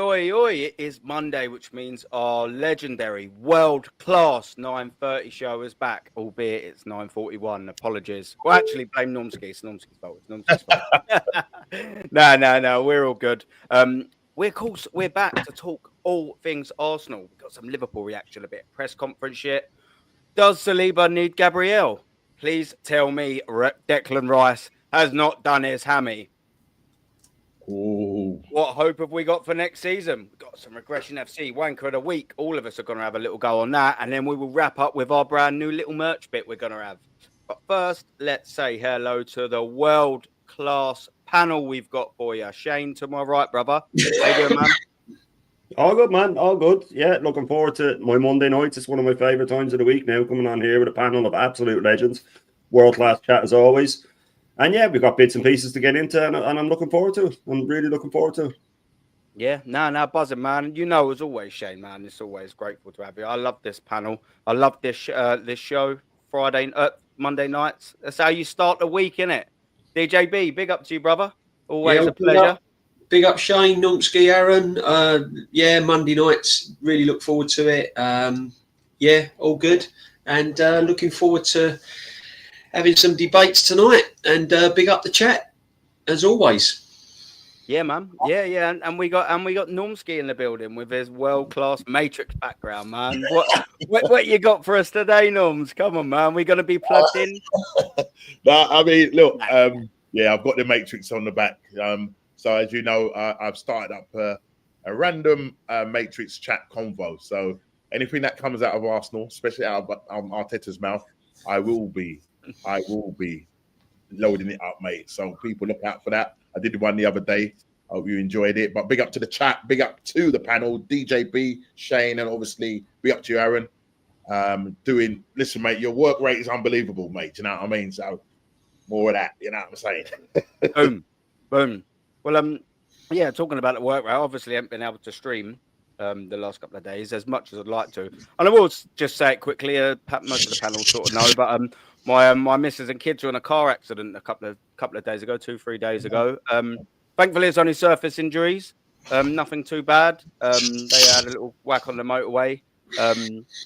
oi, oi. It is Monday, which means our legendary, world-class 9:30 show is back, albeit it's 9:41. Apologies. Well, actually, blame Normski. It's Normski's fault. It's Normski's fault. No. We're all good. We're back to talk all things Arsenal. We've got some Liverpool reaction, a bit of press conference shit. Does Saliba need Gabriel? Please tell me Declan Rice has not done his hammy. Ooh. What hope have we got for next season? We've got some Regression FC, Wanker of the Week. All of us are going to have a little go on that. And then we will wrap up with our brand new little merch bit we're going to have. But first, let's say hello to the world-class panel we've got for you. Shane, to my right, brother. How you doing, man? All good, man. All good. Yeah, looking forward to my Monday nights. It's one of my favourite times of the week now, coming on here with a panel of absolute legends. World-class chat as always. And yeah, we've got bits and pieces to get into, and I'm looking forward to it. I'm really looking forward to it. Yeah, no, buzzing, man. You know, as always, Shane, man, it's always grateful to have you. I love this panel. I love this show, Monday nights. That's how you start the week, innit? DJB, big up to you, brother. Always a pleasure. Big up Shane, Nomsky, Aaron. Monday nights, really look forward to it. All good. And looking forward to having some debates tonight, and big up the chat as always. Yeah, man. Yeah, and we got Normski in the building with his world-class Matrix background, man. What you got for us today, Norms? Come on, man. We're gonna be plugged in. No, I mean, look, I've got the Matrix on the back. So as you know, I've started up a random Matrix chat convo. So anything that comes out of Arsenal, especially out of Arteta's mouth, I will be loading it up, mate. So people look out for that. I did one the other day. I hope you enjoyed it. But big up to the chat, big up to the panel, DJB, Shane, and obviously big up to you, Aaron. Listen, mate, your work rate is unbelievable, mate. You know what I mean? So more of that, you know what I'm saying? Boom. Well, talking about the work rate, obviously I haven't been able to stream the last couple of days as much as I'd like to, and I will just say it quickly. Most of the panel sort of know, but my missus and kids were in a car accident a couple of days ago, 2-3 days ago. Thankfully, it's only surface injuries, nothing too bad. They had a little whack on the motorway,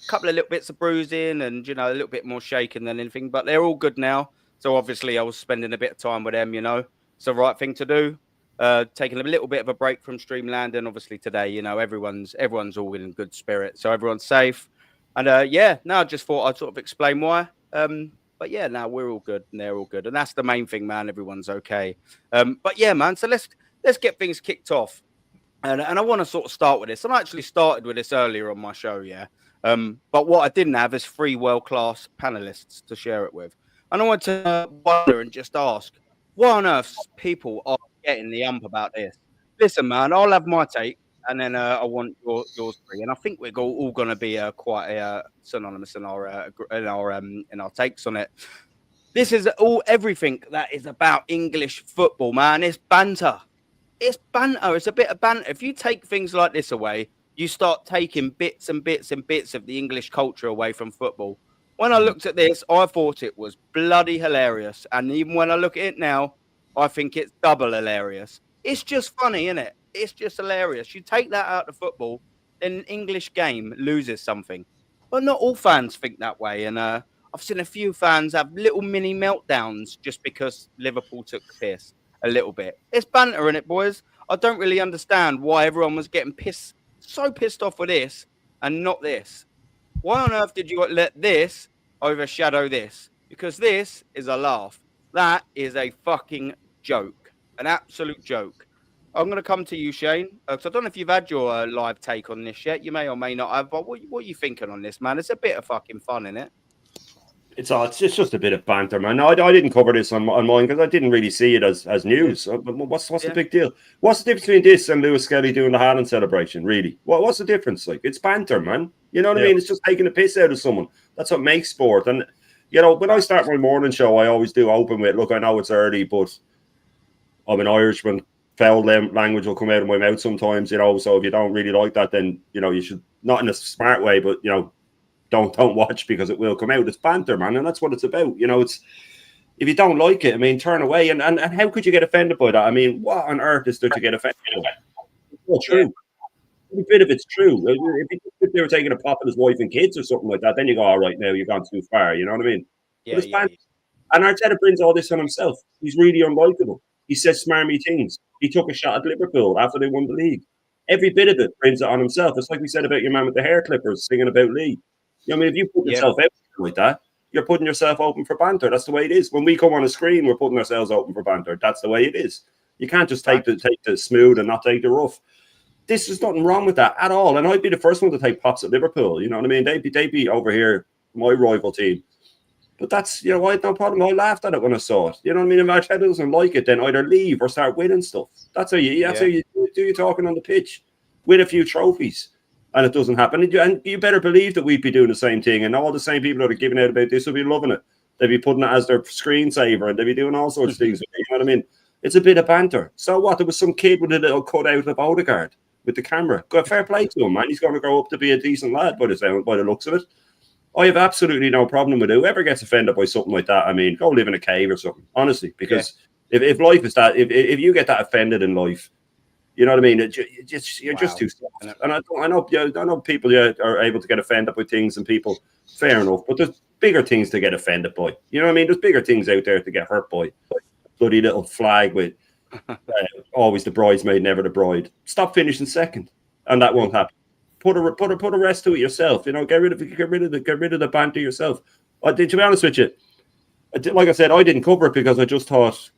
couple of little bits of bruising, and a little bit more shaking than anything. But they're all good now. So obviously, I was spending a bit of time with them. It's the right thing to do. Taking a little bit of a break from Streamland, and obviously today, everyone's all in good spirit, so everyone's safe. And I just thought I'd sort of explain why. But yeah, now we're all good, and they're all good, and that's the main thing, man. Everyone's okay. But yeah, man. So let's get things kicked off, and I want to sort of start with this. And I actually started with this earlier on my show, yeah. But what I didn't have is 3 world-class panelists to share it with, and I want to wonder and just ask, why on earth people are getting the ump about this? Listen, man, I'll have my take, and then I want yours three. And I think we're all going to be quite synonymous in our takes on it. This is everything that is about English football, man. It's banter. It's banter. It's a bit of banter. If you take things like this away, you start taking bits and bits and bits of the English culture away from football. When I looked at this, I thought it was bloody hilarious. And even when I look at it now, I think it's double hilarious. It's just funny, isn't it? It's just hilarious. You take that out of football, then an English game loses something. But not all fans think that way. And I've seen a few fans have little mini meltdowns just because Liverpool took piss a little bit. It's banter, innit, boys? I don't really understand why everyone was getting so pissed off with this and not this. Why on earth did you let this overshadow this? Because this is a laugh. That is a fucking joke. An absolute joke. I'm going to come to you, Shane, because I don't know if you've had your live take on this yet. You may or may not have, but what are you thinking on this, man? It's a bit of fucking fun, innit? It's just a bit of banter, man. I didn't cover this on mine because I didn't really see it as news. What's the big deal? What's the difference between this and Lewis Skelly doing the Haaland celebration, really? What's the difference? Like, it's banter, man. You know what I mean? It's just taking a piss out of someone. That's what makes sport. And, when I start my morning show, I always do open with, look, I know it's early, but I'm an Irishman. Foul language will come out of my mouth sometimes, so if you don't really like that, then, you should, not in a smart way, but, don't watch because it will come out. It's banter, man, and that's what it's about. It's, if you don't like it, I mean, turn away. And how could you get offended by that? I mean, what on earth is there to get offended by? It's not true. every bit of it's true. If they were taking a pop at his wife and kids or something like that, then you go, all right, now you've gone too far. You know what I mean? But it's banter. And Arteta brings all this on himself. He's really unlikable. He says smarmy things. He took a shot at Liverpool after they won the league. Every bit of it brings it on himself. It's like we said about your man with the hair clippers singing about Lee. You know what I mean? If you put yourself out like that, you're putting yourself open for banter. That's the way it is. When we come on a screen, we're putting ourselves open for banter. That's the way it is. You can't just take the smooth and not take the rough. There's nothing wrong with that at all. And I'd be the first one to take pops at Liverpool. You know what I mean? They'd be over here, my rival team. But that's, you know, I had no problem. I laughed at it when I saw it. You know what I mean? If Arteta doesn't like it, then either leave or start winning stuff. That's how you do your talking on the pitch. Win a few trophies. And it doesn't happen. And you better believe that we'd be doing the same thing. And all the same people that are giving out about this will be loving it. They'd be putting it as their screensaver and they'd be doing all sorts of things. You know what I mean? It's a bit of banter. So what? There was some kid with a little cutout of Odegaard with the camera. Got fair play to him, man. He's going to grow up to be a decent lad by the looks of it. I have absolutely no problem with whoever gets offended by something like that. I mean, go live in a cave or something, honestly, because if life is that, if you get that offended in life, you know what I mean? You're just too soft. And I know people are able to get offended by things and people, fair enough, but there's bigger things to get offended by. You know what I mean? There's bigger things out there to get hurt by. Bloody little flag with always the bridesmaid, never the bride. Stop finishing second, and that won't happen. Put a rest to it yourself. You know, get rid of the banter yourself. To be honest with you, like I said, I didn't cover it because I just thought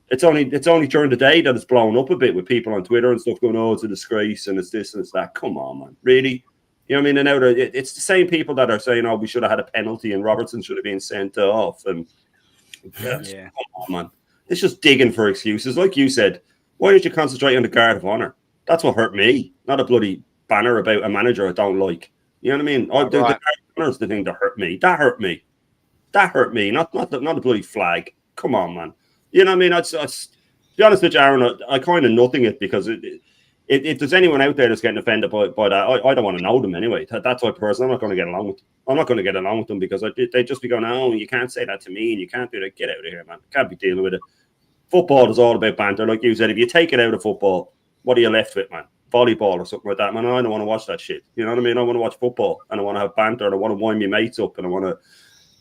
it's only during the day that it's blown up a bit with people on Twitter and stuff going, oh, it's a disgrace and it's this and it's that. Come on, man, really? You know what I mean? And now it's the same people that are saying, oh, we should have had a penalty and Robertson should have been sent off. And come on, man. It's just digging for excuses. Like you said, why did you concentrate on the guard of honour? That's what hurt me, not a bloody banner about a manager I don't like. You know what I mean? The guard of honour is the thing that hurt me. That hurt me. Not a bloody flag. Come on, man. You know what I mean? To be honest with you, Aaron, I kind of nothing it because if there's anyone out there that's getting offended by that, I don't want to know them anyway. That type of person, I'm not going to get along with. I'm not going to get along with them because they just be going, oh, you can't say that to me and you can't do that. Get out of here, man. Can't be dealing with it. Football is all about banter. Like you said, if you take it out of football, what are you left with, man? Volleyball or something like that, man. I don't want to watch that shit. You know what I mean? I want to watch football and I want to have banter and I want to wind my mates up and I want to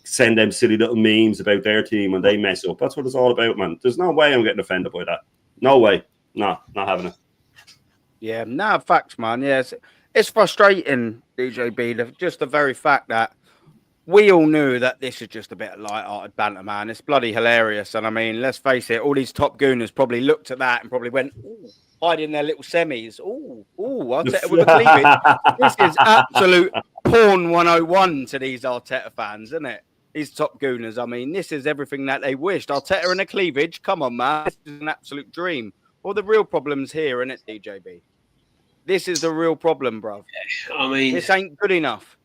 send them silly little memes about their team when they mess up. That's what it's all about, man. There's no way I'm getting offended by that. No way. No, not having it. Yeah, no, facts, man. Yes, it's frustrating, DJB. Just the very fact that we all knew that this is just a bit of light-hearted banter, man. It's bloody hilarious. And I mean, let's face it, all these top gooners probably looked at that and probably went, ooh, hiding their little semis. Arteta with a cleavage. This is absolute porn 101 to these Arteta fans, isn't it? These top gooners. I mean, this is everything that they wished. Arteta in a cleavage. Come on, man. This is an absolute dream. Well, the real problem's here, isn't it, DJB? This is the real problem, bruv. I mean, this ain't good enough.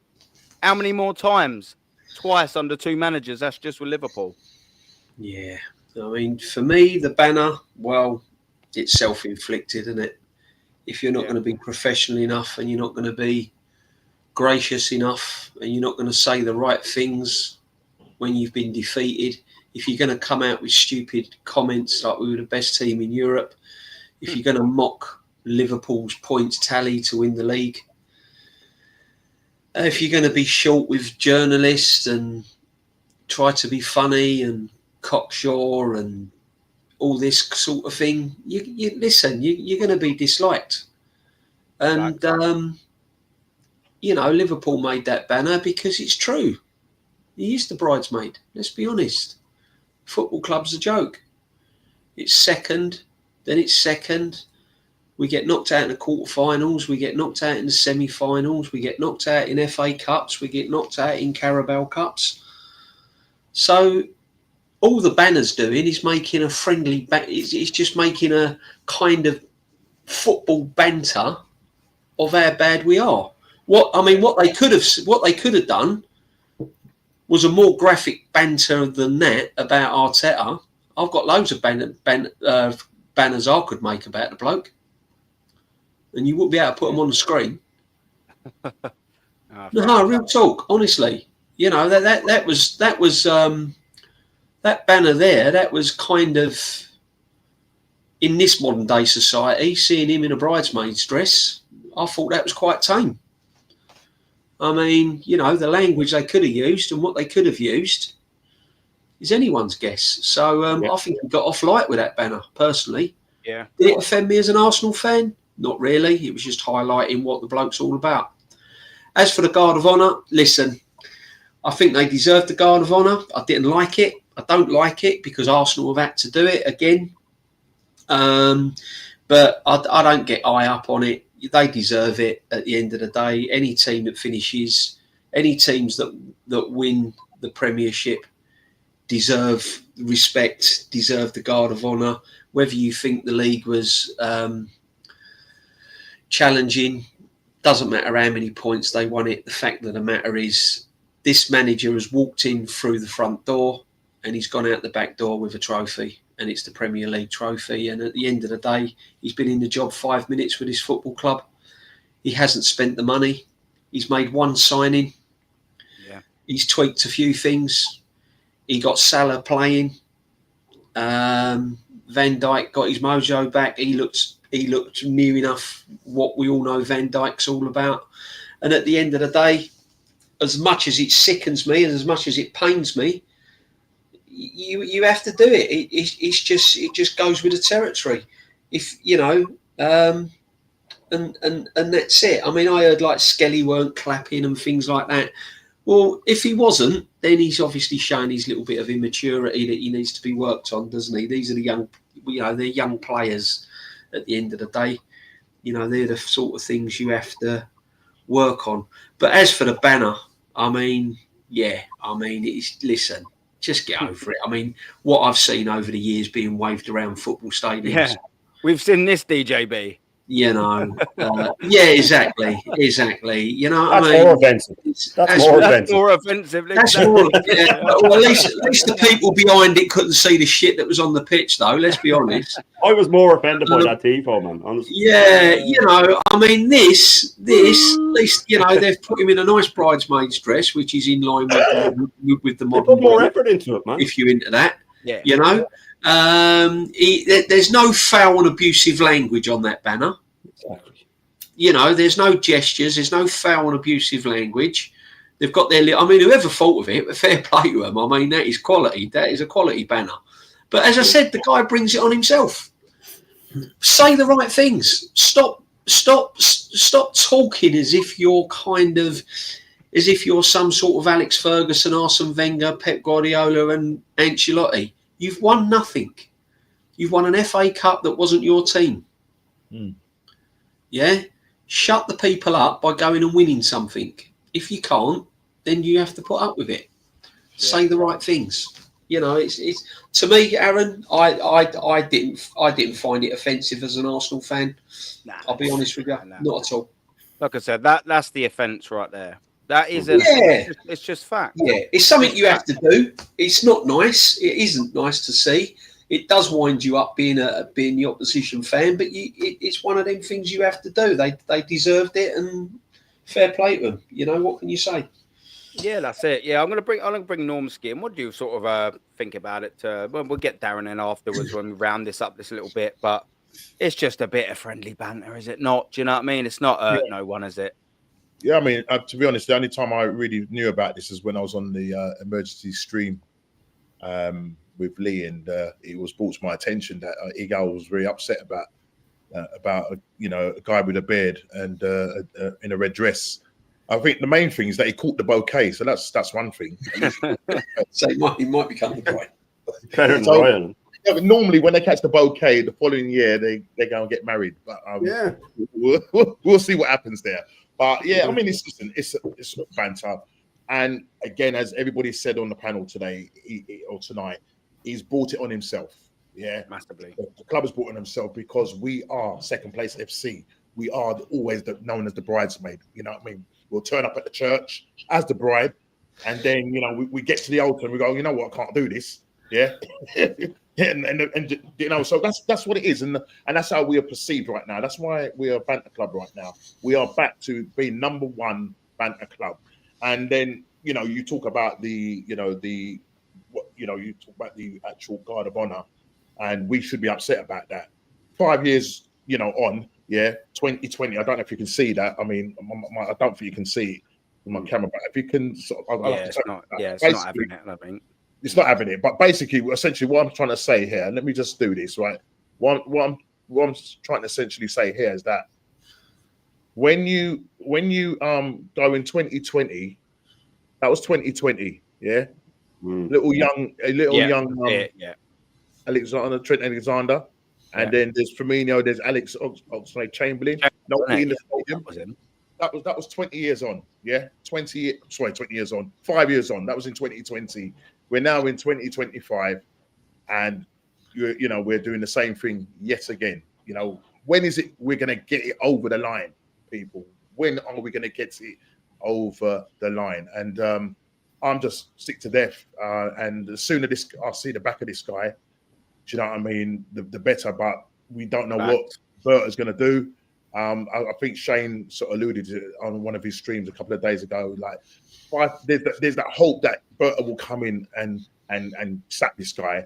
How many more times? Twice under two managers. That's just with Liverpool. Yeah. I mean, for me, the banner, well, it's self-inflicted, isn't it? If you're not going to be professional enough and you're not going to be gracious enough and you're not going to say the right things when you've been defeated, if you're going to come out with stupid comments like we were the best team in Europe, if you're going to mock Liverpool's points tally to win the league, if you're going to be short with journalists and try to be funny and cocksure and all this sort of thing, you listen, you're going to be disliked. And, you know, Liverpool made that banner because it's true. He is the bridesmaid. Let's be honest. Football club's a joke. It's second, then it's second. We get knocked out in the quarterfinals. We get knocked out in the semi-finals. We get knocked out in FA Cups. We get knocked out in Carabao Cups. So all the banner's doing is making a friendly. It's just making a kind of football banter of how bad we are. What they could have done was a more graphic banter than that about Arteta. I've got loads of banners I could make about the bloke. And you wouldn't be able to put them on the screen. No, real talk. Honestly, you know that was that banner there. That was kind of in this modern day society, seeing him in a bridesmaid's dress I thought that was quite tame. I mean, you know, the language they could have used and what they could have used is anyone's guess. So I think we got off light with that banner, personally. Yeah. Did it offend me as an Arsenal fan? Not really. It was just highlighting what the bloke's all about. As for the Guard of Honour, listen, I think they deserved the Guard of Honour. I didn't like it. I don't like it because Arsenal have had to do it again. But I don't get high up on it. They deserve it at the end of the day. Any team that finishes, any teams that win the Premiership deserve respect, deserve the Guard of Honour. Whether you think the league was challenging, doesn't matter how many points they won it. The fact of the matter is this manager has walked in through the front door and he's gone out the back door with a trophy, and it's the Premier League trophy. And at the end of the day, he's been in the job 5 minutes with his football club. He hasn't spent the money. He's made one signing. Yeah. He's tweaked a few things. He got Salah playing. Van Dijk got his mojo back. He looked near enough what we all know Van Dijk's all about. And at the end of the day, as much as it sickens me and as much as it pains me, you have to do it. It just goes with the territory. If you know, and that's it. I mean, I heard like Skelly weren't clapping and things like that. Well, if he wasn't, then he's obviously shown his little bit of immaturity that he needs to be worked on, doesn't he? These are the young, you know, they're young players. At the end of the day, you know, they're the sort of things you have to work on. But as for the banner, I mean, listen, just get over it. I mean, what I've seen over the years being waved around football stadiums. Yeah, we've seen this, DJB. You know, yeah, exactly. You know, That's I mean, more offensive. That's more offensive. That's more, yeah. Well, at least the people behind it couldn't see the shit that was on the pitch, though. Let's be honest. I was more offended by that tifo, man. Honestly. Yeah, you know, I mean, this, at least, you know, they've put him in a nice bridesmaid's dress, which is in line with the modern. They put more effort into it, man. If you're into that, yeah, you know. There's no foul and abusive language on that banner. Exactly. You know, there's no gestures, there's no foul and abusive language. They've got their. I mean, whoever thought of it, fair play to them. I mean, that is quality. That is a quality banner. But as I said, the guy brings it on himself. Say the right things. Stop talking as if you're some sort of Alex Ferguson, Arsene Wenger, Pep Guardiola, and Ancelotti. You've won nothing. You've won an FA Cup that wasn't your team. Yeah? Shut the people up by going and winning something. If you can't, then you have to put up with it. Yeah. Say the right things. You know, it's to me, Aaron, I didn't find it offensive as an Arsenal fan. Nah, I'll be honest with you. Not at all. Like I said, that's the offence right there. That is it's just fact. Yeah, it's something you have to do. It's not nice. It isn't nice to see. It does wind you up being the opposition fan, but it's one of them things you have to do. They deserved it, and fair play to them. You know, what can you say? Yeah, that's it. Yeah, I'm gonna bring Normski in. What do you sort of think about it? We'll get Darren in afterwards when we round this up this little bit, but it's just a bit of friendly banter, is it not? Do you know what I mean? It's not no one, is it? Yeah, I mean, to be honest, the only time I really knew about this is when I was on the emergency stream with Lee, and it was brought to my attention that Igal was very upset about a guy with a beard and in a red dress. I think the main thing is that he caught the bouquet, so that's one thing. So he might become the guy. Better than Ryan. Yeah, but normally when they catch the bouquet, the following year they go and get married. But we'll see what happens there. But yeah, I mean, it's banter, and again, as everybody said on the panel today or tonight, he's brought it on himself. Yeah, massively. The club has brought it on himself because we are second place FC. We are always known as the bridesmaid. You know what I mean? We'll turn up at the church as the bride, and then we get to the altar and we go, you know what, I can't do this. Yeah. and you know, so that's what it is, and that's how we are perceived right now. That's why we are a banter club right now. We are back to being number one banter club. And then you talk about the actual Guard of Honour, and we should be upset about that. 5 years on, Yeah, 2020. I don't know if you can see that. I mean, I don't think you can see it with my camera, but if you can, sort of, it's not having it. I think it's not having it. But basically, essentially, what I'm trying to say here, and let me just do this right. What I'm trying to essentially say here is that when you go in 2020, that was 2020, yeah. Little young Alexander Trent Alexander, and then there's Firmino, there's Alex Oxlade-Chamberlain. Nobody in the stadium. That was 20 years on, yeah. 20 years on, 5 years on. That was in 2020. We're now in 2025, and we're doing the same thing yet again. When is it we're going to get it over the line, people? When are we going to get it over the line? And I'm just sick to death. And the sooner I see the back of this guy, do you know what I mean, the better. But we don't know what Berta's going to do. I think Shane sort of alluded to it on one of his streams a couple of days ago. Like, there's that hope that Berta will come in and sack this guy.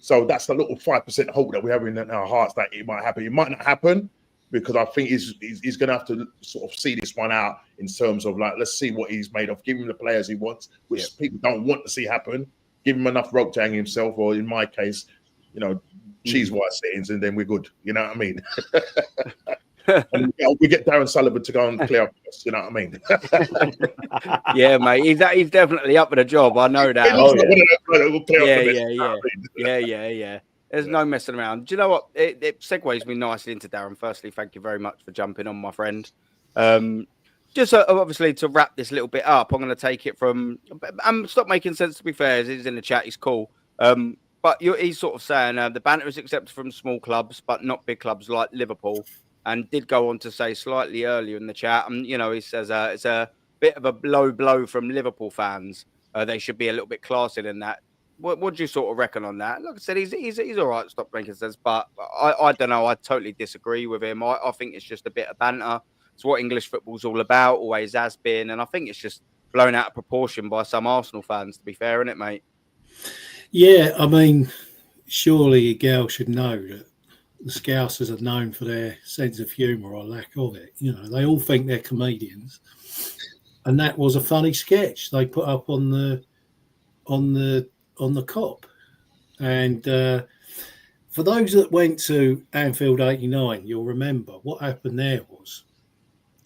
So that's a little 5% hope that we have in our hearts that it might happen. It might not happen, because I think he's going to have to sort of see this one out in terms of, like, let's see what he's made of. Give him the players he wants, which people don't want to see happen. Give him enough rope to hang himself, or in my case, cheese white settings, and then we're good. You know what I mean? And we get Darren Sullivan to go and clear up. You know what I mean? Yeah, mate. He's definitely up for the job. I know that. Yeah. There's no messing around. Do you know what? It segues me nicely into Darren. Firstly, thank you very much for jumping on, my friend. Just obviously to wrap this little bit up, I'm going to take it from. Stop making sense. To be fair, he's in the chat. He's cool. But he's sort of saying the banter is accepted from small clubs, but not big clubs like Liverpool. And did go on to say slightly earlier in the chat, he says it's a bit of a low blow from Liverpool fans. They should be a little bit classier than that. What do you sort of reckon on that? Like I said, he's all right. Stop making sense, but I don't know. I totally disagree with him. I think it's just a bit of banter. It's what English football's all about, always has been, and I think it's just blown out of proportion by some Arsenal fans. To be fair, isn't it, mate? Yeah, I mean, surely a girl should know that the Scousers are known for their sense of humour or lack of it. They all think they're comedians, and that was a funny sketch they put up on the Cop. And for those that went to Anfield '89, you'll remember what happened there was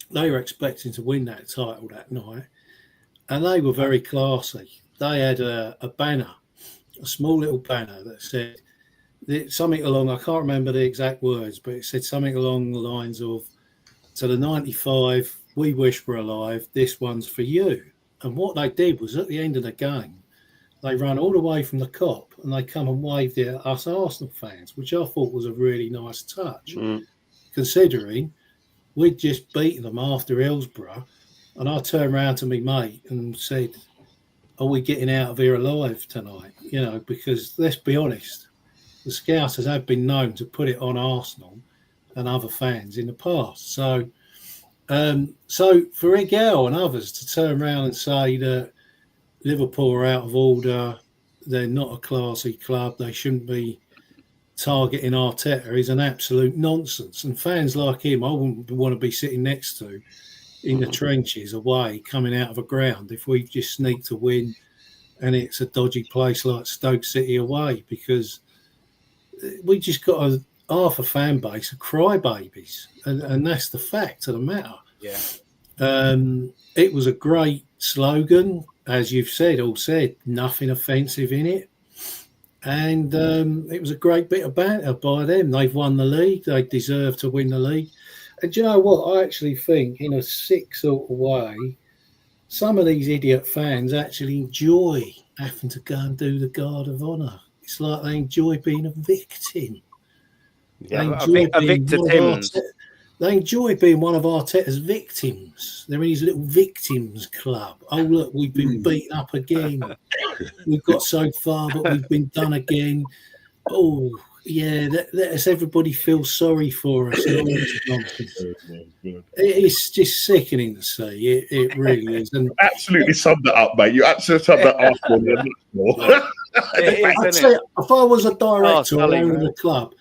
they were expecting to win that title that night, and they were very classy. They had a banner, a small little banner that said something along, I can't remember the exact words, but it said something along the lines of, to the 95, we wish we're alive, this one's for you. And what they did was, at the end of the game, they ran all the way from the Cop and they come and waved at us Arsenal fans, which I thought was a really nice touch, considering we'd just beaten them after Hillsborough. And I turned around to me mate and said, are we getting out of here alive tonight? Because let's be honest, the Scousers have been known to put it on Arsenal and other fans in the past. So for Igel and others to turn around and say that Liverpool are out of order, they're not a classy club, they shouldn't be targeting Arteta, is an absolute nonsense. And fans like him, I wouldn't want to be sitting next to in the trenches away, coming out of a ground, if we just sneak to win and it's a dodgy place like Stoke City away, because we just got half a fan base of crybabies, and that's the fact of the matter. Yeah. It was a great slogan, as you've said, nothing offensive in it. And it was a great bit of banter by them. They've won the league. They deserve to win the league. And do you know what? I actually think, in a sick sort of way, some of these idiot fans actually enjoy having to go and do the Guard of Honour. It's like they enjoy being a victim. Yeah, they enjoy being one of Arteta's victims. They're in his little victims club. Oh, look, we've been beaten up again. We've got so far, but we've been done again. Oh, yeah, let us everybody feel sorry for us. It's just sickening to see. It really is. And absolutely summed it up, mate. You absolutely summed that up. If I was a director or owner of the club,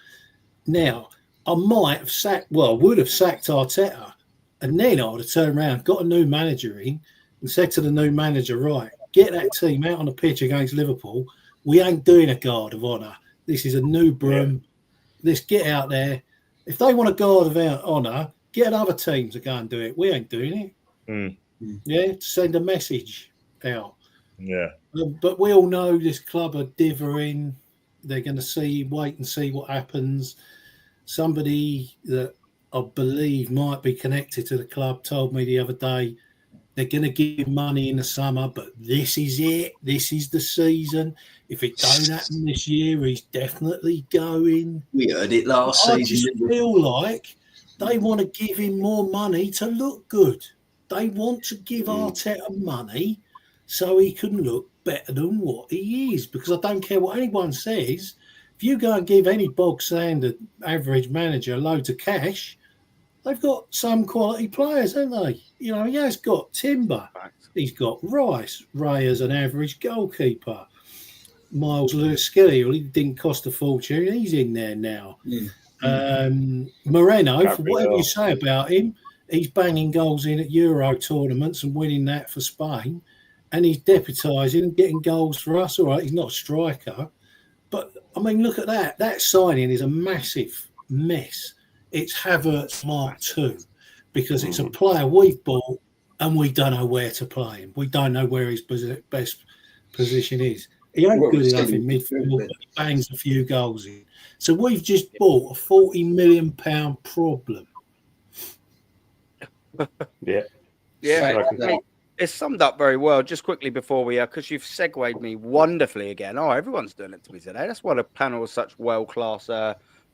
now I might have would have sacked Arteta, and then I would have turned around, got a new manager in, and said to the new manager, right, get that team out on the pitch against Liverpool. We ain't doing a guard of honour. This is a new broom. Let's get out there. If they want a guard of honour, get other teams to go and do it. We ain't doing it. Yeah, to send a message out. Yeah. But we all know this club are dithering. They're going to wait and see what happens. Somebody that I believe might be connected to the club told me the other day they're going to give money in the summer, but this is it. This is the season. If it don't happen this year, he's definitely going. We heard it last season. I just feel like they want to give him more money to look good. They want to give Arteta money so he can look better than what he is. Because I don't care what anyone says. If you go and give any bog standard average manager loads of cash, they've got some quality players, haven't they? You know, he has got Timber. He's got Rice. Ray as an average goalkeeper. Miles Lewis-Skelly, well, he didn't cost a fortune. He's in there now. Moreno, for whatever you say about him, he's banging goals in at Euro tournaments and winning that for Spain. And he's deputising and getting goals for us. All right, he's not a striker. But, I mean, look at that. That signing is a massive mess. It's Havertz Mark II because it's a player we've bought and we don't know where to play him. We don't know where his best position is. He ain't good enough in midfield, but he bangs a few goals in. So we've just bought a £40 million problem. Yeah. It's summed up very well. Just quickly before we, because you've segued me wonderfully again. Oh, everyone's doing it to me today. That's why the panel is such world-class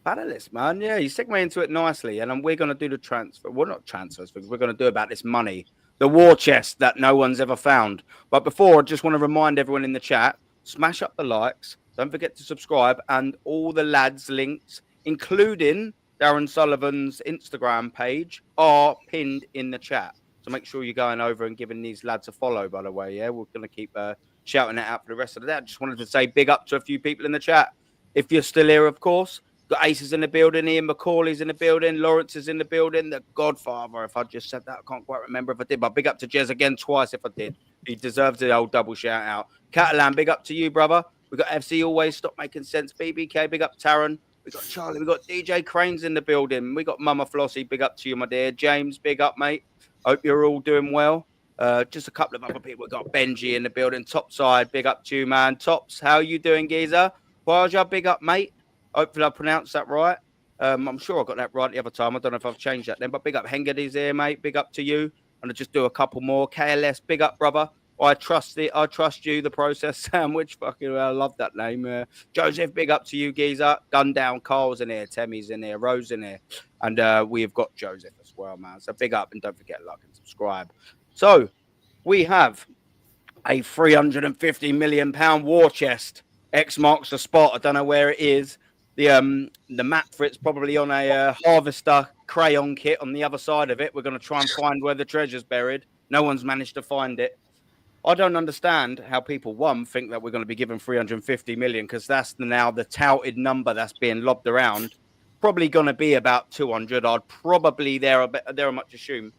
panelists, man. Yeah, you segue into it nicely. And we're going to do the transfer. Well, not transfers, because we're going to do about this money, the war chest that no one's ever found. But before, I just want to remind everyone in the chat, smash up the likes. Don't forget to subscribe. And all the lads' links, including Darren Sullivan's Instagram page, are pinned in the chat. So make sure you're going over and giving these lads a follow, by the way. Yeah, we're going to keep shouting it out for the rest of the day. I just wanted to say big up to a few people in the chat. If you're still here, of course. Got Aces in the building. Ian McCauley's in the building. Lawrence is in the building. The Godfather, if I just said that, I can't quite remember if I did. But big up to Jez again twice if I did. He deserves the old double shout out. Catalan, big up to you, brother. We got FC Always Stop Making Sense. BBK, big up Taron. We got Charlie. We got DJ Cranes in the building. We got Mama Flossie. Big up to you, my dear. James, big up, mate. Hope you're all doing well. Just a couple of other people. We've got Benji in the building. Topside, big up to you, man. Tops, how you doing, geezer? Quaja, big up, mate. Hopefully I pronounced that right. I'm sure I got that right the other time. I don't know if I've changed that then, but big up Hengadi's here, mate. Big up to you. I'm going to just do a couple more. KLS, big up, brother. I trust you, the process sandwich. Fucking hell, I love that name. Joseph, big up to you, geezer. Gun down, Carl's in here, Temmy's in here, Rose in here. And we've got Joseph as well, man. So big up and don't forget to like and subscribe. So we have a £350 million war chest. X marks the spot. I don't know where it is. The map for it's probably on a Harvester crayon kit on the other side of it. We're going to try and find where the treasure's buried. No one's managed to find it. I don't understand how people, think that we're going to be given 350 million because that's now the touted number that's being lobbed around. Probably going to be about 200. I'd probably there much assume.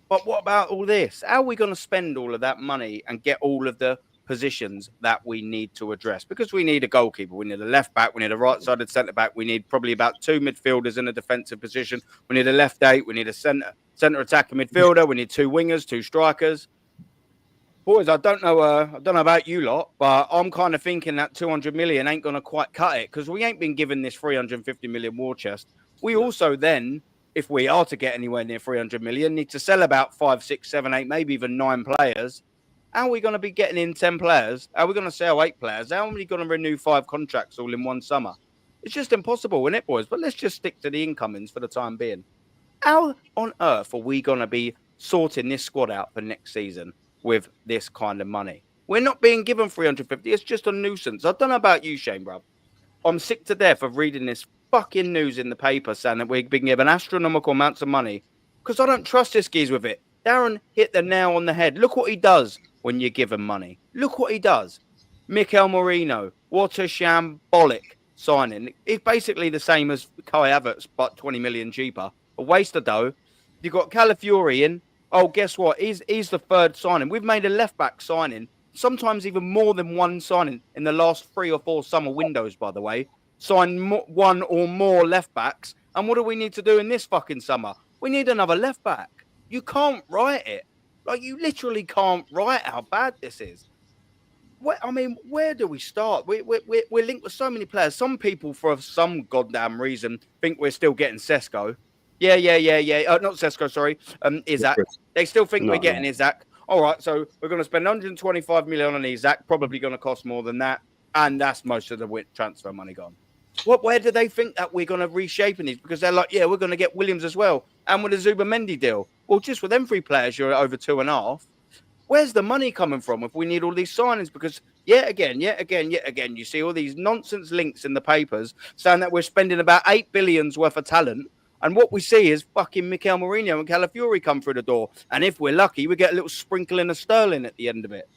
But what about all this? How are we going to spend all of that money and get all of the positions that we need to address? Because we need a goalkeeper, we need a left back, we need a right-sided centre back, we need probably about 2 midfielders in a defensive position, we need a left 8, we need a centre attacking midfielder, we need 2 wingers, 2 strikers. Boys, I don't know about you lot, but I'm kind of thinking that 200 million ain't going to quite cut it because we ain't been given this 350 million war chest. We also then, if we are to get anywhere near 300 million, need to sell about 5, 6, 7, 8, maybe even 9 players. How are we going to be getting in 10 players? How are we going to sell 8 players? How are we going to renew 5 contracts all in one summer? It's just impossible, isn't it, boys? But let's just stick to the incomings for the time being. How on earth are we going to be sorting this squad out for next season with this kind of money? We're not being given 350. It's just a nuisance. I don't know about you, Shane, bro. I'm sick to death of reading this fucking news in the paper saying that we've been given astronomical amounts of money because I don't trust this geez with it. Darren hit the nail on the head. Look what he does when you give him money. Look what he does. Mikel Merino, what a shambolic signing. It's basically the same as Kai Havertz, but 20 million cheaper. A waste of dough. You've got Calafiori in. Oh, guess what? He's the third signing. We've made a left-back signing, sometimes even more than one signing in the last 3 or 4 summer windows, by the way. Signed one or more left-backs. And what do we need to do in this fucking summer? We need another left-back. You can't write it. Like, you literally can't write how bad this is. Where do we start? We're linked with so many players. Some people, for some goddamn reason, think we're still getting Sesko. Yeah. Not Sesko, sorry. Isaac. They still think we're getting Isaac. All right, so we're going to spend 125 million on Isaac. Probably going to cost more than that. And that's most of the transfer money gone. Where do they think that we're going to reshape these? Because they're like, yeah, we're going to get Williams as well. And with the Zubamendi deal. Well, just with them 3 players, you're over 2.5. Where's the money coming from if we need all these signings? Because yet again, you see all these nonsense links in the papers saying that we're spending about 8 billions worth of talent. And what we see is fucking Mikel Mourinho and Calafiori come through the door. And if we're lucky, we get a little sprinkling of sterling at the end of it.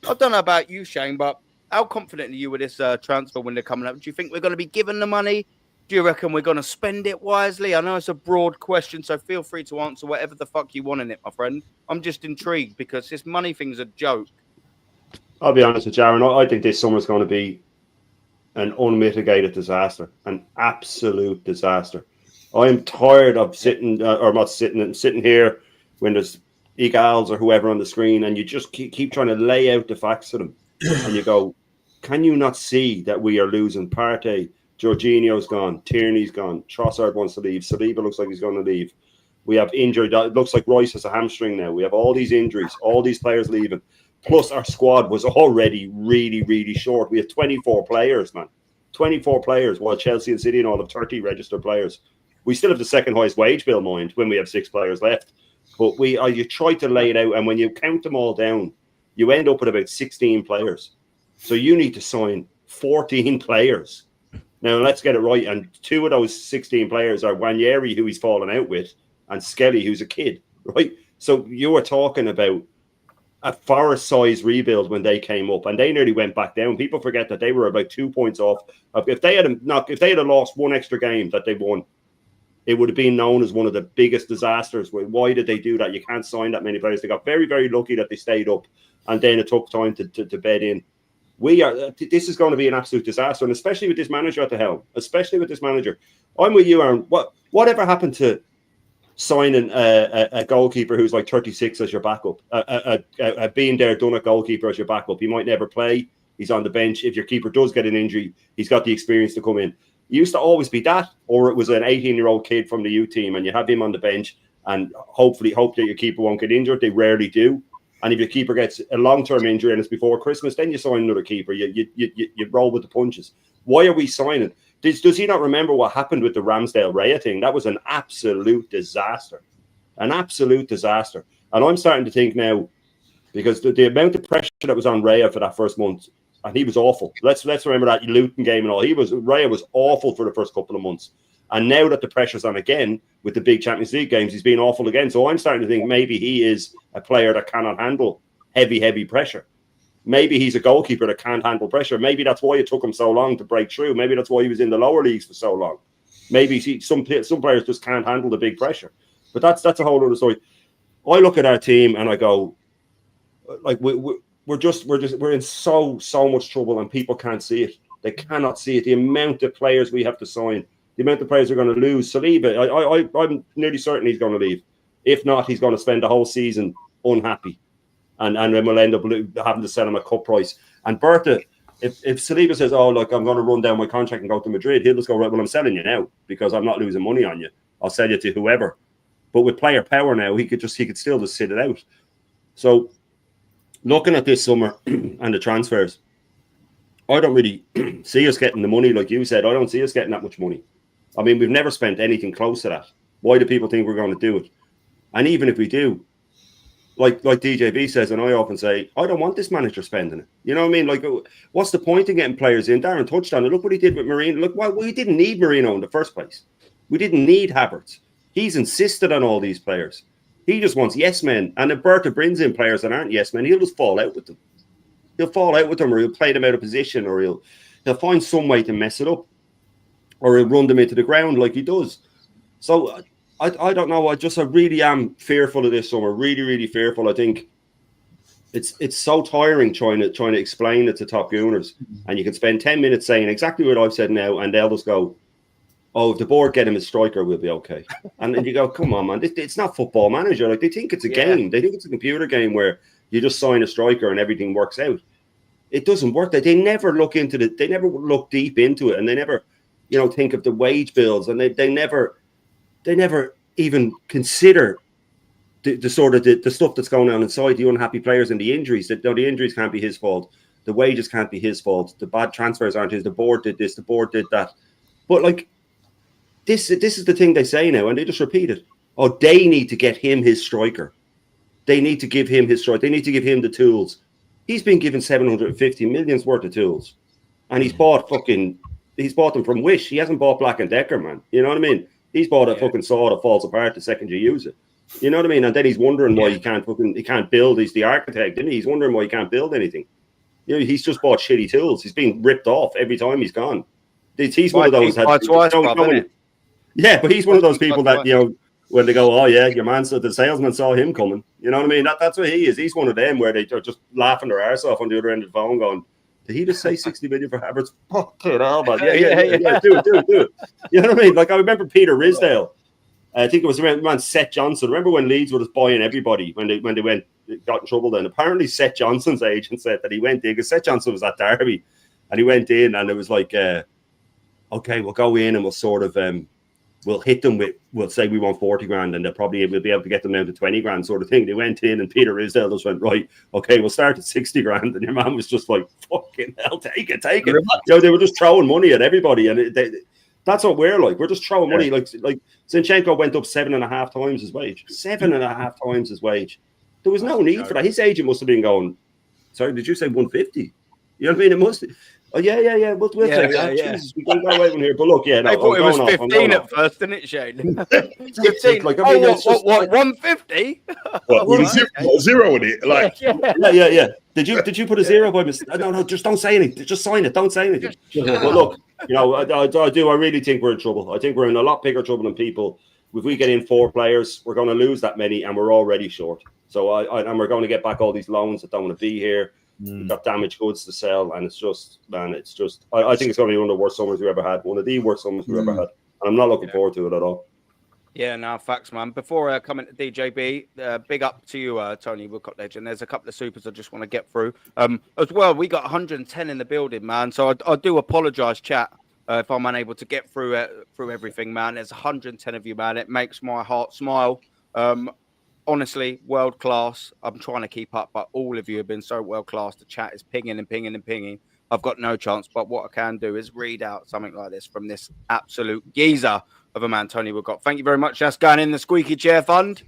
I don't know about you, Shane, but how confident are you with this transfer window coming up? Do you think we're going to be given the money? Do you reckon we're going to spend it wisely? I know it's a broad question, so feel free to answer whatever the fuck you want in it, my friend. I'm just intrigued because this money thing's a joke. I'll be honest with you, Aaron. I think this summer's going to be an unmitigated disaster, an absolute disaster. I am tired of sitting here when there's egals or whoever on the screen, and you just keep trying to lay out the facts to them, and you go, "Can you not see that we are losing Partey? Jorginho's gone, Tierney's gone, Trossard wants to leave, Saliba looks like he's going to leave. We have injured. It looks like Royce has a hamstring now. We have all these injuries, all these players leaving. Plus, our squad was already really, really short. We have 24 players, man. 24 players, while Chelsea and City and all have 30 registered players. We still have the second highest wage bill, mind, when we have 6 players left. But you try to lay it out, and when you count them all down, you end up with about 16 players. So you need to sign 14 players. Now, let's get it right. And 2 of those 16 players are Wanyeri, who he's fallen out with, and Skelly, who's a kid, right? So you were talking about a Forest-sized rebuild when they came up, and they nearly went back down. People forget that they were about 2 points off. If they had lost one extra game that they won, it would have been known as one of the biggest disasters. Why did they do that? You can't sign that many players. They got very, very lucky that they stayed up, and then it took time to bed in. This is going to be an absolute disaster, and especially with this manager at the helm. Especially with this manager, I'm with you, Aaron. Whatever happened to signing a goalkeeper who's like 36 as your backup? A being there, done a goalkeeper as your backup. He might never play. He's on the bench. If your keeper does get an injury, he's got the experience to come in. It used to always be that, or it was an 18-year-old kid from the U team, and you have him on the bench, and hope that your keeper won't get injured. They rarely do. And if your keeper gets a long-term injury and it's before Christmas, then you sign another keeper. You roll with the punches. Why are we signing? Does he not remember what happened with the Ramsdale-Raya thing? That was an absolute disaster. An absolute disaster. And I'm starting to think now, because the amount of pressure that was on Raya for that first month, and he was awful. Let's remember that Luton game and all. Raya was awful for the first couple of months. And now that the pressure's on again with the big Champions League games, he's been awful again. So I'm starting to think maybe he is a player that cannot handle heavy pressure. Maybe he's a goalkeeper that can't handle pressure. Maybe that's why it took him so long to break through. Maybe that's why he was in the lower leagues for so long. Maybe some players just can't handle the big pressure. But that's a whole other story. I look at our team and I go, like we're in so much trouble, and people can't see it. They cannot see it. The amount of players we have to sign. The amount of players are going to lose. Saliba, I'm nearly certain he's going to leave. If not, he's going to spend the whole season unhappy. And then we'll end up having to sell him at cut price. And Bertha, if Saliba says, oh, look, I'm going to run down my contract and go to Madrid, he'll just go, right, well, I'm selling you now because I'm not losing money on you. I'll sell you to whoever. But with player power now, he could still just sit it out. So looking at this summer and the transfers, I don't really see us getting the money, like you said. I don't see us getting that much money. I mean, we've never spent anything close to that. Why do people think we're going to do it? And even if we do, like DJB says, and I often say, I don't want this manager spending it. You know what I mean? Like, what's the point in getting players in? Darren touched on it. Look what he did with Marino. Look, why we didn't need Marino in the first place. We didn't need Havertz. He's insisted on all these players. He just wants yes men. And if Bertha brings in players that aren't yes men, he'll just fall out with them. He'll fall out with them, or he'll play them out of position, or he'll find some way to mess it up. or he'll run them into the ground like he does. So I don't know. I really am fearful of this summer. Really, really fearful. I think it's so tiring trying to explain it to top gooners, and you can spend 10 minutes saying exactly what I've said now, and they'll just go, "Oh, if the board get him a striker, we'll be okay." And then you go, "Come on, man! It's not Football Manager. Like, they think it's a game. They think it's a computer game where you just sign a striker and everything works out. It doesn't work. They never look into it. They never look deep into it, and they never, think of the wage bills, and they never even consider the sort of the stuff that's going on inside, the unhappy players and the injuries. That the injuries can't be his fault. The wages can't be his fault. The bad transfers aren't his. The board did this. The board did that. But like this is the thing they say now, and they just repeat it. Oh, they need to get him his striker. They need to give him his striker. They need to give him the tools. He's been given 750 million's worth of tools, and he's bought them from Wish. He hasn't bought Black & Decker, man. You know what I mean? He's bought a fucking saw that falls apart the second you use it. You know what I mean? And then he's wondering why he can't build. He's the architect, isn't he? He's wondering why he can't build anything. He's just bought shitty tools. He's being ripped off every time he's gone. He's one of those. Yeah, but he's one of those people that when they go, "Oh yeah, your man said the salesman saw him coming." You know what I mean? That's what he is. He's one of them where they are just laughing their arse off on the other end of the phone, going, "Did he just say 60 million for Havertz?" Fucking hell, man. Yeah. Do it. You know what I mean? Like, I remember Peter Risdale. I think it was around Seth Johnson. Remember when Leeds were just buying everybody when they got in trouble? Then apparently Seth Johnson's agent said that he went in because Seth Johnson was at Derby, and he went in and it was like, okay, we'll go in and we'll sort of we'll hit them with, we'll say we want 40 grand, and we'll be able to get them down to 20 grand sort of thing. They went in and Peter Risdale just went, right, okay, we'll start at 60 grand. And your man was just like, fucking hell, take it. They were just throwing money at everybody. And that's what we're like. We're just throwing money. Like Zinchenko went up 7.5 times his wage. 7.5 times his wage. There was no need for that. His agent must have been going, sorry, did you say 150? You know what I mean? It must. Oh yeah. We'll take that. Jesus, we got away from here. But look, I thought it was 15 at first, didn't it, Shane? 15. Like, I mean, what 150? Zero in it. Like, yeah. Did you put a zero by mistake? No, just don't say anything. Just sign it. Don't say anything. But look, I really think we're in trouble. I think we're in a lot bigger trouble than people. If we get in 4 players, we're going to lose that many, and we're already short. So and we're going to get back all these loans that don't want to be here. We've got damaged goods to sell, and it's just, I think it's going to be one of the worst summers we ever had. One of the worst summers we ever had. And I'm not looking forward to it at all. Yeah, no, facts, man. Before coming to DJB, big up to you, Tony Woodcock Legend. There's a couple of supers I just want to get through. As well, we got 110 in the building, man. So I do apologise, chat, if I'm unable to get through everything, man. There's 110 of you, man. It makes my heart smile. Honestly, world class. I'm trying to keep up, but all of you have been so world class. The chat is pinging and pinging and pinging. I've got no chance, but what I can do is read out something like this from this absolute geezer of a man, Tony Woodcock. Thank you very much. That's going in the squeaky chair fund.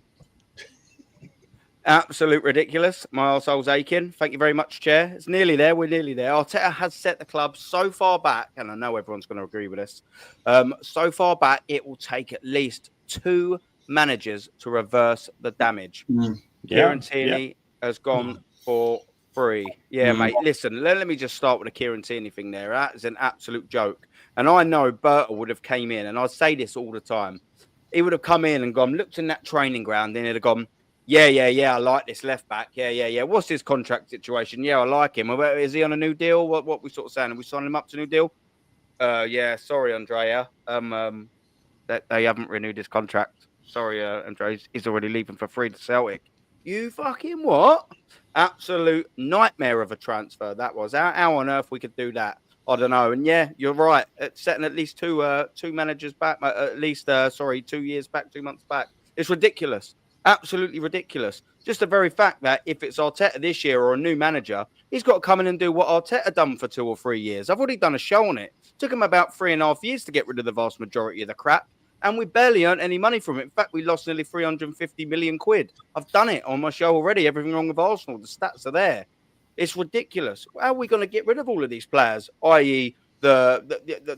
Absolute ridiculous. My arsehole's aching. Thank you very much, chair. It's nearly there. We're nearly there. Arteta has set the club so far back, and I know everyone's going to agree with this. So far back, it will take at least 2 managers to reverse the damage. Kieran Tierney has gone for free. Yeah, mate. Listen, let me just start with the Kieran Tierney thing there. That is an absolute joke. And I know Bertel would have came in, and I say this all the time. He would have come in and gone, looked in that training ground, and he'd have gone, yeah, I like this left back. Yeah. What's his contract situation? Yeah, I like him. Is he on a new deal? What we sort of saying? Are we signing him up to a new deal? Yeah, sorry, Andrea. That they haven't renewed his contract. Sorry, Andre, he's already leaving for free to Celtic. You fucking what? Absolute nightmare of a transfer that was. How on earth we could do that? I don't know. And yeah, you're right. It's setting at least two managers back, at least 2 years back, 2 months back. It's ridiculous. Absolutely ridiculous. Just the very fact that if it's Arteta this year or a new manager, he's got to come in and do what Arteta done for 2 or 3 years. I've already done a show on it. Took him about 3.5 years to get rid of the vast majority of the crap. And we barely earned any money from it. In fact, we lost nearly 350 million quid. I've done it on my show already. Everything wrong with Arsenal. The stats are there. It's ridiculous. How are we going to get rid of all of these players, i.e. the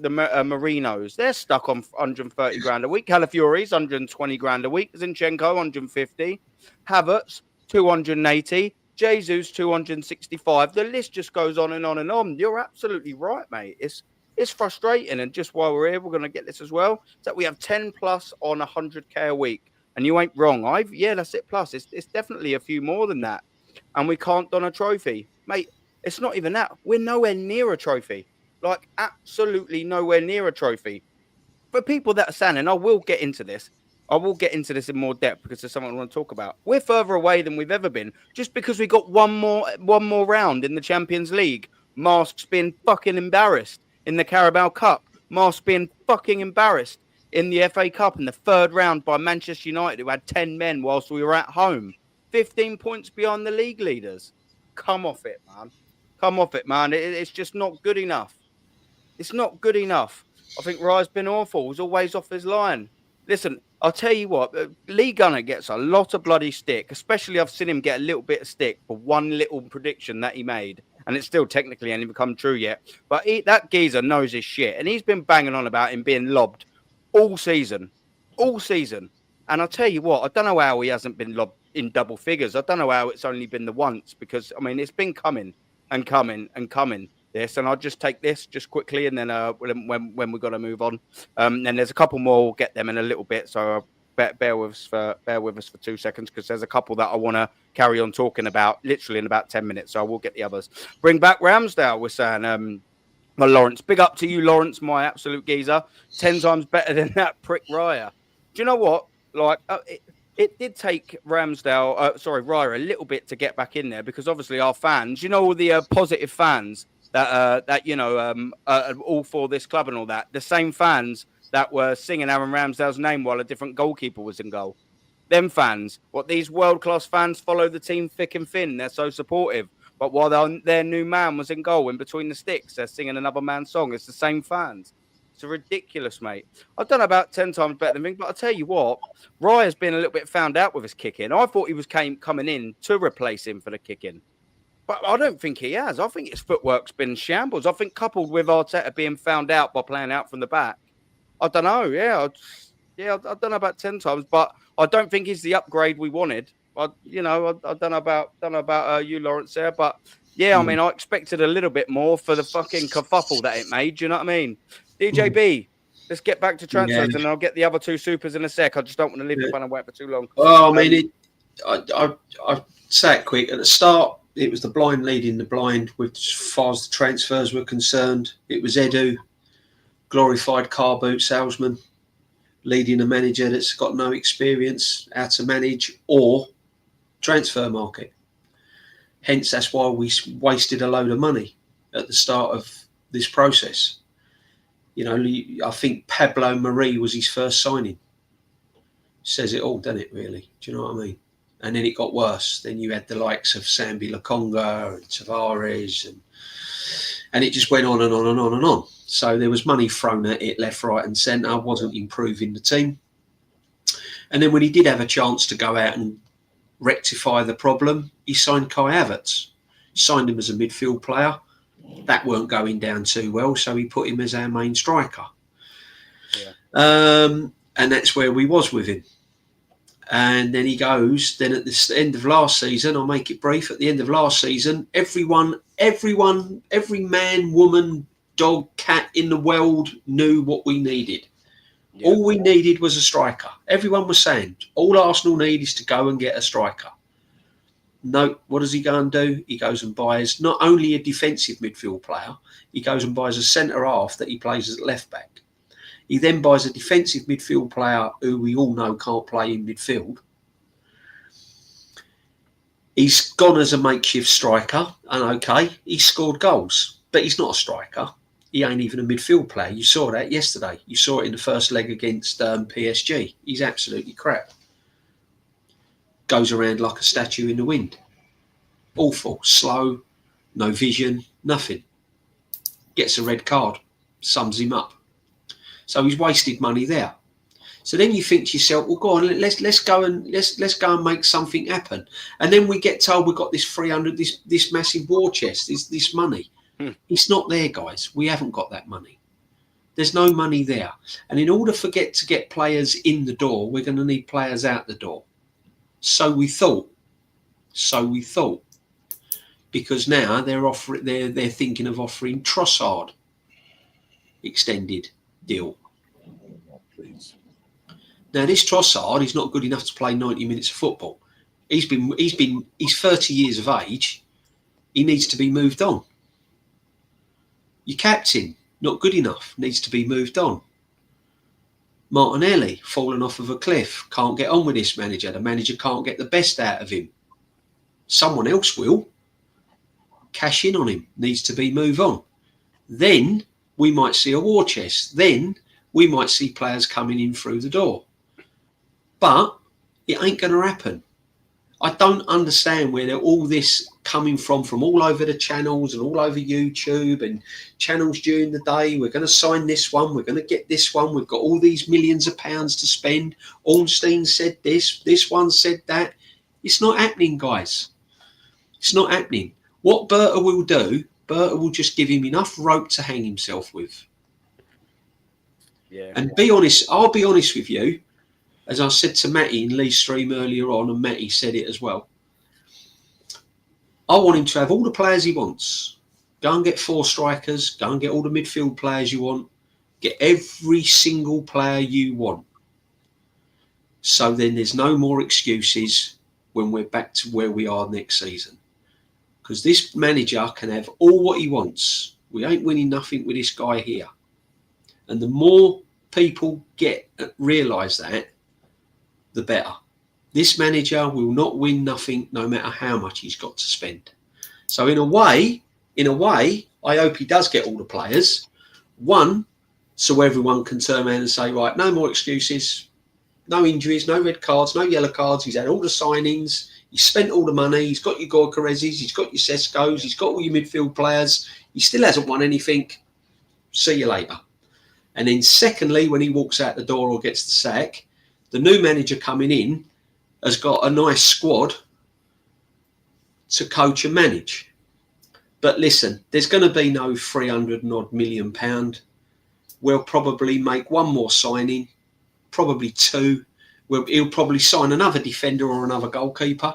Marinos? They're stuck on 130 grand a week. Calafiori's 120 grand a week. Zinchenko, 150. Havertz, 280. Jesus, 265. The list just goes on and on and on. You're absolutely right, mate. It's It's frustrating. And just while we're here, we're going to get this as well. Is that we have 10 plus on 100K a week. And you ain't wrong. Yeah, that's it. Plus, it's definitely a few more than that. And we can't don a trophy. Mate, it's not even that. We're nowhere near a trophy. Like, absolutely nowhere near a trophy. For people that are saying, and I will get into this in more depth because there's something I want to talk about. We're further away than we've ever been just because we got one more round in the Champions League. Masks being fucking embarrassed in the Carabao Cup. Masks being fucking embarrassed in the FA Cup in the third round by Manchester United, who had 10 men whilst we were at home. 15 points behind the league leaders. Come off it, man. Come off it, man. It's just not good enough. It's not good enough. I think Rye's been awful. He's always off his line. Listen, I'll tell you what, Lee Gunner gets a lot of bloody stick, especially I've seen him get a little bit of stick for one little prediction that he made. And it's still technically ain't even come true yet. But that geezer knows his shit. And he's been banging on about him being lobbed all season. All season. And I'll tell you what, I don't know how he hasn't been lobbed in double figures. I don't know how it's only been the once. Because, I mean, it's been coming and coming and coming. This, and I'll just take this just quickly, and then when we've got to move on, and there's a couple more. We'll get them in a little bit, so bear with us for 2 seconds because there's a couple that I want to carry on talking about literally in about 10 minutes. So I will get the others. Bring back Ramsdale. We're saying, Lawrence, big up to you, Lawrence, my absolute geezer. 10 times better than that prick Raya. Do you know what? Like it did take Raya a little bit to get back in there because obviously our fans, you know, all the positive fans. That you know all for this club and all that. The same fans that were singing Aaron Ramsdale's name while a different goalkeeper was in goal. Them fans, what these world-class fans follow the team thick and thin. They're so supportive. But while their new man was in goal in between the sticks, they're singing another man's song. It's the same fans. It's ridiculous, mate. I've done about 10 times better than me, but I'll tell you what, Raya's been a little bit found out with his kick-in. I thought he was coming in to replace him for the kick-in. But I don't think he has. I think his footwork's been shambles. I think coupled with Arteta being found out by playing out from the back, I don't know. I've done about 10 times, but I don't think he's the upgrade we wanted. I don't know about you, Lawrence, there, but yeah, I mean, I expected a little bit more for the fucking kerfuffle that it made. Do you know what I mean? DJB, let's get back to transfers, and I'll get the other two supers in a sec. I just don't want to leave the panel wait for too long. Well, I mean, I say it quick at the start. It was the blind leading the blind as far as the transfers were concerned. It was Edu, glorified car boot salesman, leading a manager that's got no experience how to manage or transfer market. Hence, that's why we wasted a load of money at the start of this process. You know, I think Pablo Marie was his first signing. Says it all, doesn't it, really? Do you know what I mean? And then it got worse. Then you had the likes of Sambi Lokonga and Tavares, and it just went on and on and on and on. So there was money thrown at it left, right and centre, wasn't improving the team. And then when he did have a chance to go out and rectify the problem, he signed Kai Havertz. Signed him as a midfield player. That weren't going down too well, so he put him as our main striker. Yeah. And that's where we was with him. And then he goes, then at the end of last season, I'll make it brief, at the end of last season, every man, woman, dog, cat in the world knew what we needed. Yeah. All we needed was a striker. Everyone was saying, all Arsenal need is to go and get a striker. No, what does he go and do? He goes and buys not only a defensive midfield player, he goes and buys a centre-half that he plays as left back. He then buys a defensive midfield player who we all know can't play in midfield. He's gone as a makeshift striker, and okay, he scored goals, but he's not a striker. He ain't even a midfield player. You saw that yesterday. You saw it in the first leg against PSG. He's absolutely crap. Goes around like a statue in the wind. Awful, slow, no vision, nothing. Gets a red card, sums him up. So he's wasted money there. So then you think to yourself, well, go on, let's go and make something happen. And then we get told we've got this 300, this massive war chest, this money. It's not there, guys. We haven't got that money. There's no money there. And in order to get players in the door, we're going to need players out the door. So we thought. Because now they're thinking of offering Trossard. extended deal. Oh, please. Now, this Trossard is not good enough to play 90 minutes of football. He's 30 years of age. He needs to be moved on. Your captain, not good enough, needs to be moved on. Martinelli, fallen off of a cliff, can't get on with this manager. The manager can't get the best out of him. Someone else will. Cash in on him, needs to be moved on. Then we might see a war chest. Then we might see players coming in through the door. But it ain't going to happen. I don't understand where they're all this coming from all over the channels and all over YouTube and channels during the day. We're going to sign this one. We're going to get this one. We've got all these millions of pounds to spend. Ornstein said this. This one said that. It's not happening, guys. It's not happening. What Berta will do, Berta will just give him enough rope to hang himself with. Yeah. And be honest, I'll be honest with you. As I said to Matty in Lee's stream earlier on, and Matty said it as well, I want him to have all the players he wants. Go and get 4 strikers. Go and get all the midfield players you want. Get every single player you want. So then there's no more excuses when we're back to where we are next season. Because this manager can have all what he wants. We ain't winning nothing with this guy here. And the more people realise that, the better. This manager will not win nothing no matter how much he's got to spend. So in a way, I hope he does get all the players. One, so everyone can turn around and say, right, no more excuses, no injuries, no red cards, no yellow cards. He's had all the signings. He's spent all the money. He's got your Goalkeepers. He's got your Seskos. He's got all your midfield players. He still hasn't won anything. See you later. And then secondly, when he walks out the door or gets the sack, the new manager coming in has got a nice squad to coach and manage. But listen, there's going to be no 300 and odd million pound. We'll probably make one more signing, probably 2. He'll probably sign another defender or another goalkeeper.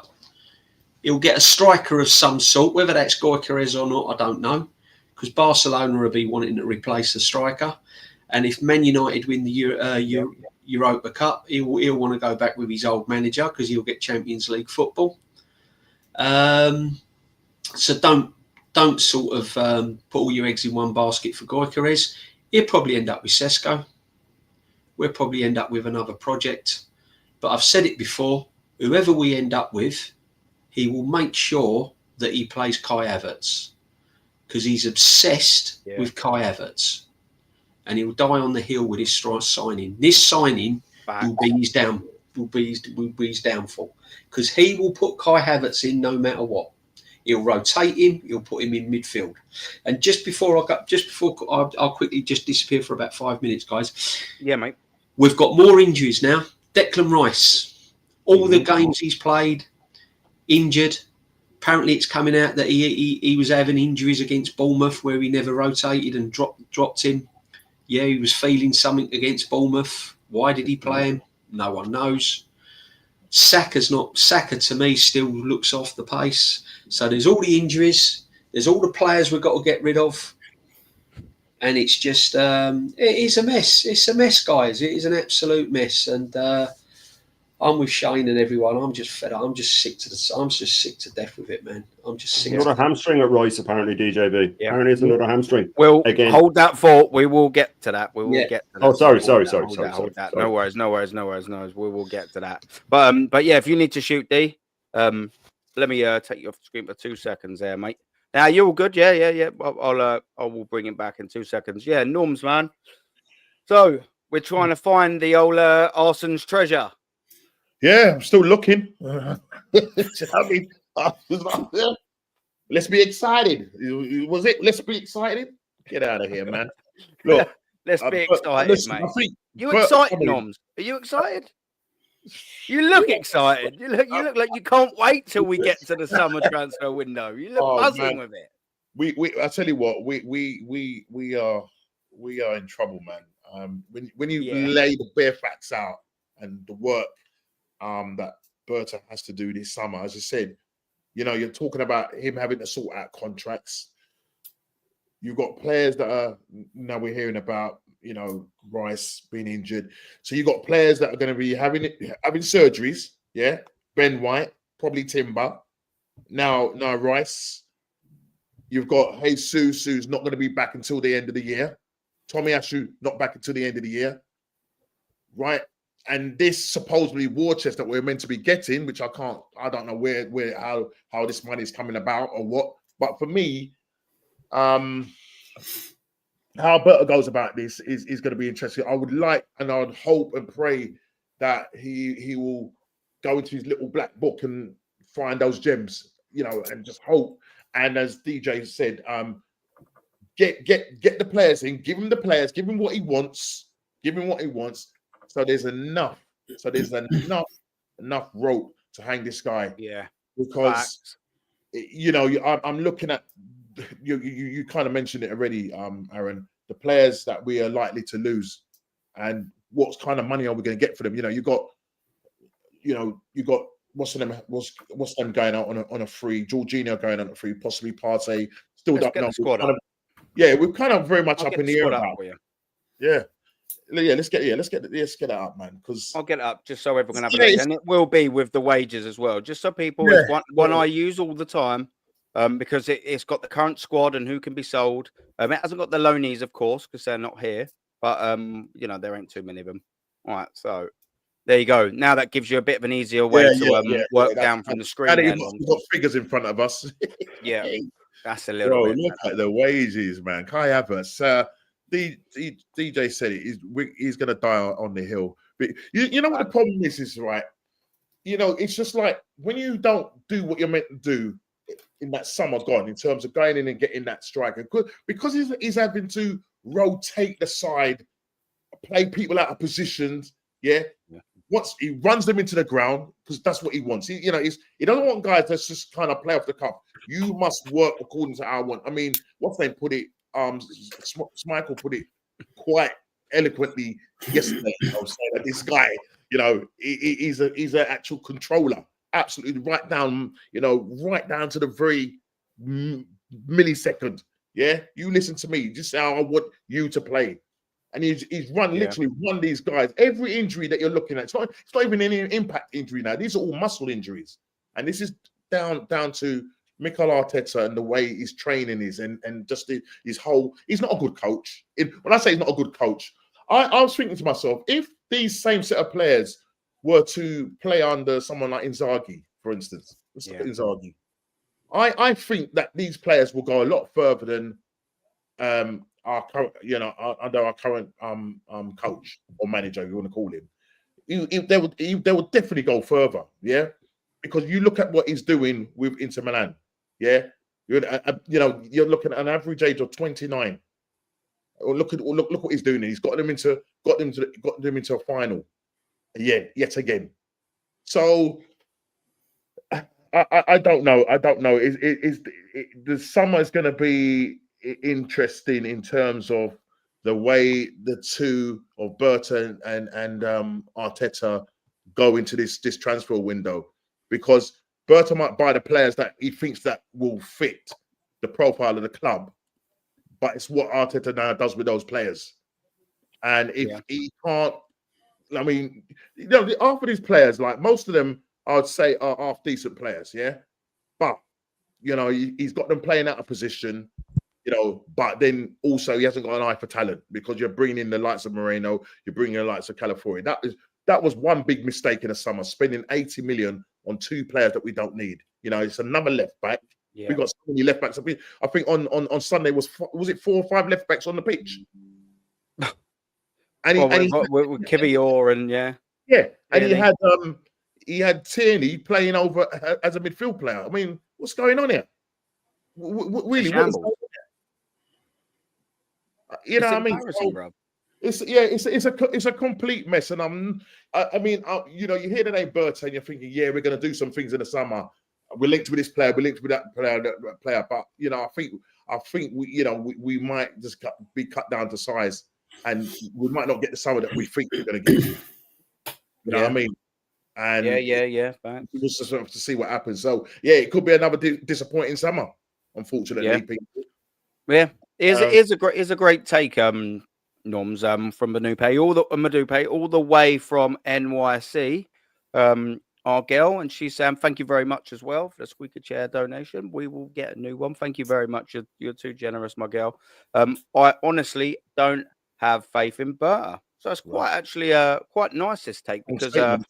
He'll get a striker of some sort, whether that's Goalkeeper or not, I don't know, because Barcelona will be wanting to replace the striker. And if Man United win the Europa Cup, he'll want to go back with his old manager because he'll get Champions League football. So don't sort of put all your eggs in one basket for Goalkeeper. He'll probably end up with Sesko. We'll probably end up with another project. But I've said it before, whoever we end up with, he will make sure that he plays Kai Havertz because he's obsessed with Kai Havertz. And he'll die on the hill with his signing. This signing will be his downfall because he will put Kai Havertz in no matter what. He'll rotate him. He'll put him in midfield. And I'll quickly just disappear for about 5 minutes, guys. Yeah, mate. We've got more injuries now. Declan Rice, all the games he's played, injured. Apparently, it's coming out that he was having injuries against Bournemouth where he never rotated and dropped him. Yeah, he was feeling something against Bournemouth. Why did he play him? No one knows. Saka to me still looks off the pace. So there's all the injuries. There's all the players we've got to get rid of. And it's just, it is a mess. It's a mess, guys. It is an absolute mess. And I'm with Shane and everyone. I'm just fed up. I'm just sick to death with it, man. I'm just sick. Another hamstring at Rice, apparently, DJB. Yeah. Apparently, it's another hamstring. Well, again. Hold that thought. We will get to that. We will get to that. Oh, sorry. Hold that. No worries. We will get to that. But yeah, if you need to shoot, D, let me take you off the screen for 2 seconds there, mate. Now you're all good. Yeah. I will bring it back in 2 seconds. Yeah, Norms, man. So we're trying to find the old Arson's treasure. Yeah, I'm still looking. Let's be excited. Was it? Let's be excited. Get out of here, man. Look, let's be excited, mate. You excited, Norms? Are you excited? You look excited. You look like you can't wait till we get to the summer transfer window. You look buzzing with it. I tell you what, we are in trouble, man. When you lay the bare facts out and the work that Berta has to do this summer, as I said, you're talking about him having to sort out contracts. You've got players that are now we're hearing about, you know, Rice being injured. So you've got players that are going to be having surgeries. Yeah, Ben White, probably Timber. Now Rice. You've got Jesus, who's not going to be back until the end of the year. Tommy Asu, not back until the end of the year. Right. And this supposedly war chest that we're meant to be getting, which I don't know how this money is coming about or what. But for me, how Alberta goes about this is going to be interesting. I would like and I would hope and pray that he will go into his little black book and find those gems, you know, and just hope. And as DJ said, get the players in, give him the players, give him what he wants, So there's enough rope to hang this guy. Yeah, because you know, I'm looking at you kind of mentioned it already, Aaron. The players that we are likely to lose, and what kind of money are we going to get for them? You know, you got what's them going out on a free, Jorginho going on a free, possibly Partey. Still don't know. We're kind of very much up in the air about. Yeah, let's get that up, man. Because I'll get it up just so everyone can have a look, and it will be with the wages as well, just so people. It's one I use all the time, because it's got the current squad and who can be sold. It hasn't got the loanees, of course, because they're not here, but you know, there ain't too many of them. All right, so there you go. Now that gives you a bit of an easier way to work down from the screen. We've got figures in front of us. Yeah, that's a little bit. Look at the wages, man. Kai Havertz. DJ said it. He's going to die on the hill. But you know what the problem is, right? You know, it's just like when you don't do what you're meant to do in that summer gone, in terms of going in and getting that striker, because he's having to rotate the side, play people out of positions. Yeah. Once he runs them into the ground, because that's what he wants. He doesn't want guys that's just kind of play off the cuff. You must work according to our want. I mean, what's they put it? Schmeichel put it quite eloquently yesterday. You know, saying that this guy, you know, he's an actual controller, absolutely right down to the very millisecond. Yeah, you listen to me. Just how I want you to play. And he's literally run these guys. Every injury that you're looking at, it's not even any impact injury now. These are all muscle injuries. And this is down to Mikel Arteta and the way his training is and just his whole. He's not a good coach. When I say he's not a good coach, I was thinking to myself, if these same set of players were to play under someone like Inzaghi, for instance, Inzaghi, I think that these players will go a lot further than our current, under our current coach or manager, you want to call him. They would definitely go further, yeah. Because you look at what he's doing with Inter Milan, yeah. You're looking at an average age of 29. Look what he's doing. He's got them into a final, yet again. So I don't know. The summer is going to be interesting in terms of the way the two of Berta and Arteta go into this transfer window, because Berta might buy the players that he thinks that will fit the profile of the club, but it's what Arteta now does with those players. And if he can't, I mean, half of these players, like most of them, I would say are half decent players, yeah. But he's got them playing out of position. But then also he hasn't got an eye for talent, because you're bringing in the likes of Moreno, you're bringing in the likes of Calafiori. That was one big mistake in the summer, spending 80 million on two players that we don't need. It's another left back. Yeah. We've got so many left backs. I think on Sunday was it 4 or 5 left backs on the pitch? And with Kivior and and he had Tierney playing over as a midfield player. I mean, what's going on here? Really, what is going on? What I mean? Bro. It's a complete mess, and you hear the name Berta and you're thinking, we're going to do some things in the summer. We're linked with this player, we're linked with that player, but I think we might just be cut down to size, and we might not get the summer that we think we're going to get. You know what I mean? And Thanks. Just to see what happens. So it could be another disappointing summer, unfortunately. Yeah, Is a great take, Norms, from Madupe, all the way from NYC. Our girl, and she's saying thank you very much as well for the squeaker chair donation. We will get a new one. Thank you very much. You're too generous, my girl. I honestly don't have faith in Berta. So it's quite nice, this take, because that's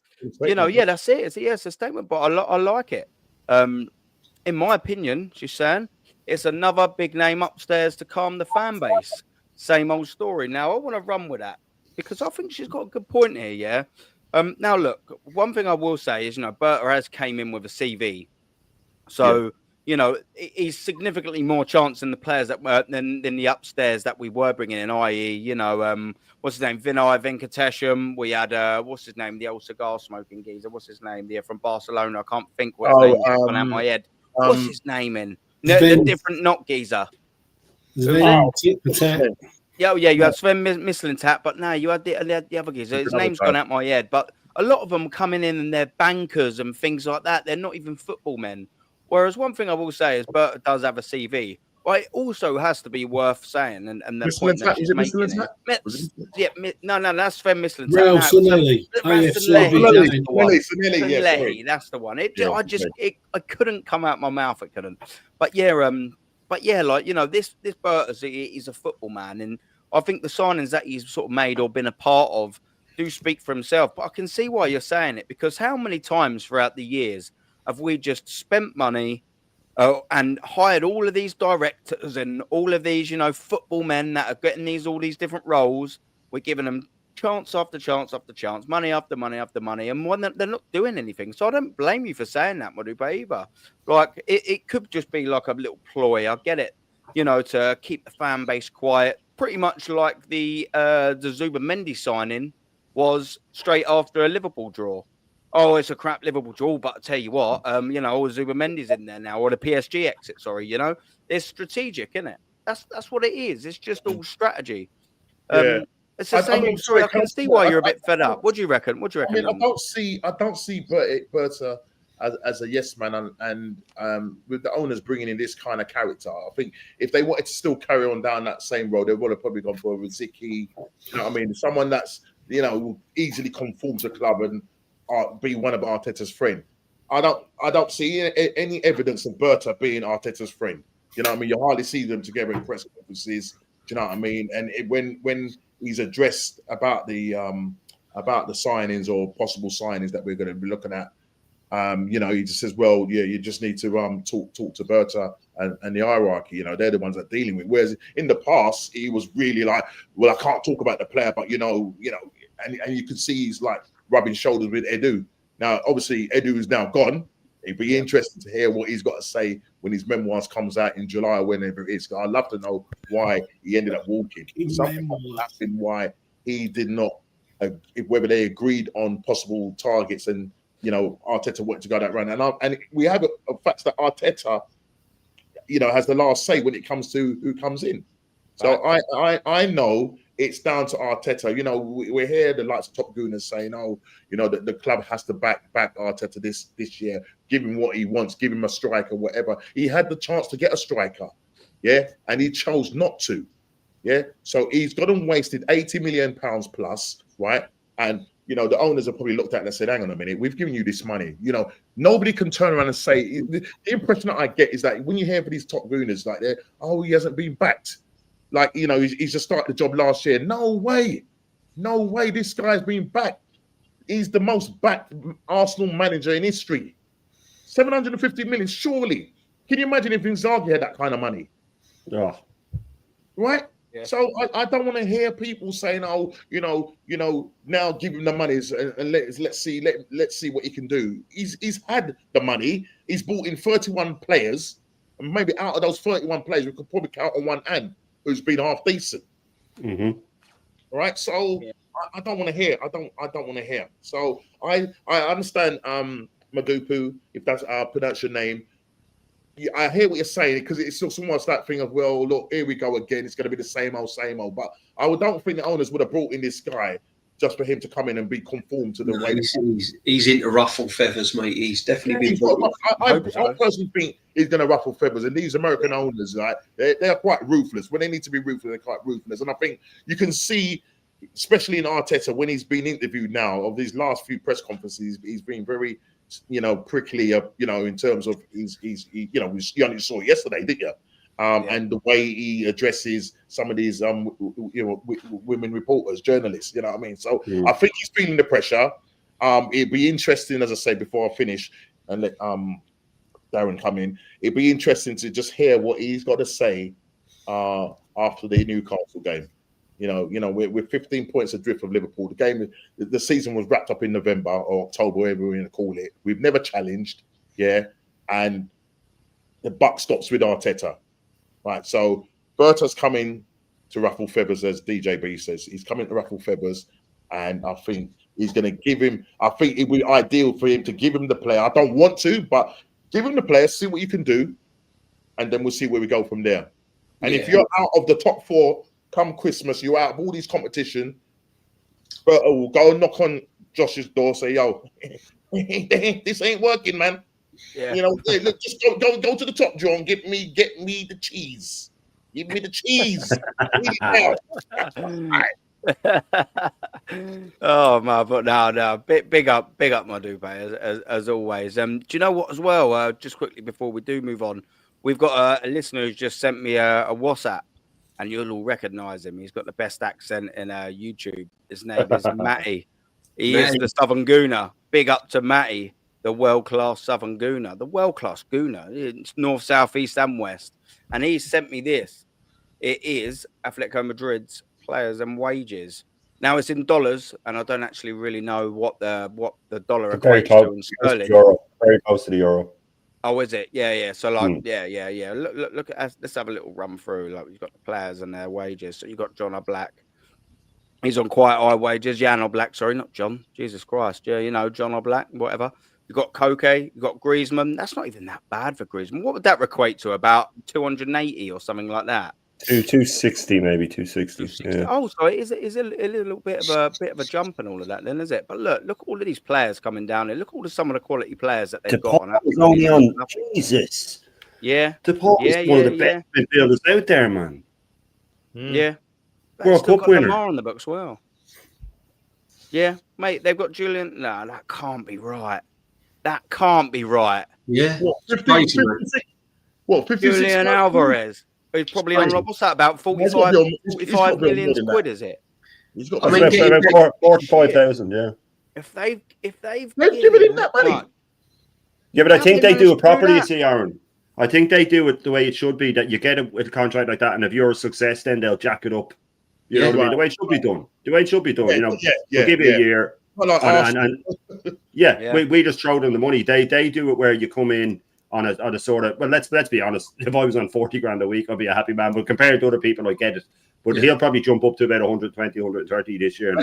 it. It's a statement, but I like it. In my opinion, she's saying it's another big name upstairs to calm the fan base. Same old story. Now I want to run with that because I think she's got a good point here. Yeah. Now look, one thing I will say is, Berta has came in with a CV, so he's significantly more chance than the players that were than the upstairs that we were bringing in. I.e., what's his name, Vinay Venkatesham. We had what's his name, the old cigar smoking geezer. What's his name? From Barcelona. I can't think what his name is out of my head. What's his name in? The different not geezer. Yeah, you had Sven Mislintat, but no, you had the other geezer. His name's gone out my head. But a lot of them coming in and they're bankers and things like that. They're not even football men. Whereas one thing I will say is Berta does have a CV. But it also has to be worth saying. And the point that she's making that's Sven Mislintat. Sanelli, that's the one. I couldn't come out my mouth. It couldn't. But this Berta is a football man, and I think the signings that he's sort of made or been a part of do speak for himself. But I can see why you're saying it, because how many times throughout the years have we just spent money and hired all of these directors and all of these, football men that are getting all these different roles? We're giving them chance after chance after chance, money after money after money, and when they're not doing anything. So I don't blame you for saying that, Madupe, either. Like it could just be like a little ploy. I get it, to keep the fan base quiet. Pretty much like the Zubimendi signing was straight after a Liverpool draw. Oh, it's a crap Liverpool draw, but I tell you what, Zubimendi's in there now, or the PSG exit. Sorry, it's strategic, isn't it? That's what it is. It's just all strategy. It's the same. I can see why you're a bit fed up. What do you reckon? I mean, I don't see Berta as a yes man, and with the owners bringing in this kind of character, I think if they wanted to still carry on down that same road, they would have probably gone for a Riziki. You know what I mean? Someone that's will easily conform to the club and be one of Arteta's friend. I don't see any evidence of Berta being Arteta's friend. You know what I mean? You hardly see them together in press conferences. Do you know what I mean? And when he's addressed about the signings or possible signings that we're going to be looking at, he just says, well, yeah, you just need to talk to Berta and the hierarchy. They're the ones that are dealing with. Whereas in the past, he was really like, well, I can't talk about the player, but and you can see he's like rubbing shoulders with Edu. Now, obviously, Edu is now gone. It'd be interesting to hear what he's got to say when his memoirs comes out in July or whenever it is. I'd love to know why he ended up walking. Something happened why he did not, whether they agreed on possible targets and, Arteta wanted to go that run. And we have a fact that Arteta, has the last say when it comes to who comes in. So I know it's down to Arteta. We hear the likes of Top Gooners saying, that the club has to back Arteta this year, give him what he wants, give him a striker, whatever. He had the chance to get a striker, and he chose not to, So he's got and wasted £80 million plus, right? And the owners have probably looked at it and said, hang on a minute, we've given you this money. Nobody can turn around and say, the impression that I get is that when you hear for these Top Gooners, like he hasn't been backed. Like, he's just started the job last year. No way. This guy's been backed. He's the most backed Arsenal manager in history. 750 million, surely. Can you imagine if Inzaghi had that kind of money? Oh. Right? Yeah. So I don't want to hear people saying, now give him the money and let's see what he can do. He's had the money. He's brought in 31 players, and maybe out of those 31 players, we could probably count on one hand who's been half decent. Mm-hmm. All right. So I don't want to hear. I don't want to hear. So I understand Madupu, if that's our pronounce your name. Yeah, I hear what you're saying, because it's still almost that thing of, well, look, here we go again. It's going to be the same old. But I don't think the owners would have brought in this guy just for him to come in and be conformed to the way. He's into ruffle feathers, mate. He's definitely been. I personally think he's going to ruffle feathers, and these American owners, like they're quite ruthless. When they need to be ruthless, they're quite ruthless. And I think you can see, especially in Arteta, when he's been interviewed now of these last few press conferences, he's been very, prickly, in terms of you only saw it yesterday, didn't you? And the way he addresses some of these women reporters, journalists, you know what I mean? So I think he's feeling the pressure. It'd be interesting, as I say before I finish and let Darren come in, it'd be interesting to just hear what he's got to say after the Newcastle game. We're 15 points adrift of Liverpool. The season was wrapped up in November or October, whatever we're going to call it. We've never challenged, and the buck stops with Arteta. Right, so Berta's coming to ruffle feathers, as DJB says. He's coming to ruffle feathers, and I think he's going to give him. I think it would be ideal for him to give him the player. I don't want to, but give him the player, see what you can do, and then we'll see where we go from there. And if you're out of the top 4 come Christmas, you're out of all these competition, Berta will go and knock on Josh's door, say, "Yo, this ain't working, man." Yeah. Look, just go to the top drawer and get me the cheese. Give me the cheese. Oh man, but no, big up my dupe as always. Do you know what as well? Just quickly before we do move on, we've got a listener who's just sent me a WhatsApp, and you'll all recognise him. He's got the best accent in YouTube. His name is Matty. He is the Southern Gooner. Big up to Matty. The world-class Southern Gooner, the world-class Gooner. It's north, south, east, and west. And he sent me this. It is Atletico Madrid's players and wages. Now it's in dollars, and I don't actually really know what the dollar equates to in sterling. Very close to the euro. Oh, is it? Yeah. So yeah. Look at us. Let's have a little run through. Like, you've got the players and their wages. So you've got John Oblak. He's on quite high wages. Jan Oblak, sorry, not John. Jesus Christ. Yeah, John Oblak, whatever. You've got Koke, you've got Griezmann. That's not even that bad for Griezmann. What would that equate to? About 280 or something like that? 260, maybe 260. Yeah. Oh, so it is a little bit of a jump and all of that, then, is it? But look at all of these players coming down here. Look at all some of the quality players that they've got. Only on Jesus. Yeah. DePaul is one of the best midfielders out there, man. Yeah. World Cup winner. Lamar on the books, well. Yeah, mate. They've got Julian. No, that can't be right. That can't be right. Yeah. What, 56? Julian Alvarez. He's probably on, what's that, about 45 million quid, is it? He's got about 45,000, yeah. If they've given him that money. Yeah, but I think they do it properly, you see, Aaron. I think they do it the way it should be, that you get a contract like that, and if you're a success, then they'll jack it up. You know what I mean? The way it should be done. We'll give you a year. We just throw them the money. They do it where you come in on a sort of, well, let's be honest. If I was on 40 grand a week, I'd be a happy man. But compared to other people, I get it. But he'll probably jump up to about 120, 130 this year. I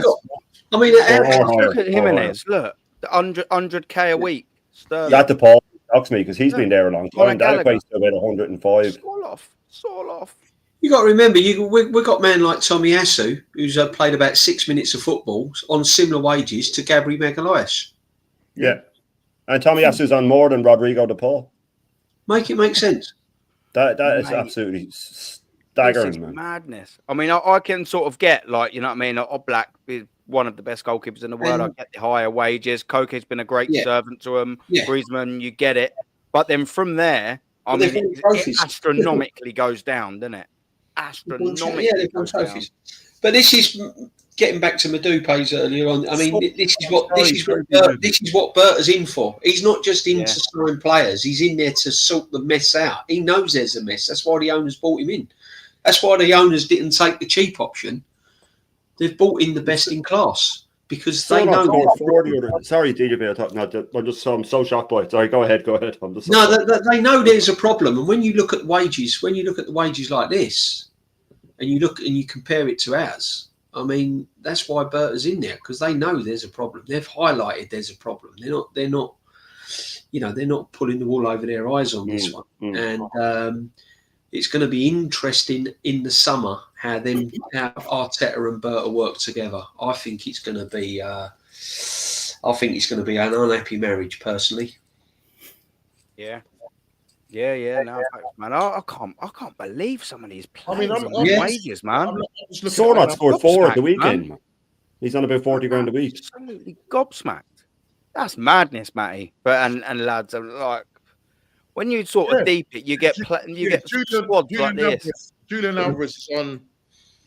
mean, look at Jimenez. Look, 100k a week. That DePaul shocks me because he's been there a long time. That equates to about 105. Soil off. You got to remember, we got men like Tommy Asu, who's played about 6 minutes of football on similar wages to Gabriel Magalhaes. Yeah, and Tommy Asu's on more than Rodrigo DePaul. Make it make sense. That is absolutely staggering, man. Madness. I mean, I can sort of get, like, you know what I mean? Oblak is one of the best goalkeepers in the world. I get the higher wages. Koke's been a great servant to him. Yeah. Griezmann, you get it. But then from there, I mean, it astronomically goes down, doesn't it? Astronomically. Yeah, they've won trophies. But this is getting back to Madupe's earlier on. I mean, this is what Berta's in for. He's not just in to sign players. He's in there to sort the mess out. He knows there's a mess. That's why the owners bought him in. That's why the owners didn't take the cheap option. They've bought in the best in class because they know. Sorry, DJ, I'm so shocked by it. Sorry, go ahead. They know there's a problem, and when you look at wages, the wages like this, and you compare it to ours, I mean, that's why Berta's in there, because they know there's a problem. They've highlighted there's a problem. They're not pulling the wool over their eyes on this one. And it's going to be interesting in the summer how Arteta and Berta work together. I think it's going to be an unhappy marriage, personally. Yeah. No, man, I can't believe some of these players on wages, man. Sorloth scored 4 at the weekend. Man. He's on about 40 grand a week. Absolutely gobsmacked. That's madness, Matty. But and lads, I'm like, when you sort of deep it, you get squads like this. Julian Alvarez is on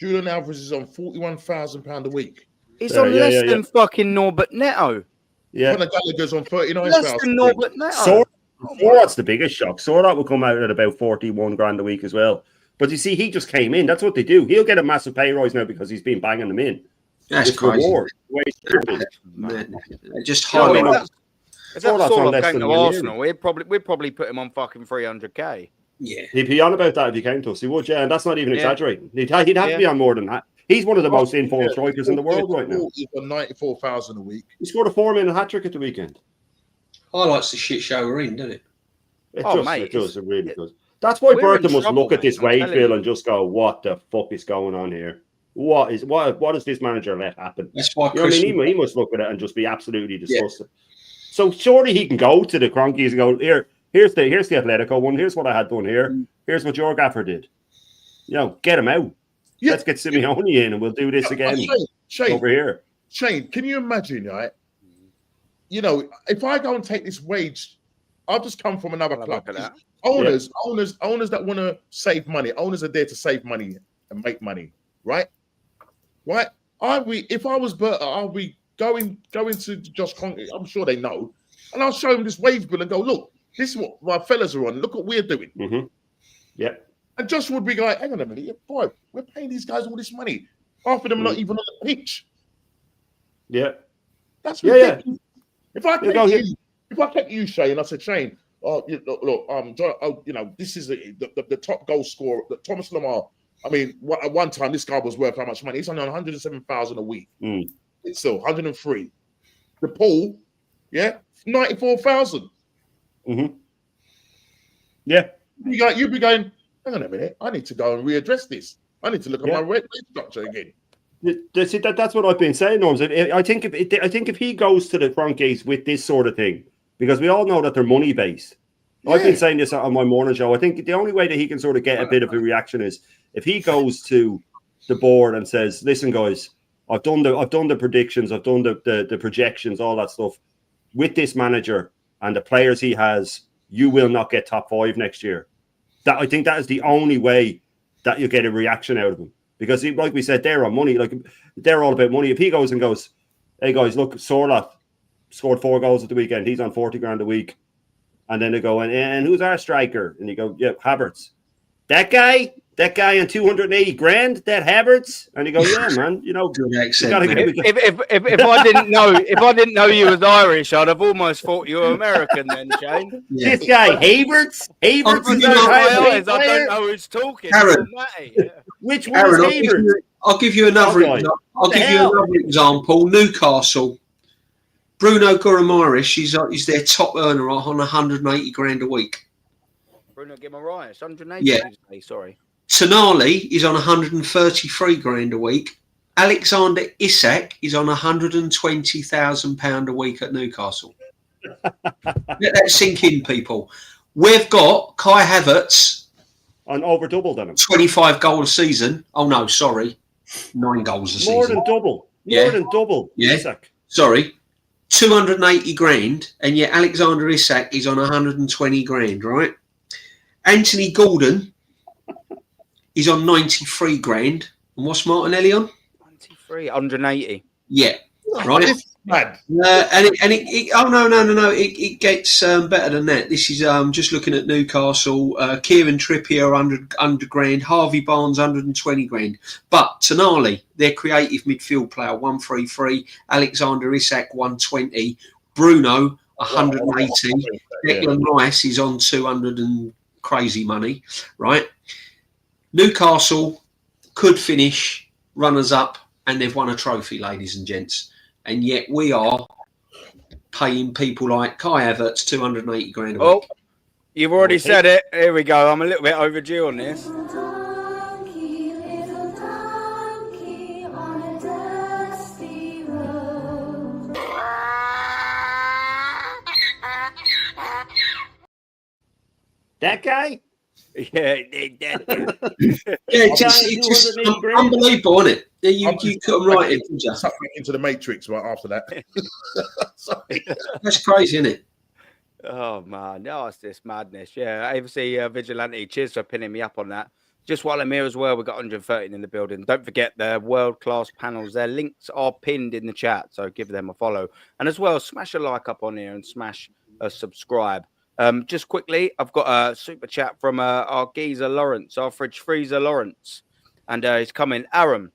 £41,000 a week. He's on less than fucking Norbert Neto. Yeah, Conor Gallagher's on 39,000. Less than Norbert Neto. Sorloth's the biggest shock. Sorloth will come out at about 41 grand a week as well. But you see, he just came in. That's what they do. He'll get a massive pay rise now because he's been banging them in. That's crazy. Just highlight. If Sorloth came to Arsenal, we'd probably put him on fucking 300k. Yeah, he'd be on about that if he came to us. He would, yeah, and that's not even exaggerating. He'd have to be on more than that. He's one of the most informed strikers in the world right now. He's on 94,000 a week. He scored a 4-minute hat-trick at the weekend. Highlights the shit show we're in, doesn't it? It does. It really does. That's why Berta must look at this wage bill and just go, "What the fuck is going on here? What does this manager let happen?" That's why he must look at it and just be absolutely disgusted. So surely he can go to the Cronkies and go, here's the Atletico one. Here's what I had done here. Here's what your gaffer did. Get him out. Yeah. Let's get Simeone in and we'll do this again over here. Shane, can you imagine, right? If I go and take this wage, I'll just come from another club. Owners that want to save money. Owners are there to save money and make money, right? Right? If I was Berta, I'll be going to Josh Kroenke. I'm sure they know, and I'll show him this wage bill and go, look, this is what my fellas are on. Look what we're doing. Mm-hmm. Yeah. And Josh would be like, hang on a minute, boy, we're paying these guys all this money. Half of them not even on the pitch. Yeah. That's ridiculous. Yeah. If I take you, Shane, and I said, Shane, this is the top goal scorer, Thomas Lamar. I mean, at one time, this guy was worth how much money? He's on 107,000 a week. It's still 103. The Paul, 94,000. Mm-hmm. Yeah. You'd be going, hang on a minute, I need to go and readdress this. I need to look at my rate structure again. That's what I've been saying, Norms. I think if he goes to the Cronkies with this sort of thing, because we all know that they're money based. Yeah. I've been saying this on my morning show. I think the only way that he can sort of get a bit of a reaction is if he goes to the board and says, "Listen, guys, I've done the predictions, I've done the projections, all that stuff with this manager and the players he has. You will not get top 5 next year." I think that is the only way that you get a reaction out of him. Because, like we said, they're on money. Like, they're all about money. If he goes and goes, "Hey, guys, look, Sorloth scored 4 goals at the weekend. He's on 40 grand a week." And then they go, and who's our striker? And you go, "Yeah, Havertz." That guy on 280 grand, that Havertz? And you go, "Yeah, man, good accent, if I didn't know you was Irish, I'd have almost thought you were American then, Shane." Yeah. This guy, Havertz is I don't know who's talking. Aaron. Which one is Havertz? I'll give you another example. Newcastle. Bruno Guimaraes, he's their top earner on 180 grand a week. Bruno Guimaraes, 180. Yeah. Sorry. Tonali is on 133 grand a week. Alexander Isak is on £120,000 a week at Newcastle. Let that sink in, people. We've got Kai Havertz on over double than him. 25 goals a season. Oh no, sorry, 9 goals a season. More than double. More than double. Yeah. Isak. Sorry. 280 grand, and yet Alexander Isak is on 120 grand, right? Anthony Gordon is on 93 grand. And what's Martinelli on? 93, 180. Yeah, right. Mad. It gets better than that. This is just looking at Newcastle. Kieran Trippier 100 grand. Harvey Barnes 120 grand. But Tonali, their creative midfield player, 133. Alexander Isak 120. Bruno 180. Declan Rice is on 200 and crazy money, right? Newcastle could finish runners up, and they've won a trophy, ladies and gents. And yet we are paying people like Kai Havertz 280 grand a week. You've already said it. Here we go. I'm a little bit overdue on this. That guy? Yeah, Yeah, it's just unbelievable, isn't it? You couldn't write it, did you? Sucked back into the Matrix right after that. Sorry. That's crazy, isn't it? Oh man, no, it's this madness. Yeah, obviously, Vigilante, cheers for pinning me up on that. Just while I'm here as well, we've got 113 in the building. Don't forget the world-class panels. Their links are pinned in the chat, so give them a follow. And as well, smash a like up on here and smash a subscribe. Just quickly, I've got a super chat from our geezer Lawrence, our fridge freezer Lawrence. And he's coming. Aaron,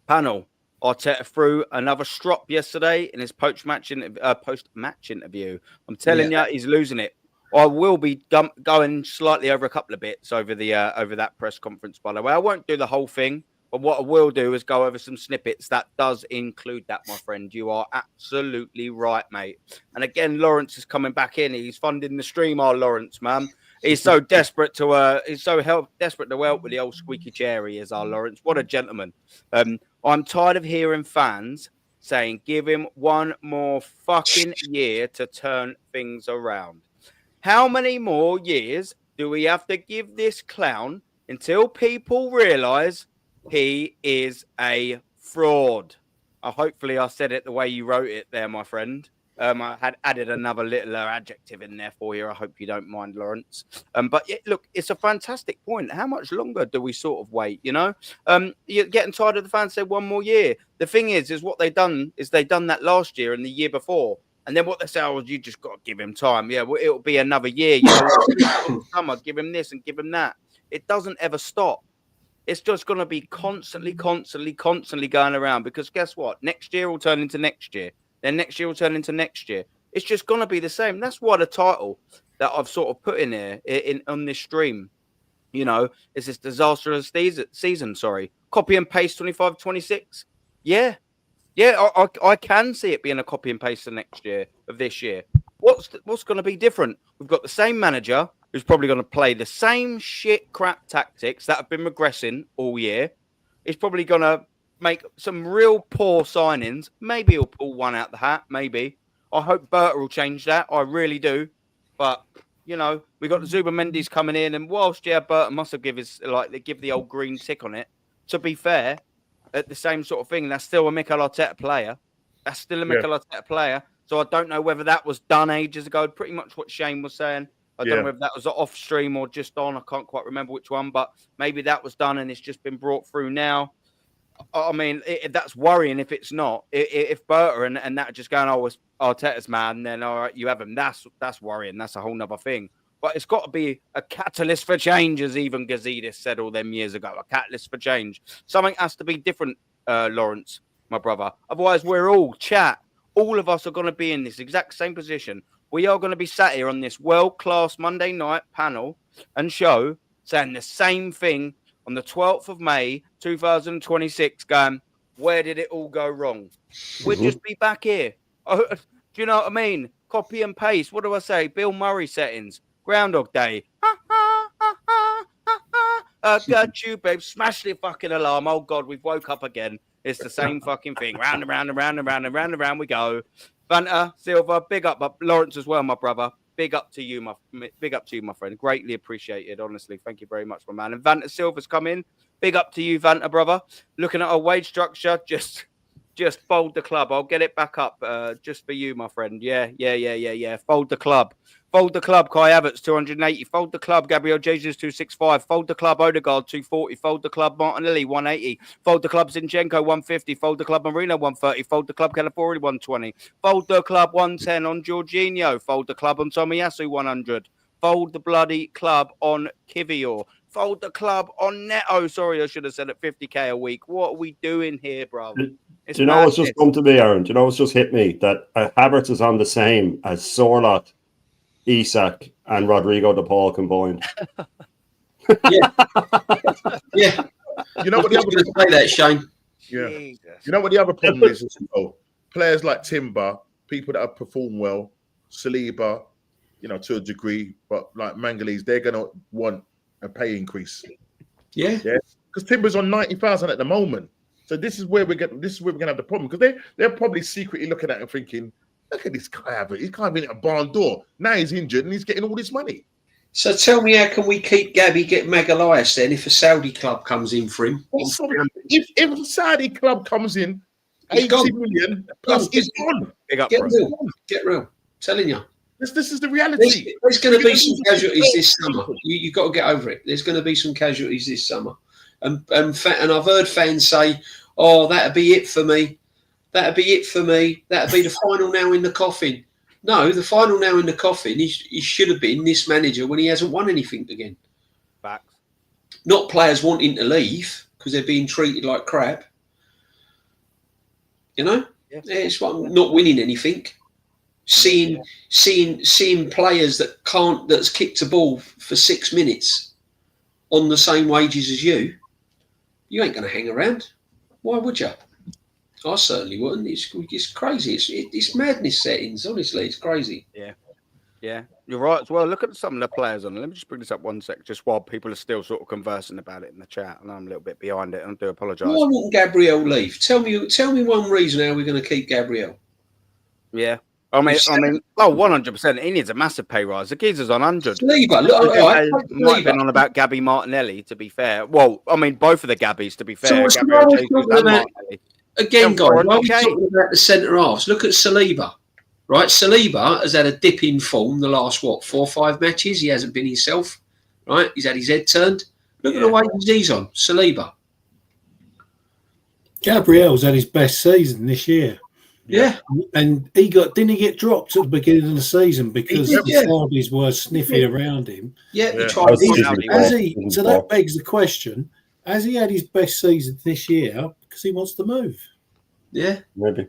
panel, Arteta threw another strop yesterday in his post-match interview. I'm telling you, he's losing it. I will be going slightly over a couple of bits over the over that press conference, by the way. I won't do the whole thing, but what I will do is go over some snippets that does include that, my friend. You are absolutely right, mate. And again, Lawrence is coming back in. He's funding the stream, our Lawrence, man. He's so desperate to desperate to help with the old squeaky chair. He is, our Lawrence. What a gentleman. I'm tired of hearing fans saying, give him one more fucking year to turn things around. How many more years do we have to give this clown until people realise he is a fraud? Hopefully I said it the way you wrote it there, my friend. I had added another little adjective in there for you. I hope you don't mind, Lawrence. But yeah, look, it's a fantastic point. How much longer do we sort of wait, you know? You're getting tired of the fans say one more year. The thing is what they've done is they done that last year and the year before. And then what they say, you just got to give him time. Yeah, well, it'll be another year. You know, summer, give him this and give him that. It doesn't ever stop. It's just going to be constantly going around because guess what? Next year will turn into next year. Then next year will turn into next year. It's just going to be the same. That's why the title that I've sort of put in there on this stream, you know, is this disastrous season. Sorry. Copy and paste 25-26. Yeah. Yeah, I can see it being a copy and paste of next year, of this year. What's going to be different? We've got the same manager who's probably going to play the same shit crap tactics that have been regressing all year. He's probably going to make some real poor signings. Maybe he'll pull one out the hat. Maybe. I hope Berta will change that. I really do. But, you know, we got Zubimendi's coming in. And whilst, Berta must have give the old green tick on it, to be fair, at the same sort of thing, that's still a Mikel Arteta player. Arteta player. So I don't know whether that was done ages ago. Pretty much what Shane was saying. I don't know whether that was off stream or just on. I can't quite remember which one, but maybe that was done and it's just been brought through now. I mean, that's worrying if it's not. If Berta and that just going, it's Arteta's man, then all right, you have him. That's worrying. That's a whole nother thing. But it's got to be a catalyst for change, as even Gazidis said all them years ago. A catalyst for change. Something has to be different, Lawrence, my brother. Otherwise, we're all all of us are going to be in this exact same position. We are going to be sat here on this world-class Monday night panel and show saying the same thing on the 12th of May, 2026, going, where did it all go wrong? We'll just be back here. Do you know what I mean? Copy and paste. What do I say? Bill Murray settings. Groundhog Day. Got you, babe. Smash the fucking alarm. Oh, God, we've woke up again. It's the same fucking thing. Round and round and round and round and round and round we go. Banter, Silver, big up. But Lawrence as well, my brother. Big up to you, my friend. Greatly appreciated, honestly. Thank you very much, my man. And Vanta Silver's come in. Big up to you, Vanta, brother. Looking at our wage structure, just fold the club. I'll get it back up just for you, my friend. Yeah. Fold the club. Fold the club, Kai Havertz, 280. Fold the club, Gabriel Jesus, 265. Fold the club, Odegaard, 240. Fold the club, Martinelli, 180. Fold the club, Zinchenko, 150. Fold the club, Marino, 130. Fold the club, Calafiori, 120. Fold the club, 110 on Jorginho. Fold the club on Tomiyasu, 100. Fold the bloody club on Kivior. Fold the club on Neto. Sorry, I should have said it, 50k a week. What are we doing here, bro? Do you know what's just come to me, Aaron? Do you know what's just hit me? That Havertz is on the same as Sorloth, Isak, and Rodrigo de Paul combined. Yeah. You know what the other play that, Shane? Yeah. Jesus. You know what the other problem is as well? Players like Timber, people that have performed well, Saliba, you know, to a degree, but like Mangalese, they're gonna want a pay increase. Yeah. Because Timber's on 90,000 at the moment. So this is where we're gonna have the problem. Because they're probably secretly looking at it and thinking, look at this guy, he's kind of in a barn door. Now he's injured and he's getting all this money. So tell me, how can we keep Gabby, get Magalhaes then if a Saudi club comes in for him? If a Saudi club comes in, He's 80 gone. million plus is gone. Big up Get for us. real. Get real. Telling you. This is the reality. There's going to be some casualties this summer. You've got to get over it. There's going to be some casualties this summer. And I've heard fans say, oh, that'd be it for me. That'd be it for me. That'd be the final nail in the coffin. No, the final nail in the coffin, he should have been this manager when he hasn't won anything again. Facts. Not players wanting to leave because they're being treated like crap. You know? Yeah. It's not winning anything. Seeing players that's kicked a ball for 6 minutes on the same wages as you ain't going to hang around. Why would you? I certainly wouldn't. It's crazy. It's madness settings. Honestly, it's crazy. Yeah, you're right as well. Look at some of the players on. Let me just bring this up 1 sec, just while people are still sort of conversing about it in the chat, and I'm a little bit behind it. And I do apologise. Why wouldn't Gabriel leave? Tell me one reason how we're going to keep Gabriel. Yeah. I mean, 100%. He needs a massive pay rise. The geezer's on 100. Lever, might have been on about Gabby Martinelli, to be fair. Well, I mean, both of the Gabbies, to be fair. So Gabriel Jesus and Martinelli. Again, guys, why are we talking about the centre halves? Look at Saliba, right? Saliba has had a dip in form the last, 4 or 5 matches. He hasn't been himself, right? He's had his head turned. Look at the way he's on, Saliba. Gabriel's had his best season this year. Yeah. And didn't he get dropped at the beginning of the season because the Saudis were sniffing around him? Yeah, Yeah. So that begs the question, has he had his best season this year because he wants to move? Yeah. Maybe.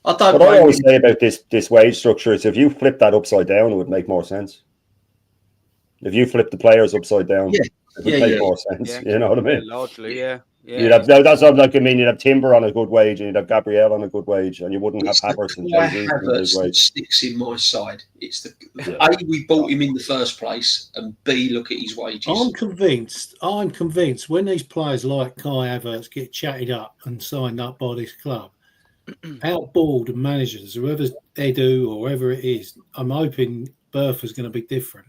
I don't What I always say about this wage structure is if you flip that upside down, it would make more sense. If you flip the players upside down, it would make more sense. Yeah. You know what I mean? Largely, yeah. You'd have, that's what I mean. You'd have Timber on a good wage, and you'd have Gabriel on a good wage, and you wouldn't have Havertz and Jesus on a good wage. Sticks in my side. It's A, we bought him in the first place, and B, look at his wages. I'm convinced when these players like Kai Havertz get chatted up and signed up by this club, outboard and managers, whoever's Edu or whoever it is, I'm hoping Bertha's going to be different.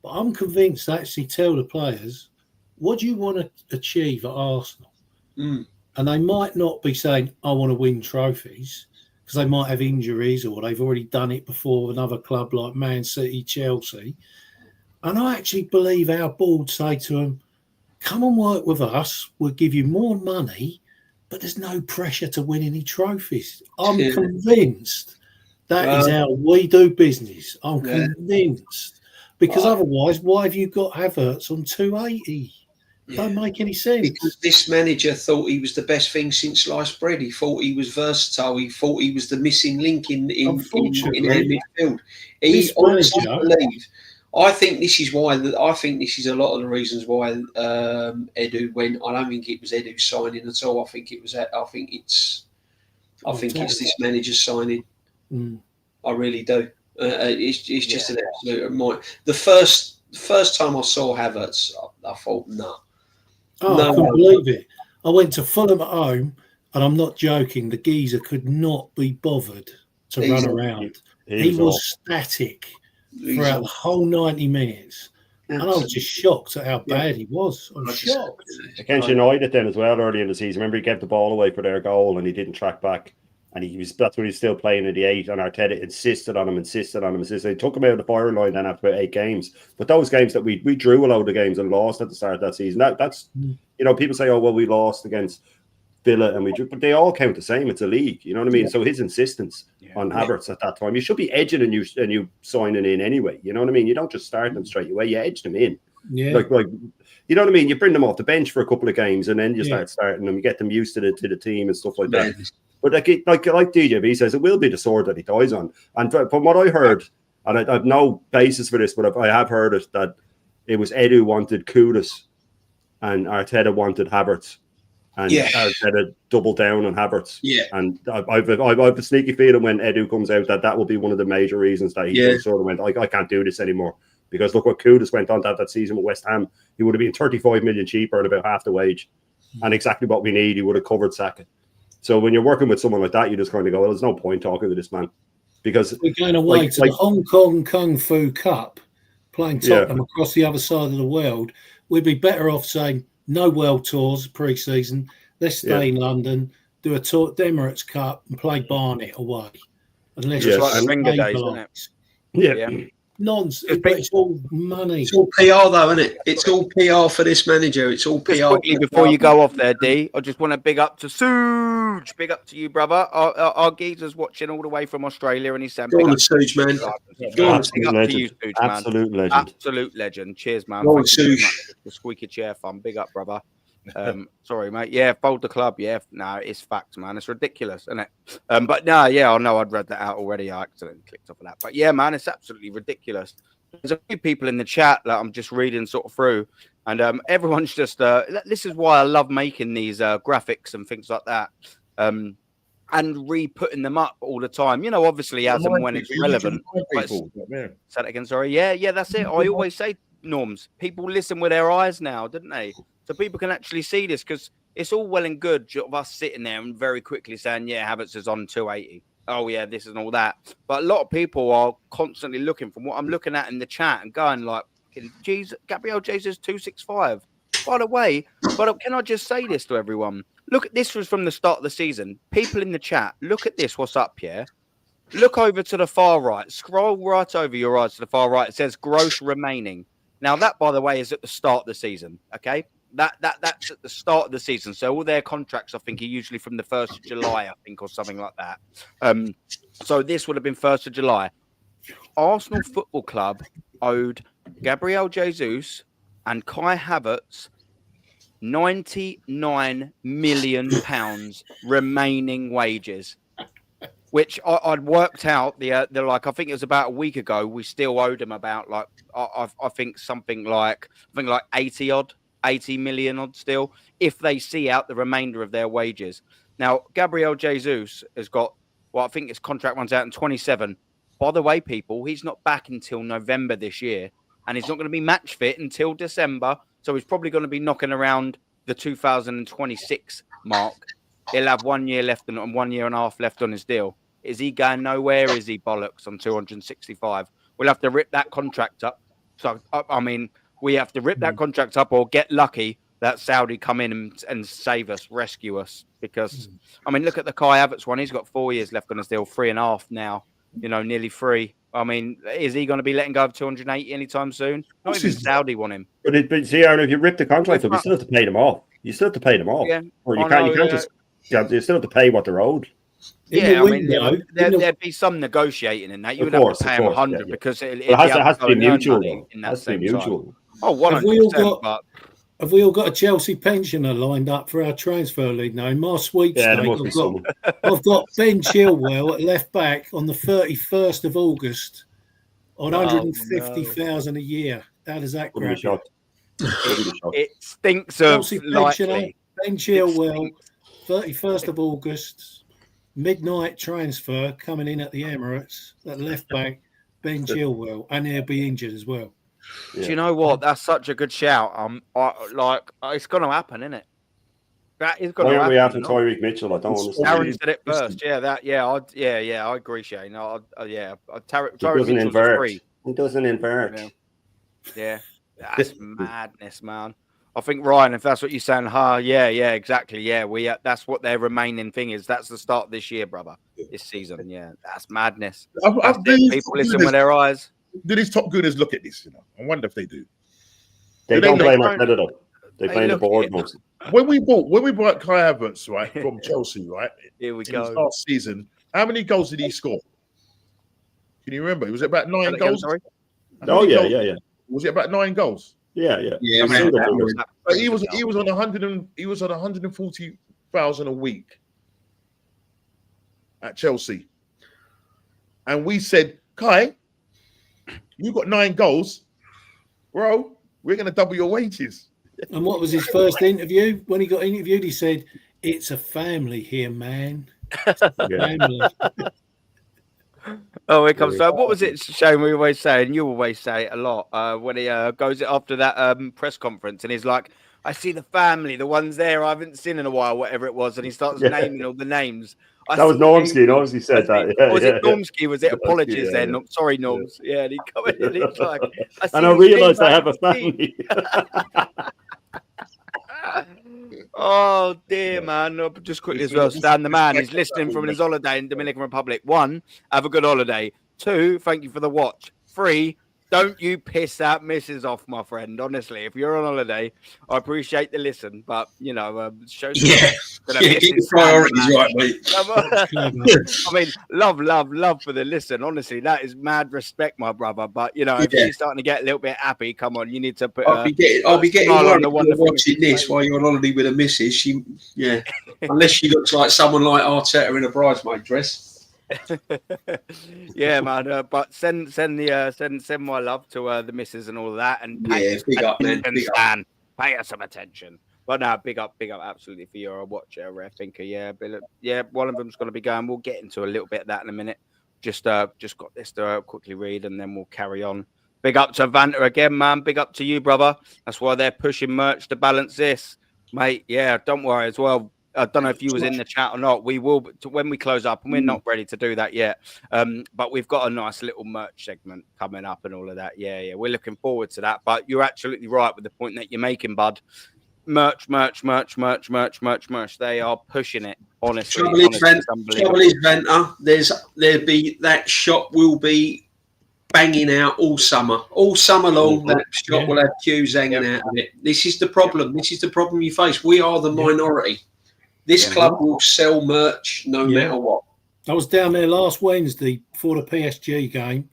But I'm convinced they actually tell the players, what do you want to achieve at Arsenal? And they might not be saying, I want to win trophies, because they might have injuries or they've already done it before with another club like Man City, Chelsea. And I actually believe our board say to them, come and work with us. We'll give you more money, but there's no pressure to win any trophies. I'm convinced that is how we do business. I'm convinced. Because otherwise, why have you got Havertz on 280? Don't make any sense. Because this manager thought he was the best thing since sliced bread. He thought he was versatile. He thought he was the missing link in our midfield. He honestly believed. I think this is why. I think this is a lot of the reasons why Edu went. I don't think it was Edu signing at all. I think it's this manager signing. I really do. It's just an absolute. The first time I saw Havertz, I thought, no. Oh, I couldn't believe it. I went to Fulham at home, and I'm not joking. The geezer could not be bothered to run around. He was static throughout the whole 90 minutes. And I was just shocked at how bad he was. I'm shocked. Against United then as well early in the season. Remember, he gave the ball away for their goal, and he didn't track back. And that's when he was still playing in the 8, and Arteta insisted on him. They took him out of the firing line then after about 8 games. But those games that we drew a load of games and lost at the start of that season, that's people say, oh, well, we lost against Villa and we drew, but they all count the same. It's a league, you know what I mean? So his insistence on Havertz at that time, you should be edging a new signing in anyway, you know what I mean? You don't just start them straight away, you edge them in. Yeah. Like you know what I mean? You bring them off the bench for a couple of games and then you start starting them, you get them used to the team and stuff like that. But like DJB says, it will be the sword that he dies on. And from what I heard, and I have no basis for this, but I have heard it, that it was Edu wanted Kudus and Arteta wanted Havertz. And Arteta doubled down on Havertz. Yeah. And I've a sneaky feeling when Edu comes out that will be one of the major reasons that he sort of went, I can't do this anymore. Because look what Kudus went on that season with West Ham. He would have been 35 million cheaper at about half the wage. And exactly what we need, he would have covered Saka. So when you're working with someone like that, you just kind of go, well, there's no point talking to this man. Because we're going away to the Hong Kong Kung Fu Cup playing Tottenham across the other side of the world, we'd be better off saying no world tours pre-season. Let's stay in London, do a tour, the Emirates Cup, and play Barnet away. Unless Just like the Wenger days, isn't it? Yeah. Nonsense, but it's all money. It's all PR though, isn't it? It's all PR for this manager. It's all PR. Just quickly before you go off there, D, I just want to big up to Suge. Big up to you, brother. Our geezer's watching all the way from Australia, and he's saying, "Go on, Suge, man. Big up to you, Suge, man. Absolute legend. Absolute legend. Cheers, man. Go on, Suge. The squeaky chair fun. Big up, brother. Sorry, mate. Yeah, fold the club. Yeah, no, it's facts, man. It's ridiculous, isn't it? But no, yeah, I know I'd read that out already. I accidentally clicked off of that. But yeah, man, it's absolutely ridiculous. There's a few people in the chat that I'm just reading sort of through, and everyone's just. This is why I love making these graphics and things like that, and re-putting them up all the time. You know, obviously as and when it's relevant. Say that again. Sorry. Yeah, that's it. I always say, Norms, people listen with their eyes now, didn't they? So people can actually see this, because it's all well and good of us sitting there and very quickly saying, yeah, Havertz is on 280. Oh, yeah, this and all that. But a lot of people are constantly looking, from what I'm looking at in the chat, and going like, Jesus, Gabriel Jesus 265. By the way, but can I just say this to everyone? Look, this was from the start of the season. People in the chat, look at this. What's up here? Look over to the far right. Scroll right over your eyes to the far right. It says gross remaining. Now, that, by the way, is at the start of the season, okay? That's at the start of the season. So all their contracts, I think, are usually from the 1st of July, I think, or something like that. So this would have been 1st of July. Arsenal Football Club owed Gabriel Jesus and Kai Havertz £99 million remaining wages, which I'd worked out. They're like, I think it was about a week ago, we still owed them about like, I think something like, 80 million odd still, if they see out the remainder of their wages. Now, Gabriel Jesus has got, well, I think his contract runs out in 27. By the way, people, he's not back until November this year, and he's not going to be match fit until December. So he's probably going to be knocking around the 2026 mark. He'll have 1 year left and 1 year and a half left on his deal. Is he going nowhere? Is he bollocks on 265? We'll have to rip that contract up. So, I mean, we have to rip that contract up or get lucky that Saudi come in and save us, rescue us. Because, I mean, look at the Kai Havertz one. He's got 4 years left on his deal, 3.5 now, you know, nearly 3. I mean, is he going to be letting go of 280 anytime soon? Not even Saudi want him. But see, Aaron, if you rip the contract up, you still have to pay them off. You still have to pay them off. Yeah. Or you can't just, you still have to pay what they're owed. Yeah, I mean, there'd be some negotiating in that. You would have to pay him 100 because it has to be mutual. It has to be mutual. Oh, 100%. Have we all got a Chelsea pensioner lined up for our transfer league now? In my sweepstake, I've got Ben Chilwell at left back on the 31st of August on 150,000 a year. How does that grab you? It stinks of Chelsea pensioner, Ben Chilwell, 31st of August, midnight transfer coming in at the Emirates at left back, Ben Chilwell, and he'll be injured as well. Yeah. Do you know what? That's such a good shout. It's going to happen, isn't it? That is going to happen. Why are we after Tyreek Mitchell? I don't understand. Aaron said it first. Yeah, I agree, Shane. Tyreek Mitchell is free. He doesn't invert. Yeah, that's madness, man. I think, Ryan, if that's what you're saying, exactly. Yeah, that's what their remaining thing is. That's the start of this year, brother. This season, yeah, that's madness. People listen with their eyes. Do these top gooners look at this? You know, I wonder if they do. They don't play Arteta though. They play the board mostly. When we bought Kai Havertz, right, from Chelsea, right? Here we go. Last season, how many goals did he score? Can you remember? Was it about 9 goals? Sorry? Yeah. Was it about 9 goals? Yeah. But he was on 140,000 a week at Chelsea, and we said, Kai, you got 9 goals, bro. We're going to double your wages. And what was his first interview? When he got interviewed, he said, "It's a family here, man." Family. Oh, here comes. So, what was it, Shane? We always say, and you always say it a lot when he goes after that press conference, and he's like, "I see the family, the ones there I haven't seen in a while, whatever it was," and he starts naming all the names. That was Normski. Normski said that. Yeah, was yeah, it Normski? Was it Normski, apologies yeah, then? Yeah. Sorry, Norms. Yeah, and he commented, he's like, and I realised I have a family. Oh dear, man! Just quickly as well, Stan the man. He's listening from his holiday in Dominican Republic. 1, have a good holiday. 2, thank you for the watch. 3, don't you piss that missus off, my friend. Honestly, if you're on holiday, I appreciate the listen, but you know, show some get your priorities right, mate. I mean, love for the listen. Honestly, that is mad respect, my brother. But you know, if she's starting to get a little bit happy, come on, you need to put. I'll be getting worried if you're watching this while you're on holiday with a missus. Unless she looks like someone like Arteta in a bridesmaid dress. Yeah, man. But send my love to the missus and all of that, and big up, man. Big up. Pay her some attention. But no, big up, absolutely for your watcher, rare thinker. Yeah, one of them's going to be going. We'll get into a little bit of that in a minute. Just got this to quickly read, and then we'll carry on. Big up to Banter again, man. Big up to you, brother. That's why they're pushing merch to balance this, mate. Yeah, don't worry as well. I don't know if you was in the chat or not. We will when we close up, and we're not ready to do that yet. But we've got a nice little merch segment coming up and all of that. Yeah, we're looking forward to that. But you're absolutely right with the point that you're making, bud. Merch. They are pushing it. Honestly, trouble is, Venter. That shop will be banging out all summer long. That shop will have queues hanging out of it. This is the problem. This is the problem you face. We are the minority. This club will sell merch no matter what. I was down there last Wednesday before the PSG game,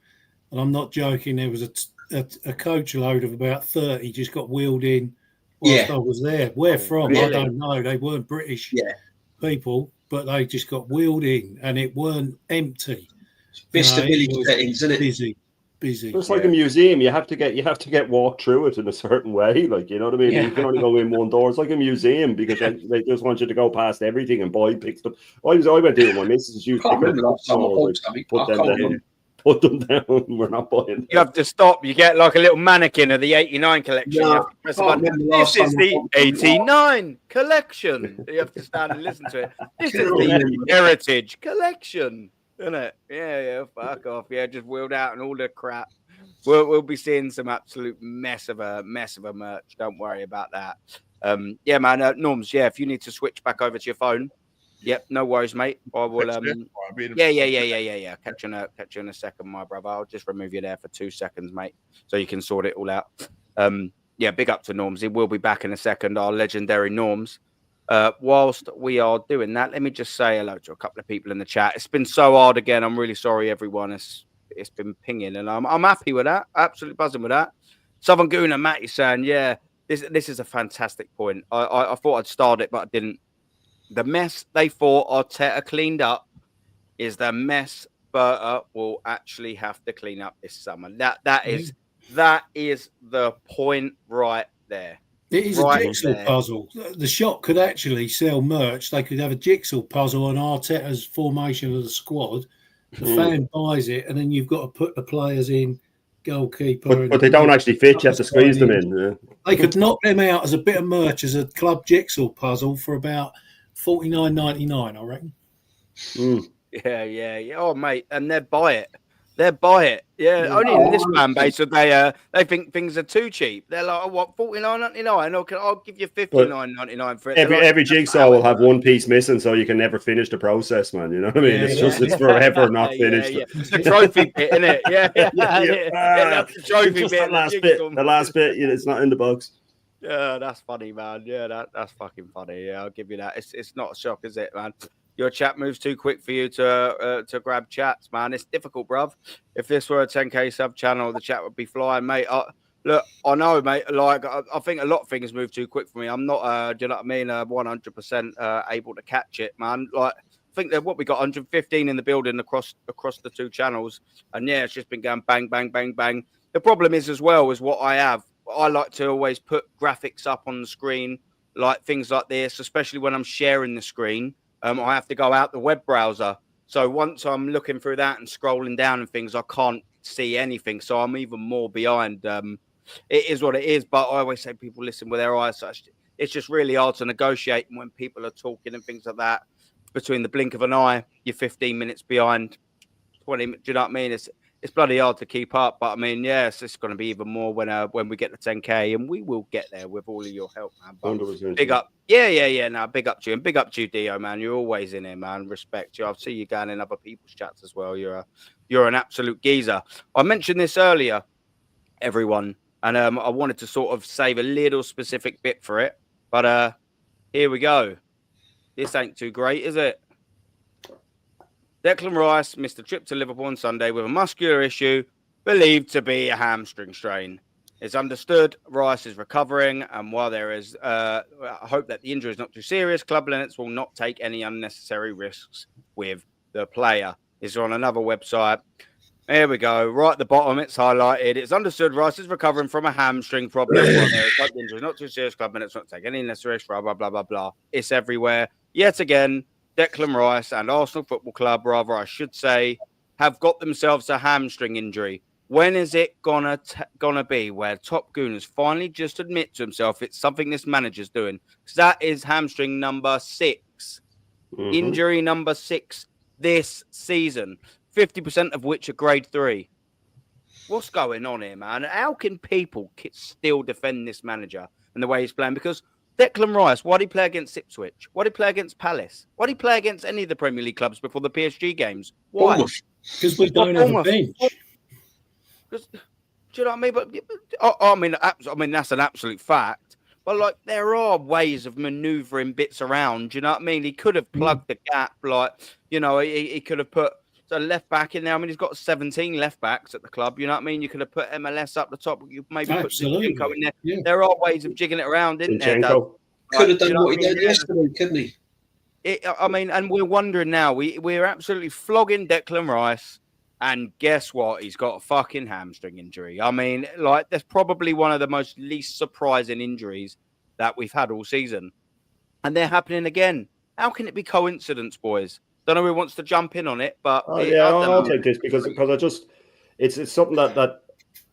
and I'm not joking. There was a coach load of about 30 just got wheeled in whilst I was there. Where from? Really? I don't know. They weren't British people, but they just got wheeled in, and it weren't empty. Vista Village settings, isn't it? Busy. It's like a museum. You have to get walked through it in a certain way. Like, you know what I mean? You can only go in one door. It's like a museum because they just want you to go past everything and buy pick stuff. I went doing my missus used to put them down. We're not buying them. You have to stop. You get like a little mannequin of the 89 collection. You have to press a button. This is the 89 collection. You have to stand and listen to it. This is the heritage collection. Isn't it? Yeah, fuck off. Yeah, just wheeled out and all the crap. We'll be seeing some absolute mess of a merch. Don't worry about that. Yeah, man. Norms, if you need to switch back over to your phone, yep, no worries, mate. I will. Yeah. Catch you in a second, my brother. I'll just remove you there for 2 seconds, mate, so you can sort it all out. Big up to Norms. He will be back in a second. Our legendary Norms. Whilst we are doing that, let me just say hello to a couple of people in the chat. It's been so hard again. I'm really sorry, everyone. It's been pinging, and I'm happy with that. Absolutely buzzing with that. Southern Goon and Matt is saying, this is a fantastic point. I thought I'd start it, but I didn't. The mess they thought Arteta cleaned up is the mess Berta will actually have to clean up this summer. That is the point right there. It is a jigsaw puzzle. The shop could actually sell merch. They could have a jigsaw puzzle on Arteta's formation of the squad. The fan buys it, and then you've got to put the players in, goalkeeper. But they don't actually fit. You have to squeeze them in. Yeah. They could knock them out as a bit of merch, as a club jigsaw puzzle for about $49.99, I reckon. Yeah. Oh, mate, and they'd buy it. Yeah, only in this fan base that they think things are too cheap. They're like, oh, what, $49.99? I'll give you $59.99 for it. Every jigsaw will have one piece missing, so you can never finish the process, man. You know what I mean? It's forever not finished. It's the trophy bit, isn't it? Yeah. That's the trophy bit. The last bit, it's not in the box. Yeah, that's funny, man. Yeah, that's fucking funny. Yeah, I'll give you that. It's not a shock, is it, man? Your chat moves too quick for you to grab chats, man. It's difficult, bruv. If this were a 10K sub channel, the chat would be flying, mate. Look, I know, mate. Like, I think a lot of things move too quick for me. I'm not, do you know what I mean? 100% able to catch it, man. Like, I think that we got 115 in the building across the 2 channels, and it's just been going bang, bang, bang, bang. The problem is as well is what I have. I like to always put graphics up on the screen, like things like this, especially when I'm sharing the screen. I have to go out the web browser. So once I'm looking through that and scrolling down and things, I can't see anything. So I'm even more behind. It is what it is. But I always say people listen with their eyes. So it's just really hard to negotiate when people are talking and things like that. between the blink of an eye, you're 15 minutes behind, 20. Do you know what I mean? It's bloody hard to keep up, but I mean, yes, it's going to be even more when we get to 10K, and we will get there with all of your help, man. But big up, yeah. No, big up to you, and big up to you, Dio, man. You're always in here, man. Respect you. I'll see you going in other people's chats as well. You're an absolute geezer. I mentioned this earlier, everyone, and I wanted to sort of save a little specific bit for it, but here we go. This ain't too great, is it? Declan Rice missed a trip to Liverpool on Sunday with a muscular issue believed to be a hamstring strain. It's understood Rice is recovering, and while there is I hope that the injury is not too serious, club limits will not take any unnecessary risks with the player. It's on another website. There we go. Right at the bottom, it's highlighted. It's understood Rice is recovering from a hamstring problem. While there is club injury, not too serious, club limits not take any unnecessary risks, blah, blah, blah, blah, blah. It's everywhere. Yet again, Declan Rice and Arsenal Football Club, rather, I should say, have got themselves a hamstring injury. When is it gonna be where Top Gooners finally just admit to himself it's something this manager's doing? Because that is hamstring number 6. Mm-hmm. Injury number 6 this season. 50% of which are grade 3. What's going on here, man? How can people still defend this manager and the way he's playing? Because Declan Rice, why did he play against Ipswich? Why did he play against Palace? Why did he play against any of the Premier League clubs before the PSG games? Why? Because we don't have a bench. Do you know what I mean? But I mean that's an absolute fact. But like, there are ways of manoeuvring bits around. Do you know what I mean? He could have plugged the gap. Like, you know, he could have put a left back in there. I mean, he's got 17 left backs at the club. You know what I mean? You could have put MLS up the top. You maybe put Zinchenko in there. Yeah. There are ways of jigging it around, isn't there? Could have done what he did yesterday, couldn't he? I mean, and we're wondering now. We're absolutely flogging Declan Rice, and guess what? He's got a fucking hamstring injury. I mean, like, that's probably one of the most least surprising injuries that we've had all season, and they're happening again. How can it be coincidence, boys? Don't know who wants to jump in on it, but I'll take this because I just it's something that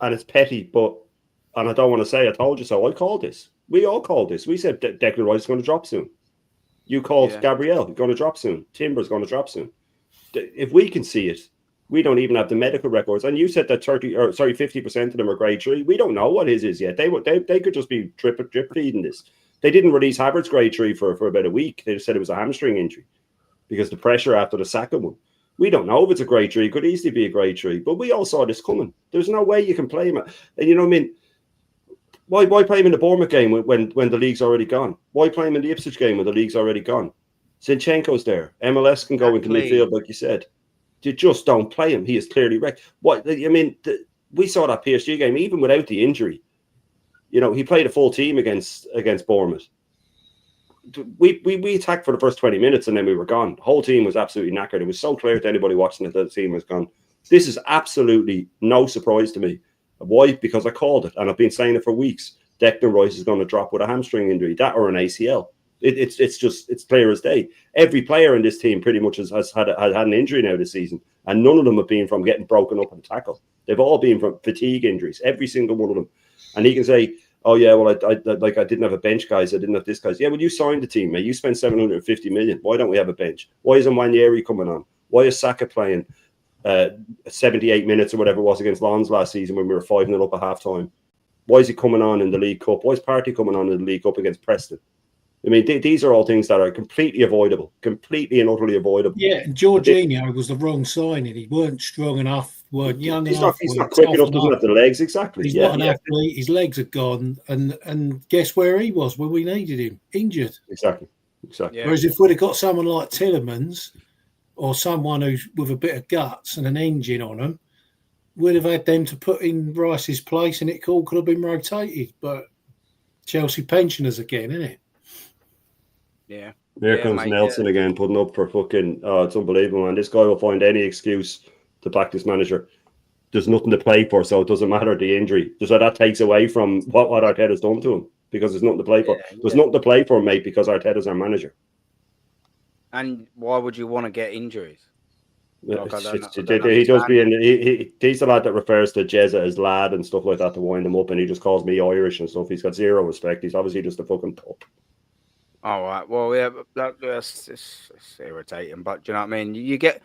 and it's petty, and I don't want to say I told you so. I called this. We all called this. We said Declan Rice is going to drop soon. You called Gabriel going to drop soon. Timber's going to drop soon. If we can see it, we don't even have the medical records. And you said that 50% of them are grade 3. We don't know what his is yet. They could just be drip feeding this. They didn't release Havertz's grade 3 for about a week. They just said it was a hamstring injury because the pressure after the second one. We don't know if it's a grade 3. It could easily be a grade 3. But we all saw this coming. There's no way you can play him. And you know what I mean? Why play him in the Bournemouth game when the league's already gone? Why play him in the Ipswich game when the league's already gone? Zinchenko's there. MLS can go into midfield, like you said. You just don't play him. He is clearly wrecked. We saw that PSG game, even without the injury. You know, he played a full team against Bournemouth. We attacked for the first 20 minutes and then we were gone. The whole team was absolutely knackered. It was so clear to anybody watching it that the team was gone. This is absolutely no surprise to me. Why? Because I called it, and I've been saying it for weeks. Declan Rice is going to drop with a hamstring injury, that or an ACL. It's clear as day. Every player in this team pretty much has had an injury now this season, and none of them have been from getting broken up and tackle. They've all been from fatigue injuries, every single one of them. And he can say, "Oh yeah, well I didn't have a bench, guys. I didn't have this, guys." Yeah, well, you signed the team, mate. You spent 750 million. Why don't we have a bench? Why isn't Wanyeri coming on? Why is Saka playing 78 minutes or whatever it was against Lons last season when we were 5-0 up at half time? Why is he coming on in the League Cup? Why is Partey coming on in the League Cup against Preston? I mean, these are all things that are completely avoidable, completely and utterly avoidable. Yeah, and Jorginho was the wrong signing. He weren't strong enough, weren't young enough. He's not quick enough, doesn't have the legs, exactly. He's not an athlete. His legs are gone. And guess where he was when we needed him? Injured. Exactly. Yeah. Whereas if we'd have got someone like Tielemans, or someone who's with a bit of guts and an engine on them, we'd have had them to put in Rice's place and it all could have been rotated. But Chelsea pensioners again, isn't it? Yeah. There comes Nelson again, putting up for fucking... Oh, it's unbelievable, man. This guy will find any excuse to back this manager. There's nothing to play for, so it doesn't matter the injury. So that takes away from what Arteta's done to him, because there's nothing to play for. There's nothing to play for, mate, because Arteta's our manager. And why would you want to get injuries? Like, he's the lad that refers to Jezza as lad and stuff like that to wind him up, and he just calls me Irish and stuff. He's got zero respect. He's obviously just a fucking pup. All right. Well, yeah, that's it's irritating, but do you know what I mean? You get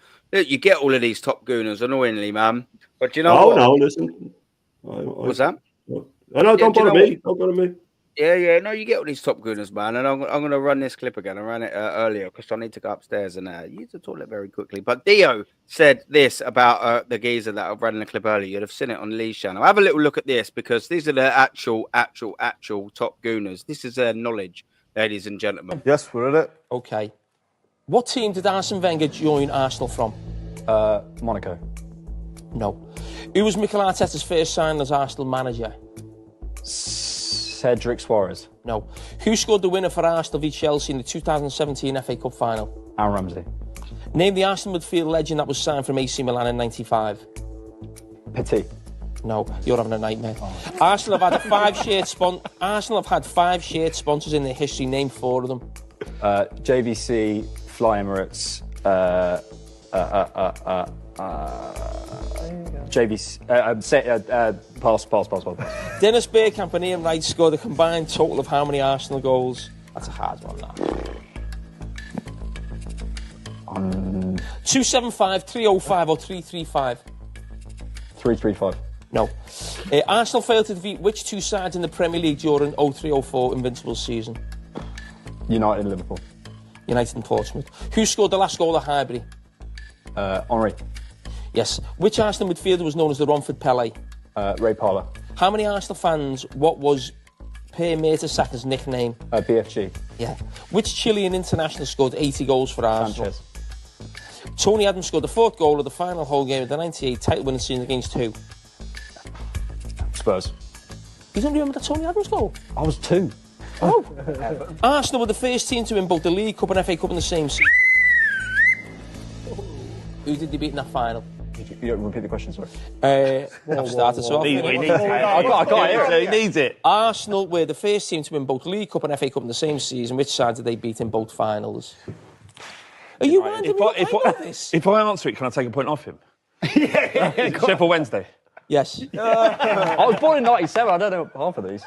all of these top gooners annoyingly, man. But do you know Oh what? no, listen. What's that? Oh no, don't do you bother know me. Don't bother me. Yeah. No, you get all these top gooners, man. And I'm going to run this clip again. I ran it earlier because I need to go upstairs and use the toilet very quickly. But Dio said this about the geezer that I ran in the clip earlier. You'd have seen it on Lee's channel. Have a little look at this because these are the actual top gooners. This is their knowledge, ladies and gentlemen. Yes, we're at it. Okay. What team did Arsene Wenger join Arsenal from? Monaco. No. Who was Mikel Arteta's first signing as Arsenal manager? Cedric Suarez. No. Who scored the winner for Arsenal v Chelsea in the 2017 FA Cup final? Aaron Ramsey. Name the Arsenal midfield legend that was signed from AC Milan in '95. Petit. No, you're having a nightmare. Arsenal have had Arsenal have had 5 shared sponsors in their history. Name 4 of them. JVC, Fly Emirates, JVC. Pass. Dennis Bergkamp and Ian Wright scored a combined total of how many Arsenal goals? That's a hard one, that. 275, 305 or 335? 335. No. Arsenal failed to defeat which 2 sides in the Premier League during 03-04 Invincible season? United and Liverpool. United and Portsmouth. Who scored the last goal at Highbury? Henri. Yes. Which Arsenal midfielder was known as the Romford Pele? Ray Parlour. How many Arsenal fans, what was Per Mertesacker's nickname? BFG. Yeah. Which Chilean international scored 80 goals for Arsenal? Sanchez. Tony Adams scored the 4th goal of the final home game of the 98 title-winning season against who? Spurs. You don't remember the Tony Adams goal? I was 2. Oh. Arsenal were the first team to win both the League Cup and FA Cup in the same season. Who did they beat in that final? You don't repeat the question, sorry. I've started so I can't hear it. He needs it. Arsenal were the first team to win both League Cup and FA Cup in the same season. Which side did they beat in both finals? Are you winding me up this? If I answer it, can I take a point off him? Sheffield Wednesday. Yes. I was born in 97. I don't know half of these.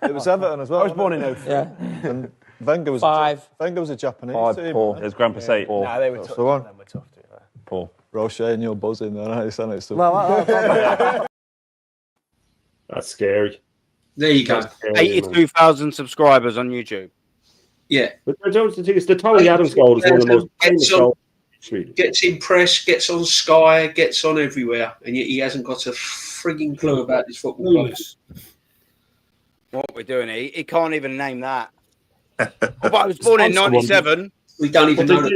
It was Everton as well. I was born in 03. Yeah. And Wenger was 5. Wenger was a Japanese 5, team. Paul. There's Grandpa Say. Nah, they were That's tough. the one. Them were tough to be fair. Paul. Roche and you're buzzing there. I understand it. That's scary. There you go. That's scary, man. 82,000 subscribers on YouTube. Yeah. But it's the Tony Adams goal is one of the most famous goals. Really. Gets in press, gets on Sky, gets on everywhere, and yet he hasn't got a frigging clue about this football club. What we're doing here, he can't even name that. But I was born in 97. We don't even know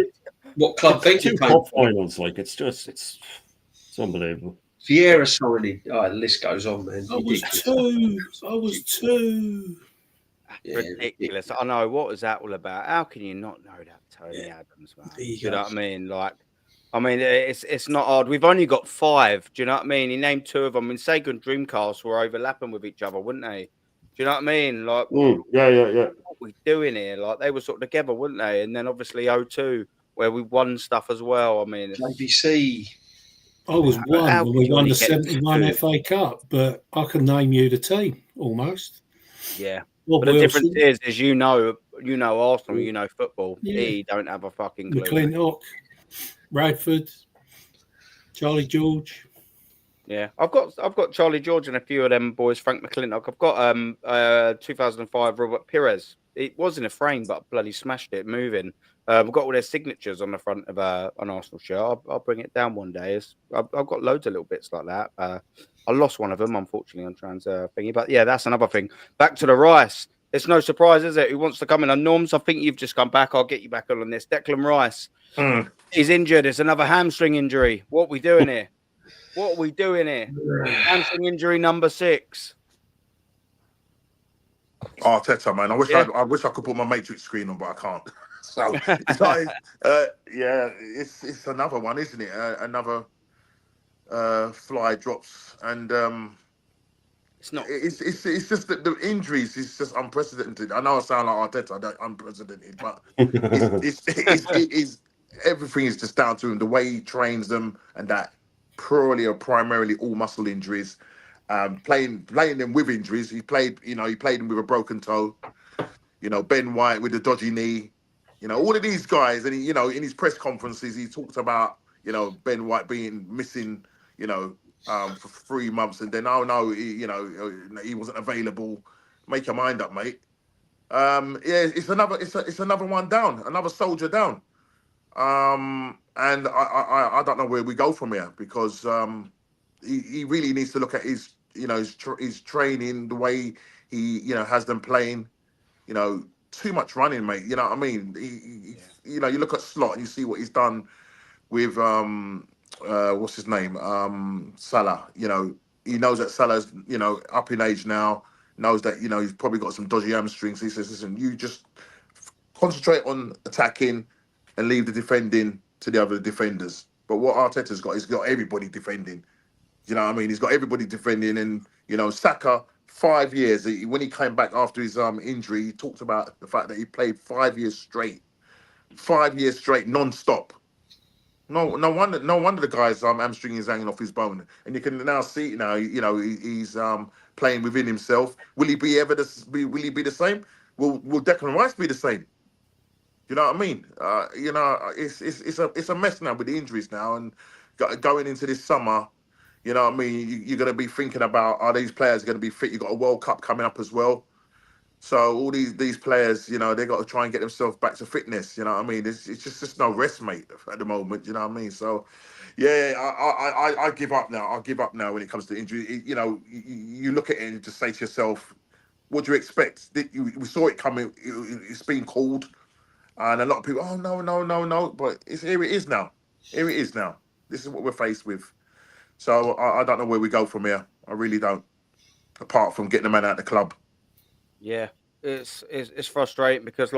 what club beat Two him. cup finals, like it's unbelievable. Vieira signing. Oh, the list goes on, man. I was 2. Yeah, Ridiculous. I know. What was that all about? How can you not know that, Tony Adams, man? Do you know what I mean? Like, it's not hard. We've only got 5. Do you know what I mean? He named 2 of them. I mean, Sega and Dreamcast were overlapping with each other, wouldn't they? Do you know what I mean? Like, Yeah. What are we doing here? Like, they were sort of together, wouldn't they? And then obviously 02, where we won stuff as well. I mean, JVC. I was 1 when we won the get 71 2? FA Cup, but I can name you the team almost. yeah. Rob But the Wilson, difference is you know Arsenal, you know football. Yeah. He don't have a fucking clue. McClintock, Radford, Charlie George. Yeah, I've got Charlie George and a few of them boys. Frank McClintock. I've got 2005 Robert Pires. It was in a frame, but I bloody smashed it moving. We've got all their signatures on the front of an Arsenal shirt. I'll bring it down one day. I've got loads of little bits like that. I lost one of them, unfortunately, on trans thingy. But yeah, that's another thing. Back to the Rice. It's no surprise, is it? Who wants to come in? And Norms, I think you've just come back. I'll get you back on this. Declan Rice. He's injured. It's another hamstring injury. What are we doing here? Hamstring injury number 6. Arteta, man. I wish I could put my Matrix screen on, but I can't. So it's another one, isn't it? Another fly drops, and It's not. it's just that the injuries is just unprecedented. I know I sound like Arteta, unprecedented, but it is everything is just down to him, the way he trains them, and that primarily all muscle injuries. Playing them with injuries. He played them with a broken toe. Ben White with the dodgy knee, all of these guys, and he, in his press conferences, he talked about, Ben White being missing, for 3 months, and then no, he wasn't available. Make your mind up, mate. It's another one down, another soldier down. And I don't know where we go from here, because he really needs to look at his training, the way he has them playing. Too much running, mate. You know what I mean? You look at Slot and you see what he's done with what's his name, Salah. He knows that Salah's up in age now. Knows that he's probably got some dodgy hamstrings. He says, listen, you just concentrate on attacking and leave the defending to the other defenders. But what Arteta's got, he's got everybody defending. You know what I mean? He's got everybody defending, and Saka, 5 years. When he came back after his injury, he talked about the fact that he played 5 years straight, non-stop. No wonder the guy's hamstring is hanging off his bone, and you can now see now. He's playing within himself. Will he be Will he be the same? Will Declan Rice be the same? You know what I mean? It's a mess now with the injuries now, and going into this summer. You know what I mean? You're going to be thinking about, are these players going to be fit? You've got a World Cup coming up as well. So all these players, they got to try and get themselves back to fitness. You know what I mean? It's just no rest, mate, at the moment. You know what I mean? So, yeah, I give up now. I'll give up now when it comes to injury. You look at it and just say to yourself, what do you expect? We saw it coming. It's been called. And a lot of people, oh, no. But here it is now. This is what we're faced with. So I don't know where we go from here. I really don't. Apart from getting the man out of the club. Yeah, it's frustrating, because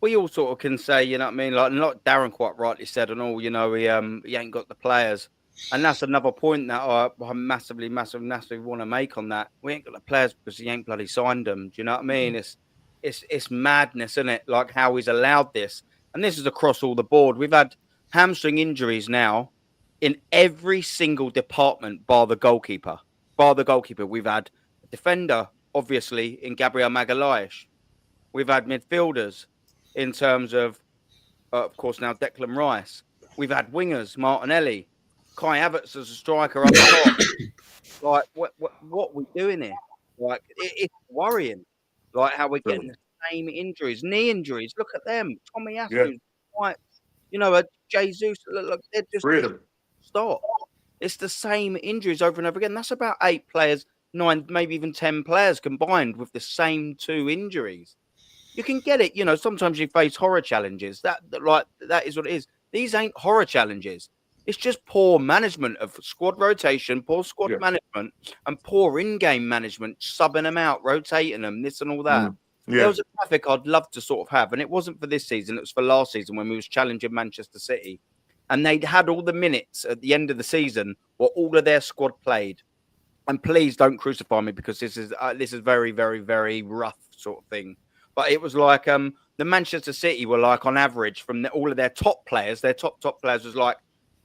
we all sort of can say, you know what I mean, like Darren quite rightly said, and all, he ain't got the players, and that's another point that I massively want to make on that. We ain't got the players because he ain't bloody signed them. Do you know what I mean? It's madness, isn't it? Like how he's allowed this, and this is across all the board. We've had hamstring injuries now in every single department, bar the goalkeeper. We've had a defender, obviously, in Gabriel Magalhaes. We've had midfielders in terms of course, now Declan Rice. We've had wingers, Martinelli, Kai Havertz as a striker up top. Like, what we doing here? Like, it's worrying. Like how we're getting the same injuries, knee injuries. Look at them, Tommy Asu, White, Jesus. Look, they're just stop. It's the same injuries over and over again. That's about 8 players, 9, maybe even 10 players combined with the same 2 injuries. You can get it. Sometimes you face horror challenges. That is what it is. These ain't horror challenges. It's just poor management of squad rotation, poor squad management, and poor in-game management, subbing them out, rotating them, this and all that. There was a graphic I'd love to sort of have, and it wasn't for this season. It was for last season when we was challenging Manchester City. And they'd had all the minutes at the end of the season where all of their squad played. And please don't crucify me, because this is very, very, very rough sort of thing. But it was like the Manchester City were like on average from all of their top players. Their top players was like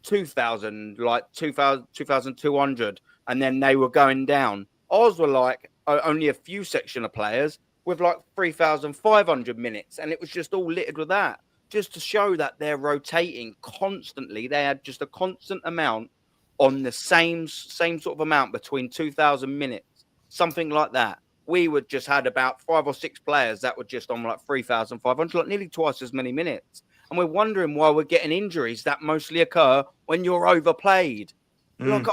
2,000, like 2,200, and then they were going down. Ours were like only a few section of players with like 3,500 minutes, and it was just all littered with that. Just to show that they're rotating constantly. They had just a constant amount on the same sort of amount between 2,000 minutes, something like that. We would just had about 5 or 6 players that were just on like 3,500, like nearly twice as many minutes. And we're wondering why we're getting injuries that mostly occur when you're overplayed. Like,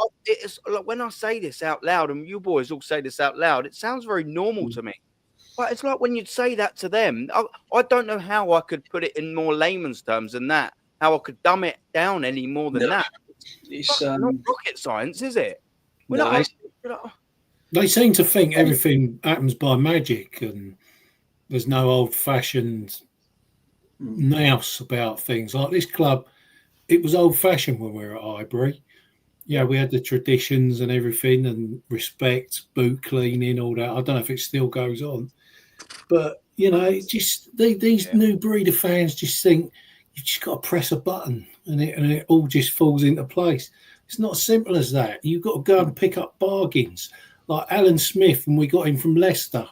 when I say this out loud, and you boys all say this out loud, it sounds very normal to me. But it's like when you'd say that to them, I don't know how I could put it in more layman's terms than that, how I could dumb it down any more than that. It's not rocket science, is it? They seem to think everything happens by magic, and there's no old-fashioned nous about things. Like this club, it was old-fashioned when we were at Highbury. Yeah, we had the traditions and everything, and respect, boot cleaning, all that. I don't know if it still goes on. But, just these new breed of fans just think you just got to press a button and it all just falls into place. It's not as simple as that. You've got to go and pick up bargains. Like Alan Smith, when we got him from Leicester,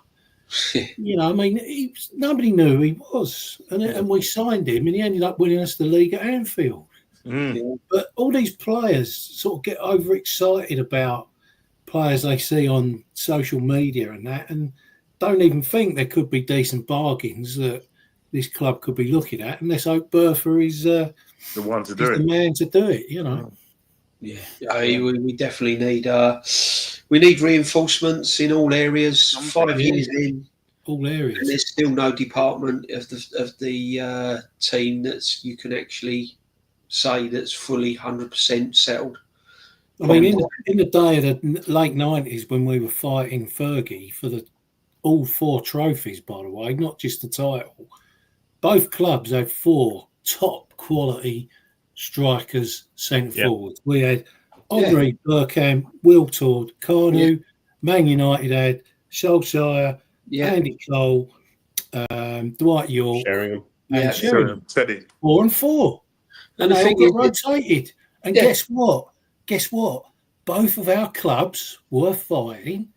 You know, I mean, nobody knew who he was, and we signed him, and he ended up winning us the league at Anfield. But all these players sort of get overexcited about players they see on social media and that, and don't even think there could be decent bargains that this club could be looking at, unless Oak Bertha is the one to do the man to do it. You know. Yeah, we definitely need reinforcements in all areas. 5 years in, all areas, and there's still no department of the team that's you can actually say that's fully 100% settled. I mean, in the day of the late 90s, when we were fighting Fergie for all 4 trophies, by the way, not just the title, both clubs had 4 top quality strikers centre forwards. We had Henry, Bergkamp, Will Todd, Carnu, Man United had Solskjaer, Andy Cole, Dwight York, Sheringham. and Sheringham. Steady. 4 and 4. And they all got rotated. And guess what? Both of our clubs were fighting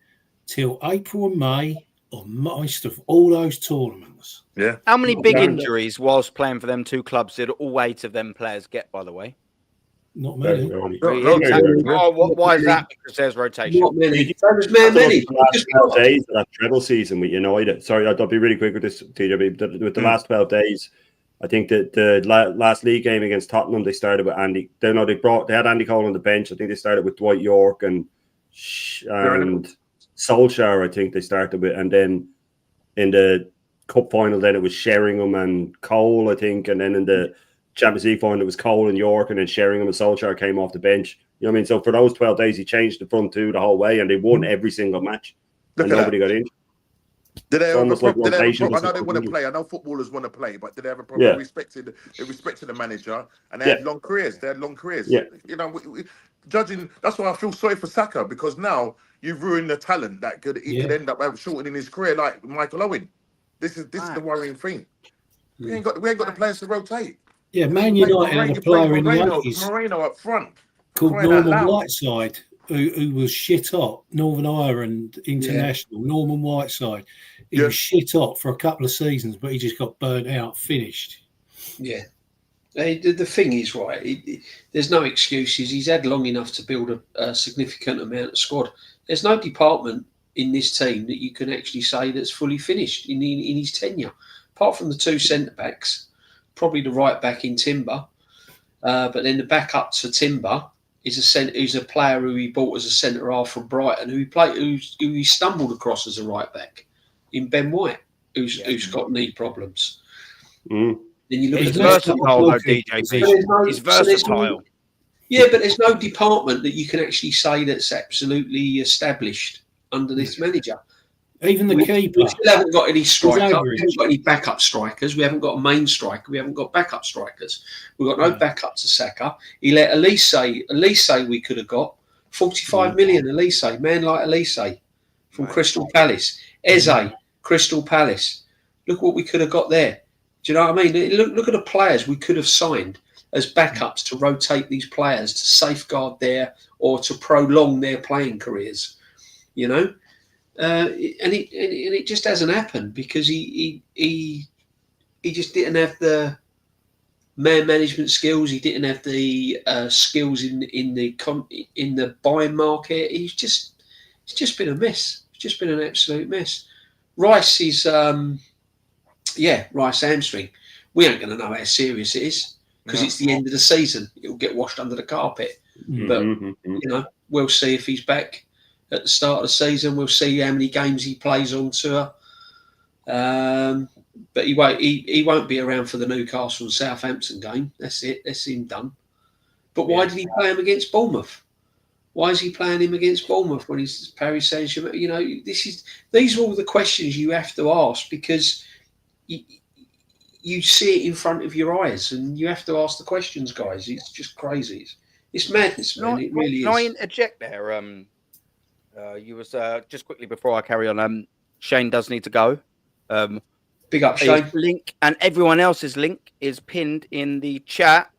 till April and May on most of all those tournaments. Yeah. How many big injuries whilst playing for them 2 clubs did all 8 of them players get, by the way? Not many. Why is that? Because there's rotation. Not many. There was many. The last 12 days of that treble season with United. Sorry, I'll be really quick with this, TJB. With the last 12 days, I think that the last league game against Tottenham, they started with Andy. They had Andy Cole on the bench. I think they started with Dwight York and Solskjaer. I think they started with, and then in the cup final, then it was Sheringham and Cole, I think, and then in the Champions League final, it was Cole and York, and then Sheringham and Solskjaer came off the bench. You know what I mean? So for those 12 days, he changed the front 2 the whole way, and they won every single match, and nobody got in. Did they have a problem? I know they want to play. I know footballers want to play, but did they have a problem? They respected the manager, and they had long careers. Yeah. You know, judging. That's why I feel sorry for Saka, because now you've ruined the talent that could end up shortening his career, like Michael Owen. This is the worrying thing. We ain't got the players to rotate. Yeah, Man United had a player in the 80s Moreno up front called Norman Whiteside, who was shit hot. Northern Ireland international, Norman Whiteside. He was shit hot for a couple of seasons, but he just got burnt out, finished. Yeah. The thing is, right, there's no excuses. He's had long enough to build a significant amount of squad. There's no department in this team that you can actually say that's fully finished in his tenure, apart from the 2 centre-backs, probably the right-back in Timber, but then the backup to Timber is a player who he bought as a centre-half from Brighton, who he stumbled across as a right-back in Ben White, who's got knee problems. Then you look at versatile, though, DJB. He's versatile. Yeah, but there's no department that you can actually say that's absolutely established under this manager. Even the keeper. We still haven't got any striker. We haven't got any backup strikers. We haven't got a main striker. We haven't got backup strikers. We've got no backup to Saka. He let Elise we could have got 45 million. Elise, man like Elise from Crystal Palace. Eze, Crystal Palace. Look what we could have got there. Do you know what I mean? Look at the players we could have signed as backups to rotate these players, to safeguard or to prolong their playing careers. You know? And it just hasn't happened because he just didn't have the man management skills. He didn't have the skills in the buying market. It's just been a mess. It's just been an absolute mess. Rice is Rice hamstring. We ain't going to know how serious it is because it's the end of the season. It'll get washed under the carpet. But you know, we'll see if he's back at the start of the season. We'll see how many games he plays on tour. But he won't be around for the Newcastle and Southampton game. That's it. That's him done. But why did he play him against Bournemouth? Why is he playing him against Bournemouth when he's Paris Saint-Germain? You know, these are all the questions you have to ask because you see it in front of your eyes and you have to ask the questions, guys. It's just crazy. It's madness, man. It really is. Can I interject there? You was just quickly before I carry on. Shane does need to go. Big up, Shane. Link and everyone else's link is pinned in the chat.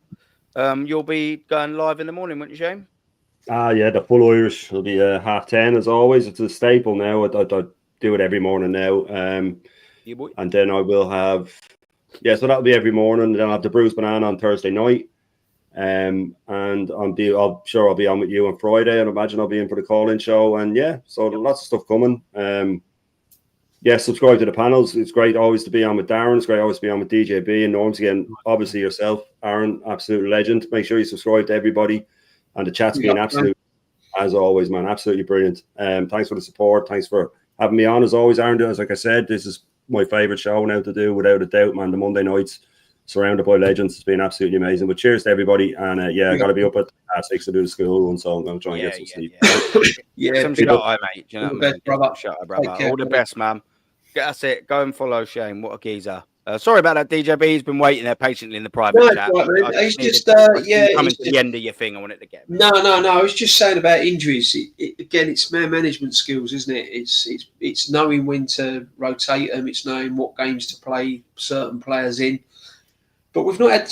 You'll be going live in the morning, won't you, Shane? Yeah, the full Irish will be 10:30 as always. It's a staple now. I do it every morning now. Yeah, boy. And then I will have, so that'll be every morning. Then I'll have the Bruised Banana on Thursday night. And I'm sure I'll be on with you on Friday. And imagine I'll be in for the call-in show. And so lots of stuff coming. Subscribe to the panels. It's great always to be on with Darren. It's great always to be on with DJB and Norms again. Obviously yourself, Aaron, absolute legend. Make sure you subscribe to everybody. And the chat's been absolute, as always, man, absolutely brilliant. Thanks for the support. Thanks for having me on as always, Aaron. As like I said, this is my favourite show now to do, without a doubt, man. The Monday nights surrounded by legends. It's been absolutely amazing. But cheers to everybody. And I got to be up at 6 to do the school one, so I'm going to try and get some sleep. Some shout out, mate. Do you know what I mean? Brother. Shout out, brother. All the best, man. That's it. Go and follow Shane. What a geezer. Sorry about that, DJB. He's been waiting there patiently in the private chat. Right, it's just coming to the end of your thing. I wanted to get. No. I was just saying about injuries. Again, it's man management skills, isn't it? It's knowing when to rotate them. It's knowing what games to play certain players in. But we've not had the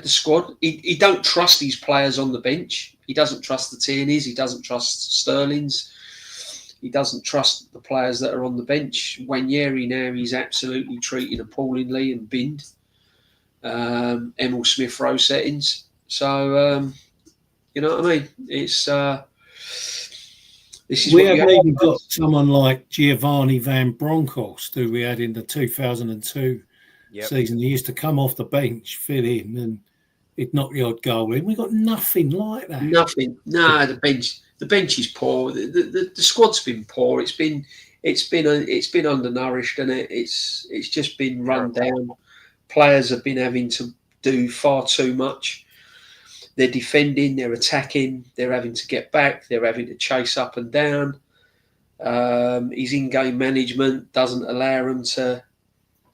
squad. He don't trust these players on the bench. He doesn't trust the Tierneys. He doesn't trust Sterling's. He doesn't trust the players that are on the bench. Wanyeri now, he's absolutely treated appallingly and binned. Emil Smith Rowe settings. So, you know what I mean? It's this is. We haven't even got someone like Giovanni Van Bronckhorst, who we had in the 2002 season. He used to come off the bench, fill in, and he'd knock the odd goal in. We got nothing like that. Nothing. No, the bench is poor. The squad's been poor. It's been undernourished, and it's just been run down. Players have been having to do far too much. They're defending, they're attacking, they're having to get back, they're having to chase up and down. His in-game management doesn't allow them to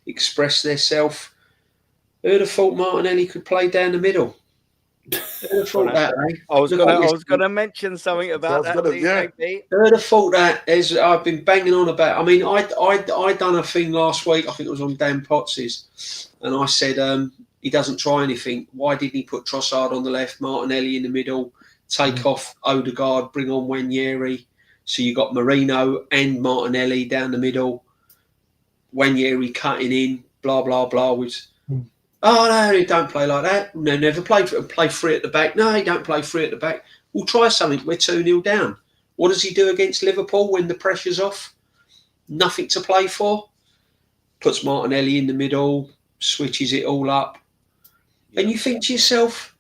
express themselves. Who'd have thought Martinelli could play down the middle? Who'd have thought that, eh? I was going to mention something about that. Who'd have thought that? As I've been banging on about. I mean, I done a thing last week. I think it was on Dan Potts's, and I said he doesn't try anything. Why didn't he put Trossard on the left, Martinelli in the middle, take off Odegaard, bring on Wanyeri? So you got Marino and Martinelli down the middle. Wanyeri cutting in, blah blah blah. No, he don't play like that. No, never play free at the back. No, he don't play free at the back. We'll try something. We're 2-0 down. What does he do against Liverpool when the pressure's off? Nothing to play for. Puts Martinelli in the middle, switches it all up. And you think to yourself,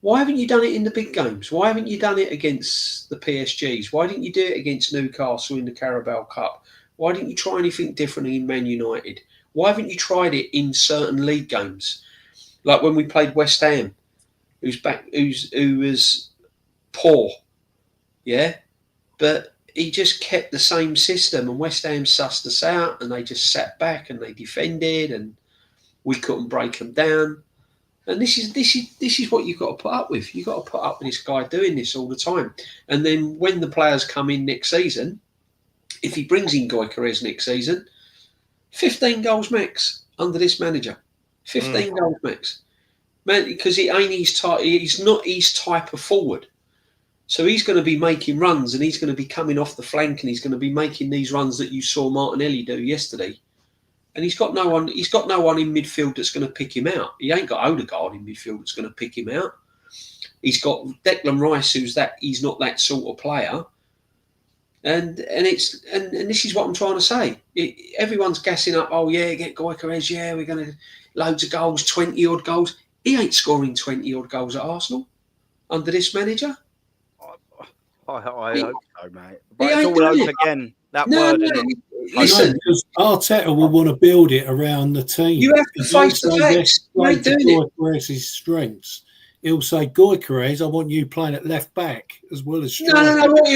why haven't you done it in the big games? Why haven't you done it against the PSGs? Why didn't you do it against Newcastle in the Carabao Cup? Why didn't you try anything different in Man United? Why haven't you tried it in certain league games? Like when we played West Ham, who was poor, but he just kept the same system, and West Ham sussed us out, and they just sat back and they defended, and we couldn't break them down. And this is what you've got to put up with. You've got to put up with this guy doing this all the time. And then when the players come in next season, if he brings in Goalkeeper next season, 15 goals max under this manager. 15 goals max. Man, because he ain't his type. He's not his type of forward. So he's going to be making runs, and he's going to be coming off the flank, and he's going to be making these runs that you saw Martinelli do yesterday. And he's got no one in midfield that's going to pick him out. He ain't got Odegaard in midfield that's going to pick him out. He's got Declan Rice, he's not that sort of player. And this is what I'm trying to say. Everyone's gassing up. Oh yeah, get Goalkeeper. Yeah, we're going to loads of goals, 20 odd goals. He ain't scoring 20 odd goals at Arsenal under this manager. I hope so, mate. But it's all over again. Listen, because Arteta will want to build it around the team. You have to face the facts. You ain't doing it. Goicore's strengths. He'll say, Goicore's, I want you playing at left back as well as striker. No. What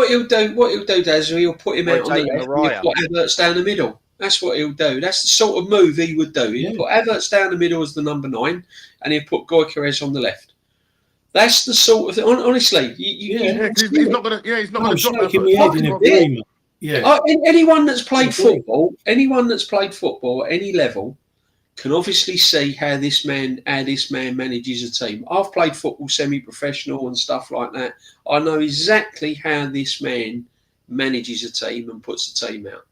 he'll do, Daz, he'll put him out on the left. He'll put Havertz down the middle. That's what he'll do. That's the sort of move he would do. He'll put Havertz down the middle as the number 9, and he'll put Goicore's on the left. That's the sort of thing. Honestly, he's not going to. He's not going to drop that. Anyone that's played football, at any level, can obviously see how this man manages a team. I've played football semi-professional and stuff like that. I know exactly how this man manages a team and puts the team out.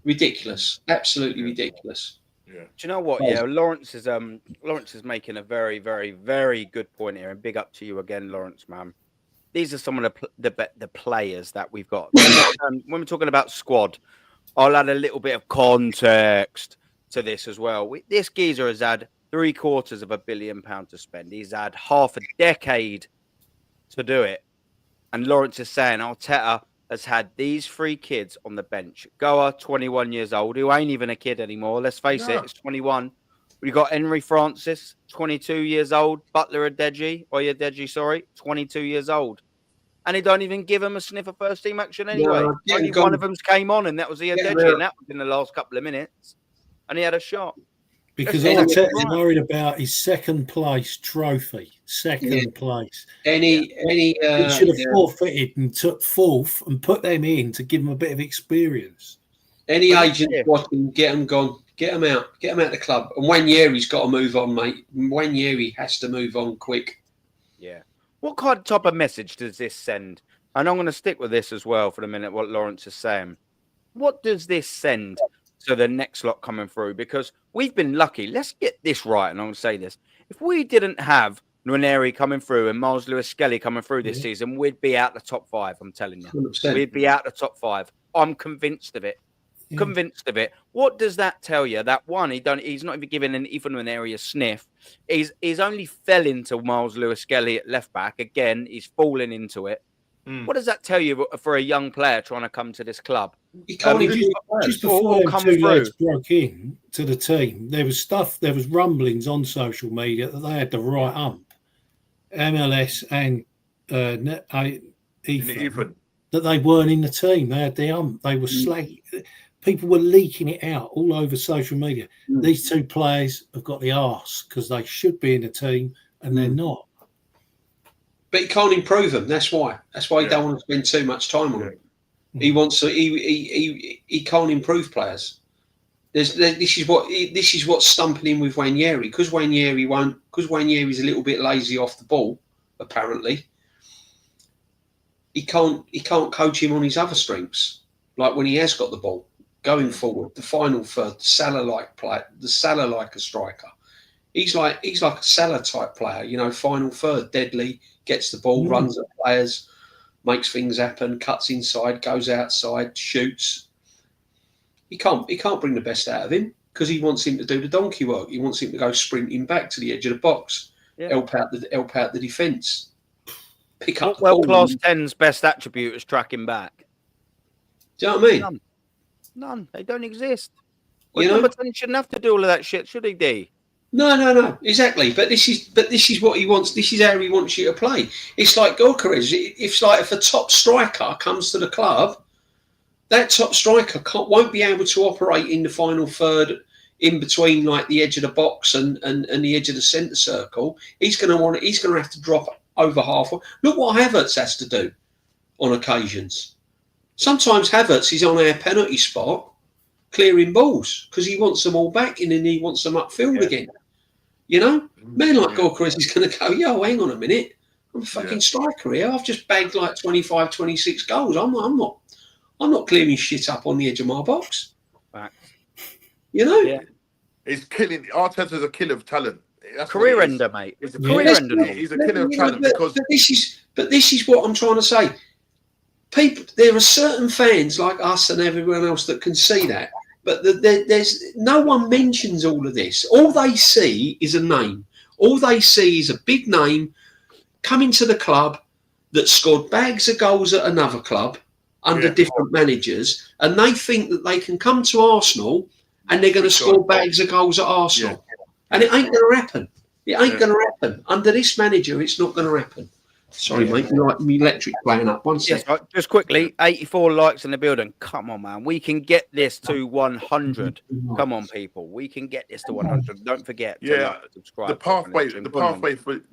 Ridiculous, absolutely ridiculous. Yeah. Do you know what? Yeah, Lawrence is making a very, very, very good point here, and big up to you again, Lawrence, man. These are some of the players that we've got. When we're talking about squad, I'll add a little bit of context to this as well. This geezer has had £750 million to spend. He's had half a decade to do it. And Lawrence is saying Arteta has had these 3 kids on the bench. Goa, 21 years old, who ain't even a kid anymore. Let's face it, it's 21. We've got Henry Francis, 22 years old. Butler Adeji, sorry, 22 years old. And he don't even give him a sniff of first team action anyway. Only one of them came on, and that was the Adeji, and that was in the last couple of minutes. And he had a shot. Because Arteta's worried about his second place trophy. Second place. He should have forfeited and took 4th and put them in to give him a bit of experience. Any agent watching, get him gone. Get him out. Get him out of the club. And Wanyeri's got to move on, mate. Wanyeri has to move on quick. Yeah. What kind of type of message does this send? And I'm going to stick with this as well for the minute, what Lawrence is saying. What does this send to the next lot coming through? Because we've been lucky. Let's get this right, and I'm going to say this. If we didn't have Nwaneri coming through and Miles Lewis-Skelly coming through this season, we'd be out the top 5, I'm telling you. 100%. We'd be out the top 5. I'm convinced of it. Convinced of it. What does that tell you? That one, he's not even giving even an area sniff. He's only fell into Miles Lewis-Skelly at left back. Again, he's fallen into it. What does that tell you for a young player trying to come to this club? Just before them 2 lads broke in to the team, there was rumblings on social media that they had the right ump, MLS and Ethan, that they weren't in the team. They had the ump. They were slagging. People were leaking it out all over social media. These 2 players have got the arse because they should be in the team and they're not. But he can't improve them. That's why. That's why he don't want to spend too much time on them. He wants to. He can't improve players. This is what's stumping him with Wanyeri, because Wanyeri's a little bit lazy off the ball. Apparently, he can't coach him on his other strengths, like when he has got the ball. Going forward, the final third, the Salah-like player, the Salah-like a striker. He's like a Salah type player, final third, deadly, gets the ball, runs at players, makes things happen, cuts inside, goes outside, shoots. He can't bring the best out of him because he wants him to do the donkey work. He wants him to go sprinting back to the edge of the box, help out the defence, pick up the ball. Class 10's best attribute is tracking back. Do you know what I mean? None. They don't exist. Number 10 shouldn't have to do all of that shit, should he, D? No, exactly. But this is what he wants. This is how he wants you to play. It's like Goalkeeper. If a top striker comes to the club, that top striker won't be able to operate in the final third, in between like the edge of the box and the edge of the centre circle. He's going to have to drop over half. Look what Havertz has to do on occasions. Sometimes Havertz is on our penalty spot clearing balls because he wants them all back in and he wants them upfield again. Man like Goalkeeper is going to go, hang on a minute. I'm a fucking striker here. I've just bagged like 25, 26 goals. I'm not clearing shit up on the edge of my box. Back. Yeah. He's killing. Arteta's a killer of talent. That's career ender, mate. He's a career ender. He's a killer of talent because. But this is what I'm trying to say. People, there are certain fans like us and everyone else that can see that, but there's no one mentions all of this. All they see is a name. All they see is a big name coming to the club that scored bags of goals at another club under different managers, and they think that they can come to Arsenal and they're going to score bags of goals at Arsenal, and it ain't going to happen. It ain't going to happen under this manager. It's not going to happen. Sorry, mate. You like me electric playing up. One second. Right. Just quickly, 84 likes in the building. Come on, man. We can get this to 100. Come on, people. We can get this to 100. Don't forget to subscribe. The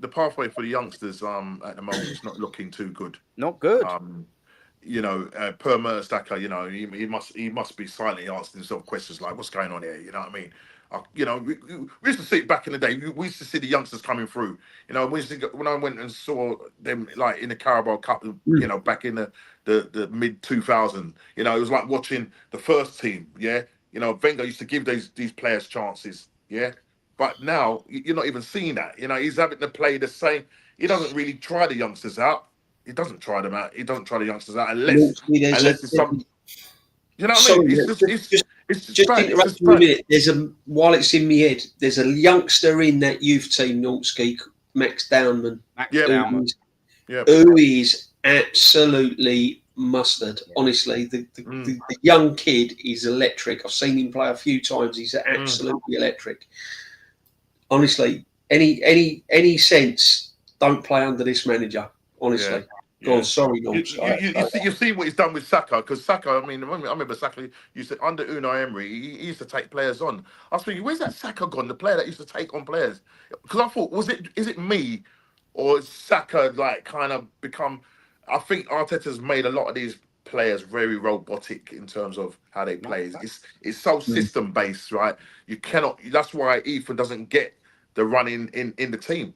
pathway for the youngsters at the moment is not looking too good. Not good. per Mertesacker, he must be silently asking himself questions like, "What's going on here?" You know what I mean? We used to see back in the day. We used to see the youngsters coming through. When I went and saw them like in the Carabao Cup, back in the mid 2000s. It was like watching the first team. Yeah, Wenger used to give these players chances. Yeah, but now you're not even seeing that. He's having to play the same. He doesn't really try the youngsters out. He doesn't try them out. He doesn't try the youngsters out unless it's some. You know what I mean? It's just interrupt you a minute. While it's in my head, there's a youngster in that youth team, Nortski, Max Downman. Who is absolutely mustard. Honestly, the young kid is electric. I've seen him play a few times. He's absolutely electric. Honestly, any sense, don't play under this manager. Honestly. Go on, sorry, no. You've seen what he's done with Saka, because Saka, I remember Saka used to, under Unai Emery, he used to take players on. I was thinking, where's that Saka gone, the player that used to take on players? Because I thought, is it me, or is Saka like kind of become, I think Arteta's made a lot of these players very robotic in terms of how they play. It's so system based, right? You cannot, that's why Ethan doesn't get the run in the team.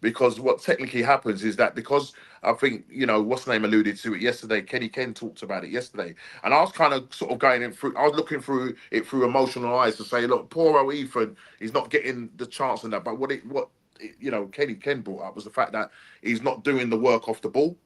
Because what technically happens is that, because I think, what's the name alluded to it yesterday, Kenny Ken talked about it yesterday. And I was kind of sort of going in through, I was looking through it through emotional eyes to say, look, poor old Ethan, he's not getting the chance in that. But what Kenny Ken brought up was the fact that he's not doing the work off the ball.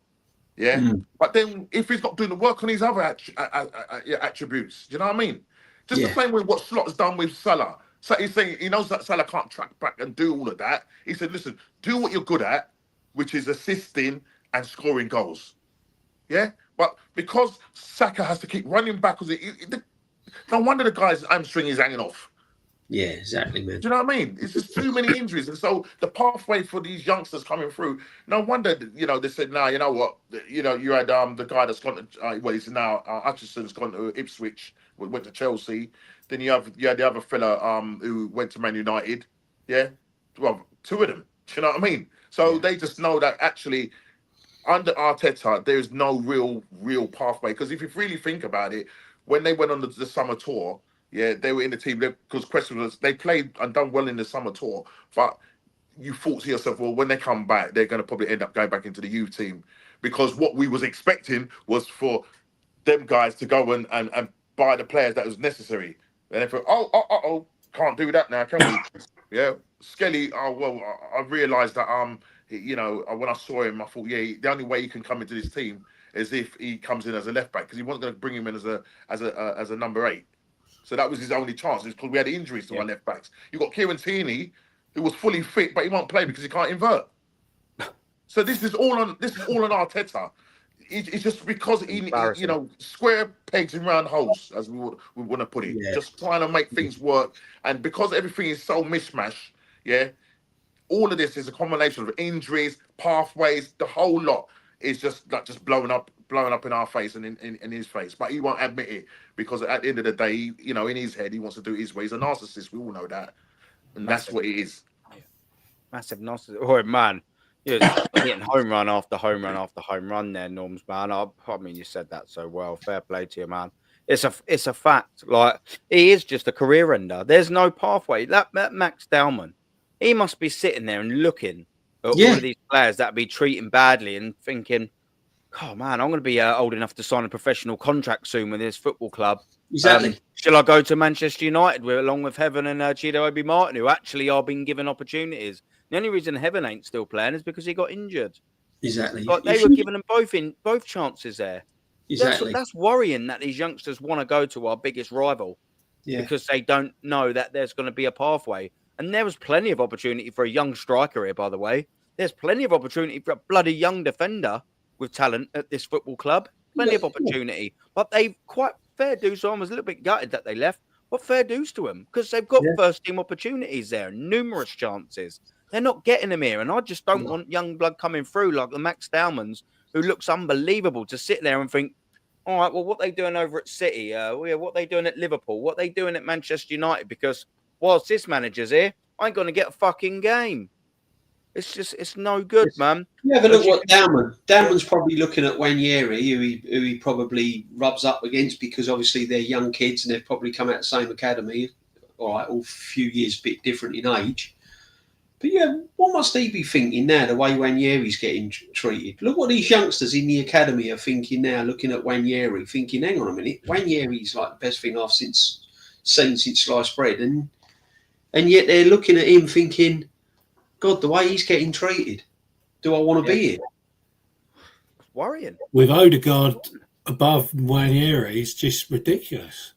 Yeah. But then if he's not doing the work on his other attributes, do you know what I mean? Just the same way what Slot's done with Salah. So he's saying he knows that Salah can't track back and do all of that. He said, listen, do what you're good at, which is assisting and scoring goals. Yeah? But because Saka has to keep running backwards, no wonder the guy's hamstring is hanging off. Yeah, exactly, man. Do you know what I mean? It's just too many injuries. And so the pathway for these youngsters coming through, no wonder, they said, no, you know what? You had the guy that's gone to, he's now, Hutchinson's gone to Ipswich, went to Chelsea. Then you had the other fella who went to Man United. Yeah? Well, two of them. Do you know what I mean? So they just know that actually under Arteta, there's no real pathway. Because if you really think about it, when they went on the summer tour, they were in the team because question was they played and done well in the summer tour, but you thought to yourself, well, when they come back, they're going to probably end up going back into the youth team, because what we was expecting was for them guys to go and buy the players that was necessary. And they thought, can't do that now, can we? Yeah, Skelly. I realised that when I saw him, I thought, the only way he can come into this team is if he comes in as a left back, because he wasn't going to bring him in as a number 8. So that was his only chance. It's because we had injuries to our left backs. You got Kieran Tierney, who was fully fit, but he won't play because he can't invert. So this is all on Arteta. It's just because he square pegs in round holes, as we want to put it. Just trying to make things work, and because everything is so mishmash, all of this is a combination of injuries, pathways, the whole lot is just blowing up in our face and in his face. But he won't admit it, because at the end of the day, in his head, he wants to do it his way. He's a narcissist. We all know that, and that's what it is. Massive narcissist. Oh man, hitting home run after home run after home run there, Norms, man. I mean, you said that so well. Fair play to you, man. It's a fact. Like, he is just a career ender. There's no pathway. That Max Dowman, he must be sitting there and looking at all of these players that be treating badly and thinking, oh man, I'm going to be old enough to sign a professional contract soon with this football club. Exactly. Shall I go to Manchester United along with Heaven and Chido Obi Martin, who actually are being given opportunities? The only reason Heaven ain't still playing is because he got injured. Exactly. But they were giving them both chances there. Exactly. That's worrying that these youngsters want to go to our biggest rival because they don't know that there's going to be a pathway. And there was plenty of opportunity for a young striker here, by the way. There's plenty of opportunity for a bloody young defender with talent at this football club. Plenty of opportunity. But they quite fair dues. So I was a little bit gutted that they left. But fair dues to them, because they've got first team opportunities there, numerous chances. They're not getting them here. And I just don't want young blood coming through like the Max Dowmans, who looks unbelievable, to sit there and think, all right, well, what are they doing over at City? What are they doing at Liverpool? What are they doing at Manchester United? Because whilst this manager's here, I ain't going to get a fucking game. It's no good, man. You have a look what Downman's probably looking at Wanyeri, who he probably rubs up against because obviously they're young kids and they've probably come out of the same academy. All right, all a few years a bit different in age. But yeah, what must he be thinking now, the way Wanyeri's getting treated? Look what these youngsters in the academy are thinking now, looking at Wanyeri, thinking, hang on a minute, Wanyeri's like the best thing I've seen since sliced bread. And yet they're looking at him thinking, God, the way he's getting treated, do I want to be here? It's worrying. With Odegaard above Wanyeri, it's just ridiculous.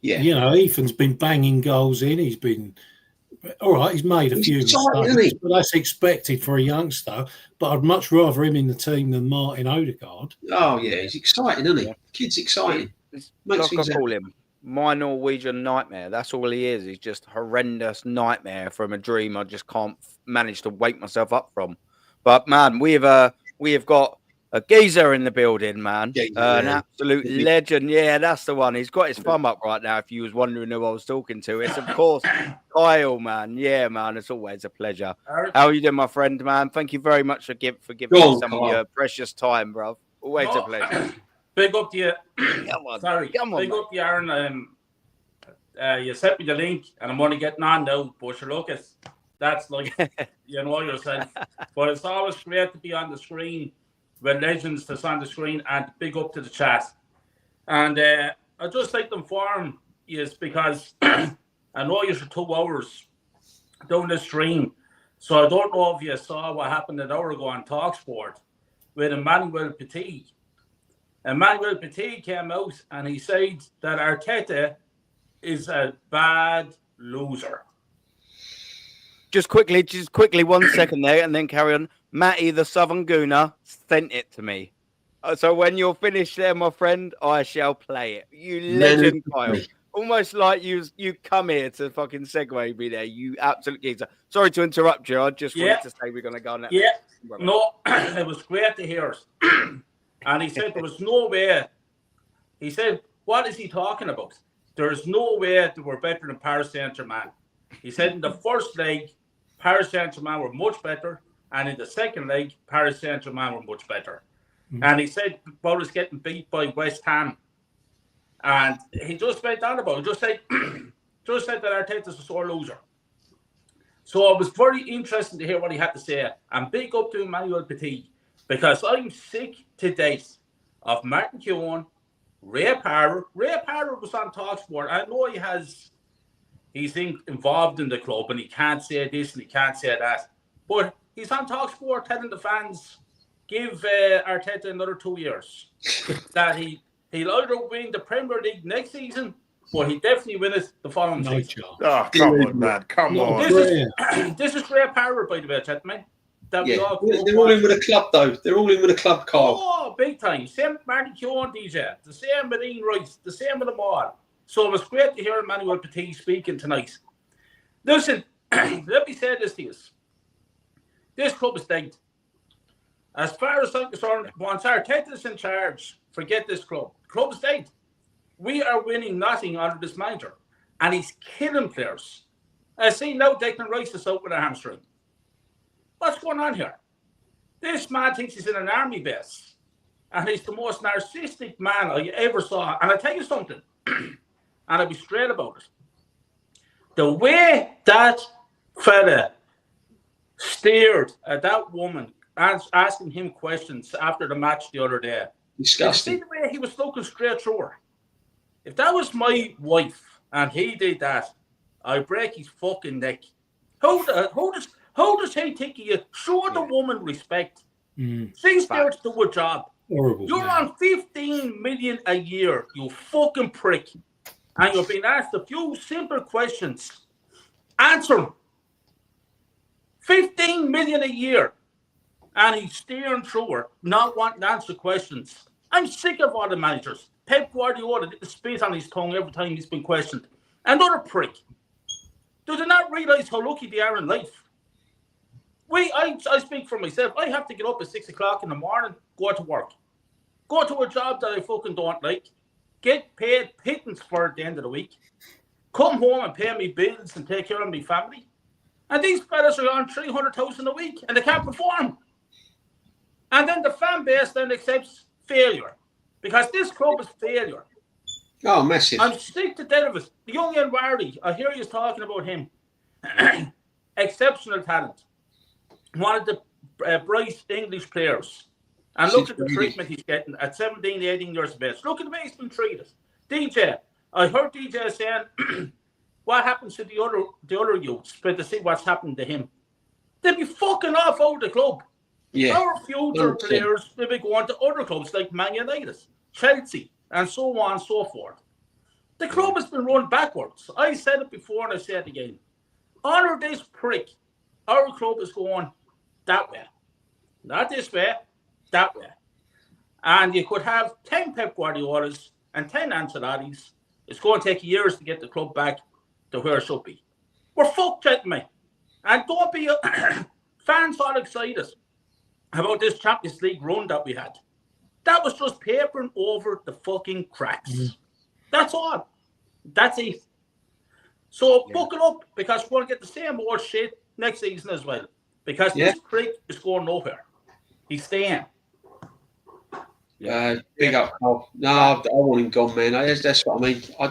Yeah. You know, Ethan's been banging goals in. He's been... All right, he's made a few mistakes, but that's expected for a youngster. But I'd much rather him in the team than Martin Odegaard. Oh, yeah, he's exciting, isn't he? Yeah. Kid's exciting. Like I call him, my Norwegian nightmare. That's all he is. He's just horrendous nightmare from a dream I just can't manage to wake myself up from. But, man, we have got a geezer in the building, man. An absolute legend. Yeah, that's the one. He's got his thumb up right now. If you was wondering who I was talking to, it's of course Kyle, man. Yeah, man. It's always a pleasure. How are you doing, my friend, man? Thank you very much for giving me some of your precious time, bro. Always a pleasure. Big up to you. Come on. Sorry. Come on, big up to you, Aaron. You sent me the link, and I'm only getting on now. But look, that's like you know yourself. But it's always great to be on the screen. When legends that's on the screen, and big up to the chat. And I just like to inform you because I know you for 2 hours doing the stream, so I don't know if you saw what happened an hour ago on TalkSport with Emmanuel Petit. Emmanuel Petit came out and he said that Arteta is a bad loser. Just quickly, 1 second there, and then carry on. Matty, the Southern Gooner, sent it to me. So when you're finished there, my friend, I shall play it. You legend, Kyle. Almost like you come here to fucking segue me there, you absolute geezer. Sorry to interrupt you. I just wanted to say we're going to go on that. Yeah, no, it was great to hear it. And he said there was no way. He said, what is he talking about? There's no way that we're better than Paris Saint-Germain. He said in the first leg, Paris Saint-Germain were much better. And in the second leg, Paris Saint-Germain were much better. Mm-hmm. And he said about us getting beat by West Ham. And he just went on about it. Just said that Arteta's a sore loser. So it was very interesting to hear what he had to say. And big up to Emmanuel Petit. Because I'm sick to death of Martin Keown, Ray Parra. Ray Parra was on TalkSport. I know he's involved in the club and he can't say this and he can't say that. But he's on TalkSport telling the fans, give Arteta another 2 years. That he'll either win the Premier League next season, but he definitely win it the following season. Oh, come on, man. Come on. This is Ray Parra, by the way, gentlemen. They're all in with a club, though. They're all in with a club, Carl. Oh, big time. Same with Martin Keown, DJ. The same with Ian Rice. The same with them all. So it was great to hear Emmanuel Petit speaking tonight. Listen, let me say this to you. This club is dead. As far as I'm concerned, once Arteta's in charge, forget this club. The club is dead. We are winning nothing under this manager. And he's killing players. I see now Declan Rice is out with a hamstring. What's going on here? This man thinks he's in an army base. And he's the most narcissistic man I ever saw. And I'll tell you something. And I'll be straight about it. The way that fella stared at that woman asking him questions after the match the other day. Disgusting. You see the way he was looking straight through her. If that was my wife and he did that, I'd break his fucking neck. How does he think of you? Show the woman respect. She's there to do a job. Horrible, you're on 15 million a year, you fucking prick. And you're being asked a few simple questions. Answer them. 15 million a year. And he's steering through her, not wanting to answer questions. I'm sick of all the managers. Pep Guardiola did the spit on his tongue every time he's been questioned. Another prick. Do they not realise how lucky they are in life? I speak for myself. I have to get up at 6 o'clock in the morning, go to work. Go to a job that I fucking don't like. Get paid pittance for at the end of the week. Come home and pay me bills and take care of my family. And these fellas are on 300,000 a week and they can't perform. And then the fan base then accepts failure because this club is failure. Oh, massive. I'm sick to death of it. The young Elwari, I hear you talking about him. Exceptional talent. One of the bright English players. And look at the treatment he's getting at 17, 18 years of age. Look at the way he's been treated. DJ, I heard DJ saying, what happens to the other youths, but to see what's happened to him. They'd be fucking off out of the club. Yeah. Our future players will be going to other clubs like Man United, Chelsea, and so on and so forth. The club has been run backwards. I said it before and I say it again. Under this prick, our club is going that way. Not this way, that way. And you could have 10 Pep Guardiolas and 10 Ancelottis. It's going to take years to get the club back to where it should be. We're fucked, gentlemen. And don't be fans all excited about this Champions League run that we had. That was just papering over the fucking cracks. That's all. That's it. So buckle up because we're going to get the same old shit next season as well. Because this prick is going nowhere. He's staying. Big up. Oh, no, I want him gone, man. That's what I mean. I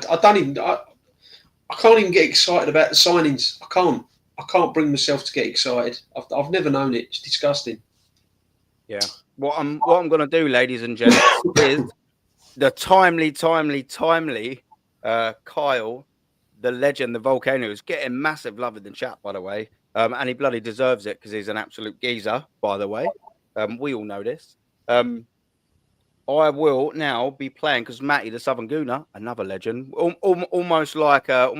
can't even get excited about the signings. I can't bring myself to get excited. I've never known it. It's disgusting. Yeah. What I'm going to do, ladies and gents, is the timely Kyle, the legend, the volcano, is getting massive love in the chat, by the way. And he bloody deserves it because he's an absolute geezer, by the way. We all know this. I will now be playing because Matty, the Southern Gooner, another legend, almost like I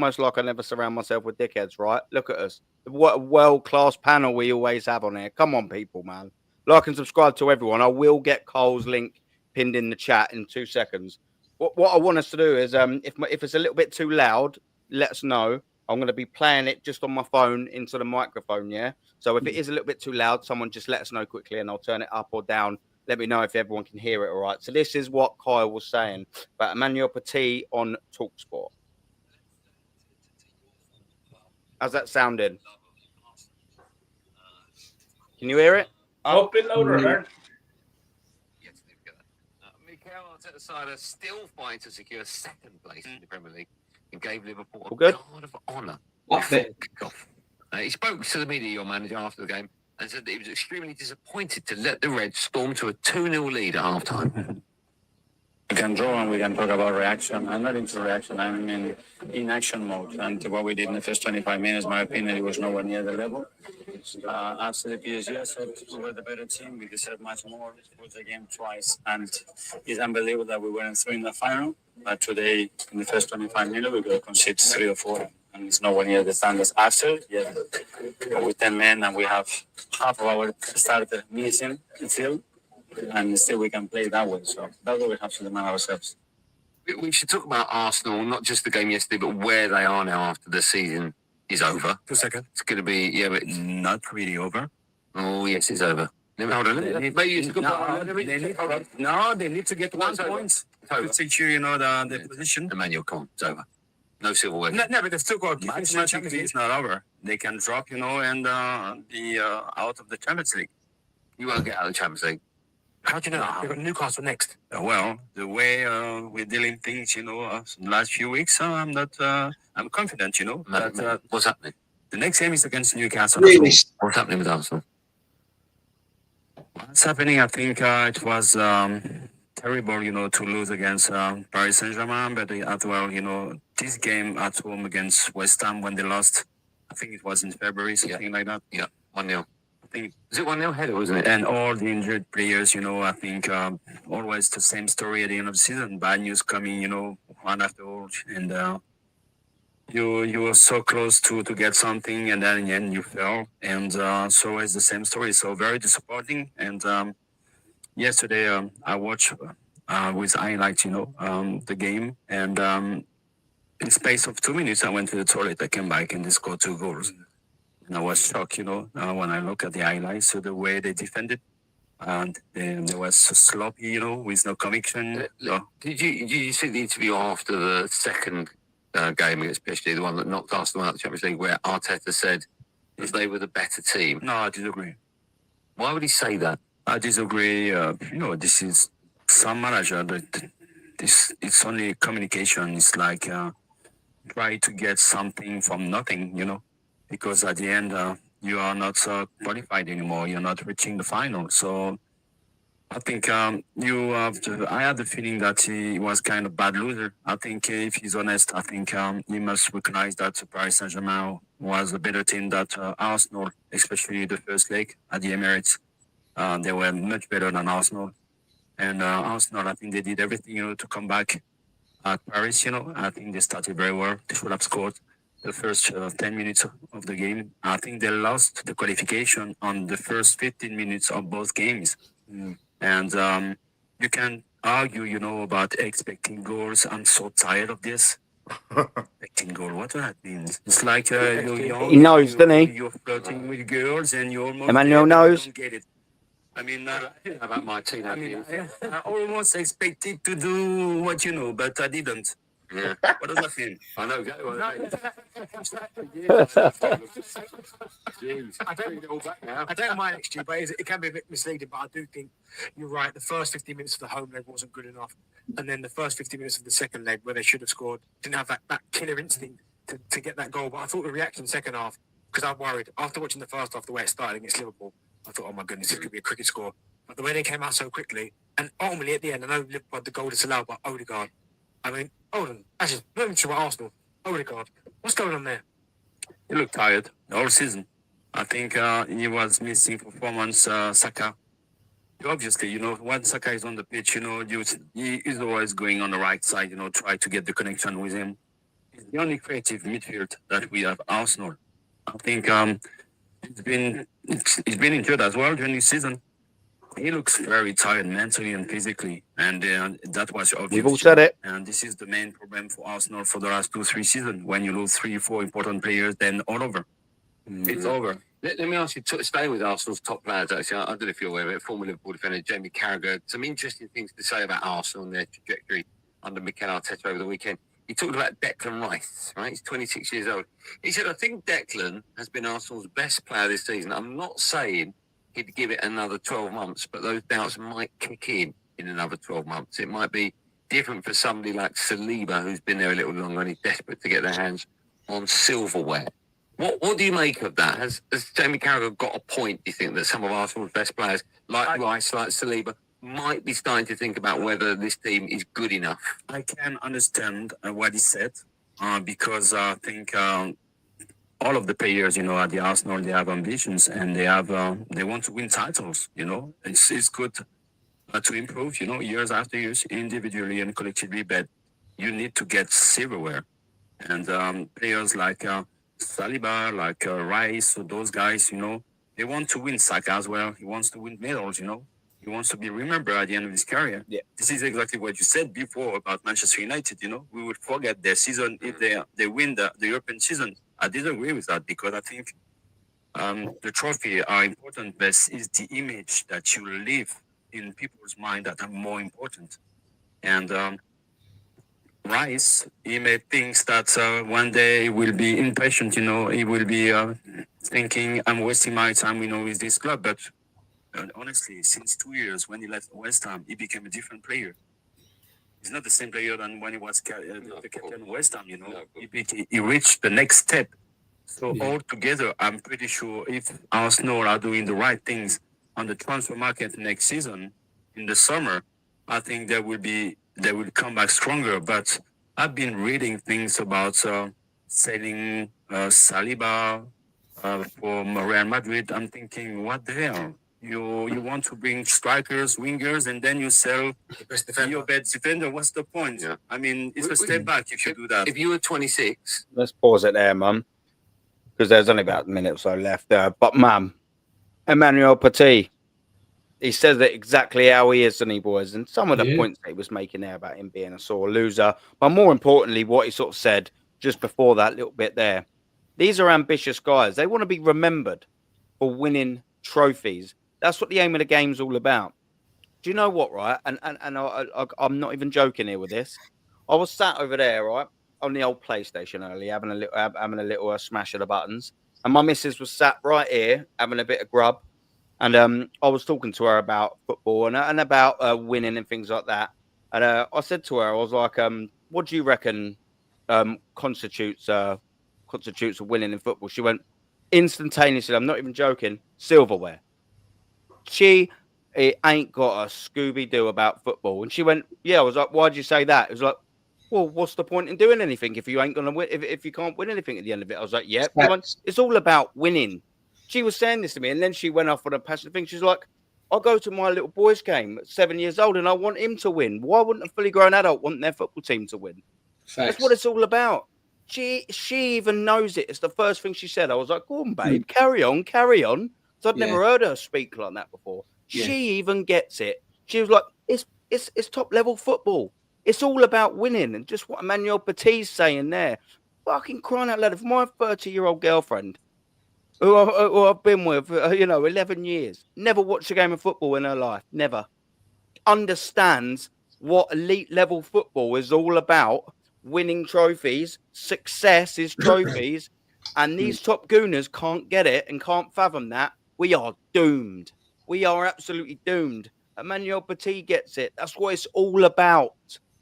never surround myself with dickheads, right? Look at us. What a world-class panel we always have on here. Come on, people, man. Like and subscribe to everyone. I will get Cole's link pinned in the chat in 2 seconds. What I want us to do is, if it's a little bit too loud, let us know. I'm going to be playing it just on my phone into the microphone, yeah? So if it is a little bit too loud, someone just let us know quickly and I'll turn it up or down. Let me know if everyone can hear it all right. So this is what Kyle was saying about Emmanuel Petit on TalkSport. How's that sounding? Can you hear it? Oh, a bit louder, man. Mikel Arteta side are still fighting to secure second place in the Premier League and gave Liverpool a good guard of honour. He spoke to the media, your manager, after the game and said that he was extremely disappointed to let the Reds storm to a 2-0 lead at half-time. We can draw and we can talk about reaction. I'm not into reaction. I'm in action mode. And what we did in the first 25 minutes, my opinion, it was nowhere near the level. After the PSG, I said we were the better team. We deserve much more. We won the game twice. And it's unbelievable that we weren't through in the final. But today, in the first 25 minutes, we got conceded 3 or 4. And it's nowhere near the standards after. Yeah, with 10 men and we have half of our starter missing still. And still we can play that way. So that's what we have to demand ourselves. We should talk about Arsenal, not just the game yesterday, but where they are now after the season is over. 2 seconds. It's going to be, but not really over. Oh, yes, it's over. Hold on. They need to get 1 point to secure, the position. Emmanuel, come on, it's over. No silverware. No, but there's still got it's not over. They can drop, and be out of the Champions League. You won't get out of the Champions League. How do you know? We've got Newcastle next. Well, the way we're dealing things, the last few weeks, I'm not. I'm confident, that what's happening? The next game is against Newcastle. Really? What's happening with Arsenal? What's happening? I think it was terrible, to lose against Paris Saint-Germain, but as well, this game at home against West Ham when they lost, I think it was in February, something like that. Yeah, 1-0. I think was it 1-0 header, wasn't it? And all the injured players, I think always the same story at the end of the season. Bad news coming, one after all, and you were so close to get something, and then in the end you fell, and so it's the same story. So very disappointing. And yesterday I watched with highlights, the game, and in the space of 2 minutes I went to the toilet. I came back and they scored 2 goals. And I was shocked, when I look at the highlights, so the way they defended, and they were so sloppy, with no conviction. Did you see the interview after the second game against PSG, the one that knocked Arsenal out of the Champions League, where Arteta said that they were the better team. No, I disagree. Why would he say that? I disagree. This is some manager that it's only communication. It's like try to get something from nothing, because at the end you are not qualified anymore. You're not reaching the final. So I think you have to. I had the feeling that he was kind of bad loser. I think if he's honest, I think he must recognize that Paris Saint-Germain was a better team than Arsenal, especially the first leg at the Emirates. They were much better than Arsenal. And Arsenal, I think they did everything, to come back at Paris, I think they started very well. They should have scored the first 10 minutes of the game. I think they lost the qualification on the first 15 minutes of both games. And you can argue, about expecting goals. I'm so tired of this. Expecting goal, what does that mean? It's like you're young, He knows, doesn't he? You're flirting with girls and you're almost Emmanuel there, but you knows. don't get it. I mean, About my team. I almost expected to do what you know, but I didn't. Yeah. What does that mean? I know. I don't mind XG, but it can be a bit misleading. But I do think you're right. The first 15 minutes of the home leg wasn't good enough, and then the first 15 minutes of the second leg, where they should have scored, didn't have that killer instinct to get that goal. But I thought the reaction second half, because I'm worried after watching the first half, the way it started against Liverpool, I thought, oh my goodness, this could be a cricket score. But the way they came out so quickly, and ultimately at the end, I know Liverpool had the goal disallowed by Odegaard. I mean, hold on, actually, not even sure about Arsenal. Odegaard, what's going on there? He looked tired the whole season. I think he was missing performance. Saka, obviously, when Saka is on the pitch, he is always going on the right side. Try to get the connection with him. It's the only creative midfield that we have. Arsenal. I think it's been injured as well during this season. He looks very tired mentally and physically, and that was obvious. We've all said it. And this is the main problem for Arsenal for the last 2-3 seasons. When you lose 3-4 important players, then all over. It's over. Let me ask you, staying with Arsenal's top players, actually, I don't know if you're aware of it, former Liverpool defender Jamie Carragher, some interesting things to say about Arsenal and their trajectory under Mikel Arteta over the weekend. He talked about Declan Rice, right? He's 26 years old. He said, I think Declan has been Arsenal's best player this season. I'm not saying he'd give it another 12 months, but those doubts might kick in another 12 months. It might be different for somebody like Saliba, who's been there a little longer and he's desperate to get their hands on silverware. What do you make of that? Has Jamie Carragher got a point, do you think, that some of Arsenal's best players, like Rice, like Saliba, might be starting to think about whether this team is good enough? I can understand what he said because I think all of the players, at the Arsenal, they have ambitions and they want to win titles. It's good to improve. Years after years, individually and collectively, but you need to get silverware. And players like Saliba, like Rice, so those guys, they want to win. Saka as well. He wants to win medals. He wants to be remembered at the end of his career. Yeah. This is exactly what you said before about Manchester United. We would forget their season if they win the European season. I disagree with that because I think the trophy are important, but it's the image that you leave in people's mind that are more important. And Rice, he may think that one day he will be impatient, he will be thinking, I'm wasting my time, with this club. But honestly, since 2 years, when he left West Ham, he became a different player. He's not the same player than when he was the captain of West Ham, He reached the next step. So altogether, I'm pretty sure if Arsenal are doing the right things on the transfer market next season, in the summer, I think they will come back stronger. But I've been reading things about selling Saliba for Real Madrid. I'm thinking, what the hell? You want to bring strikers, wingers, and then you sell your best defender. What's the point? Yeah. I mean, it's a step back if you do that. If you were 26... Let's pause it there, Mum, because there's only about a minute or so left. But, Mum, Emmanuel Petit, he says it exactly how he is, doesn't he, boys? And some of the points that he was making there about him being a sore loser, but more importantly, what he sort of said just before that little bit there. These are ambitious guys. They want to be remembered for winning trophies. That's what the aim of the game's all about. Do you know what, right? And I'm not even joking here with this. I was sat over there, right, on the old PlayStation earlier, having a little smash of the buttons. and my missus was sat right here having a bit of grub, and I was talking to her about football and about winning and things like that. And I said to her, I was like, "What do you reckon constitutes a winning in football?" She went instantaneously. I'm not even joking. Silverware. It ain't got a Scooby-Doo about football. And she went, yeah. I was like, why'd you say that? It was like, well, what's the point in doing anything if you ain't gonna win? If you can't win anything at the end of it? I was like, yeah. It's all about winning. She was saying this to me, and then she went off on a passionate thing. She's like, I go to my little boy's game at 7 years old, and I want him to win. Why wouldn't a fully grown adult want their football team to win? Facts. That's what it's all about. She even knows it. It's the first thing she said. I was like, go on, babe, carry on. So I'd never heard her speak like that before. Yeah. She even gets it. She was like, it's top level football. It's all about winning. And just what Emmanuel Petit's saying there. Fucking crying out loud. If my 30-year-old girlfriend, who I've been with, 11 years, never watched a game of football in her life, never, understands what elite level football is all about, winning trophies, success is trophies, and these top gooners can't get it and can't fathom that, we are doomed. We are absolutely doomed. Emmanuel Petit gets it. That's what it's all about.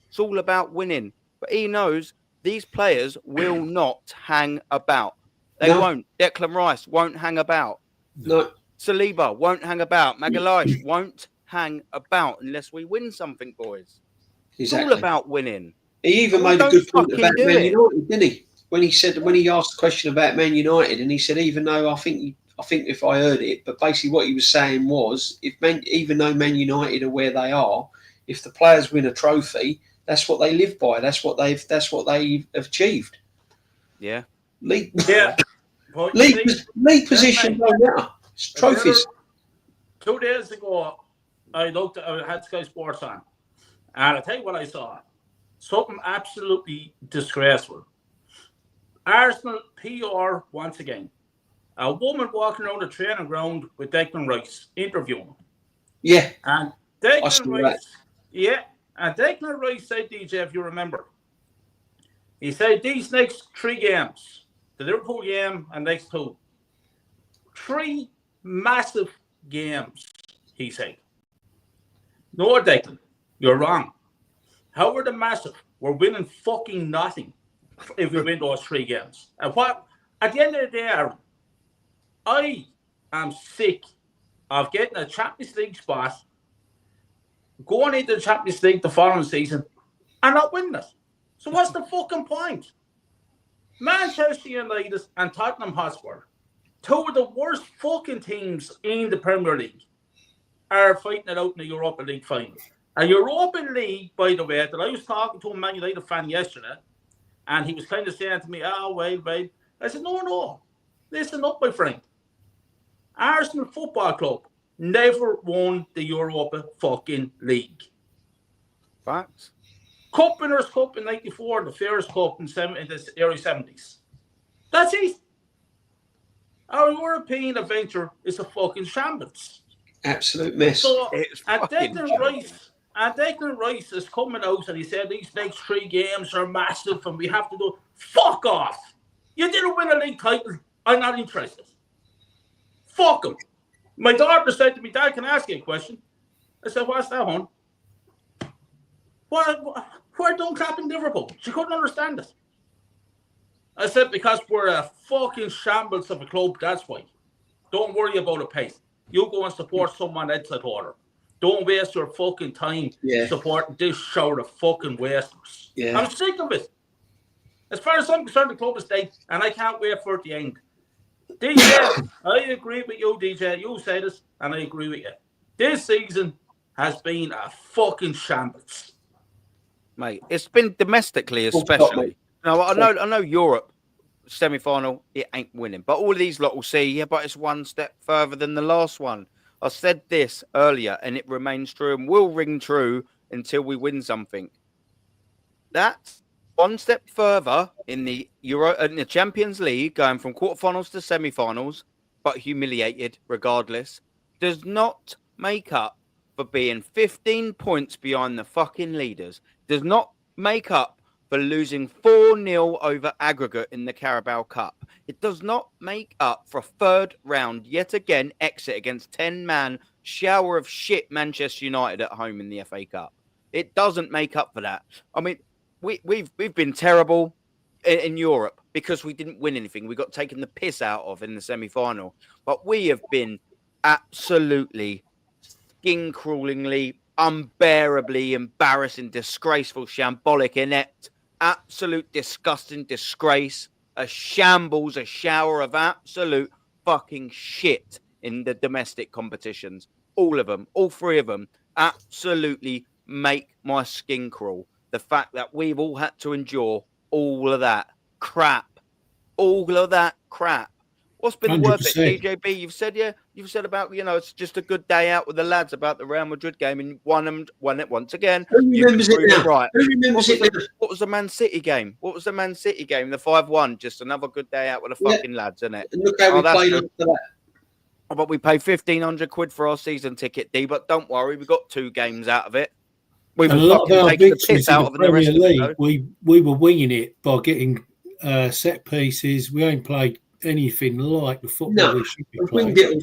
It's all about winning. But he knows these players will not hang about. They won't. Declan Rice won't hang about. No. Saliba won't hang about. Magalhaes won't hang about unless we win something, boys. Exactly. It's all about winning. He even made a good point about Man United, didn't he? When he asked the question about Man United, and he said, even though I think if I heard it, but basically what he was saying was, even though Man United are where they are, if the players win a trophy, that's what they live by. That's what they've achieved. Yeah. League position don't matter. It's trophies. 2 days ago, I had Sky Sports on, and I'll tell you what I saw. Something absolutely disgraceful. Arsenal PR once again. A woman walking around the training ground with Declan Rice interviewing him. Yeah. And Declan Rice. Yeah. And Declan Rice said, DJ, if you remember, he said these next 3 games, the Liverpool game and next 2, 3 massive games, he said. No, Declan, you're wrong. How are the massive? We're winning fucking nothing if we win those 3 games. And what? At the end of the day, Aaron, I am sick of getting a Champions League spot, going into the Champions League the following season, and not winning it. So what's the fucking point? Manchester United and Tottenham Hotspur, 2 of the worst fucking teams in the Premier League, are fighting it out in the Europa League final. A Europa League, by the way, that I was talking to a Man United fan yesterday, and he was kind of saying to me, oh, wait. I said, no. Listen up, my friend. Arsenal Football Club never won the Europa fucking League. Facts. Cup Winners' Cup in 94, the Fairest Cup in the early 70s. That's it. Our European adventure is a fucking shambles. Absolute mess. So, and Declan Rice is coming out and he said these next 3 games are massive and we have to do. Fuck off. You didn't win a league title. I'm not interested. Fuck him. My daughter said to me, Dad, can I ask you a question? I said, what's that, hon? Why don't clap in Liverpool? She couldn't understand it. I said, because we're a fucking shambles of a club, that's why. Don't worry about a pace. You go and support someone else at order. Don't waste your fucking time supporting this show of fucking wasters. Yeah. I'm sick of it. As far as I'm concerned, the club is dead, and I can't wait for it to end. DJ, I agree with you, DJ. You said it, and I agree with you. This season has been a fucking shambles. Mate, it's been domestically especially. Now, I know Europe semi-final, it ain't winning. But all of these lot will say, but it's one step further than the last one. I said this earlier, and it remains true and will ring true until we win something. That's one step further in the Champions League, going from quarterfinals to semi-finals, but humiliated regardless, does not make up for being 15 points behind the fucking leaders. Does not make up for for losing 4-0 over aggregate in the Carabao Cup. It does not make up for a third round, yet again, exit against 10-man shower of shit Manchester United at home in the FA Cup. It doesn't make up for that. I mean, we've been terrible in Europe because we didn't win anything. We got taken the piss out of in the semi-final. But we have been absolutely skin-crawlingly, unbearably embarrassing, disgraceful, shambolic, inept, absolute disgusting disgrace, a shambles, a shower of absolute fucking shit in the domestic competitions. All of them, all three of them, absolutely make my skin crawl. The fact that we've all had to endure all of that crap. All of that crap. What's been 100%. worth it, DJB? You've said about, it's just a good day out with the lads about the Real Madrid game, and won it once again. Who remembers it now? Right. Who remembers it now? What was the Man City game? The 5-1. Just another good day out with the fucking lads, isn't it? And look how we played after that. But we paid 1,500 quid for our season ticket, D. But don't worry, we got 2 games out of it. We were And a lot of our taking the victories piss in out the of the rest Premier of it. League, we were winging it by getting set pieces. We ain't played anything like the football we should be we playing. can get all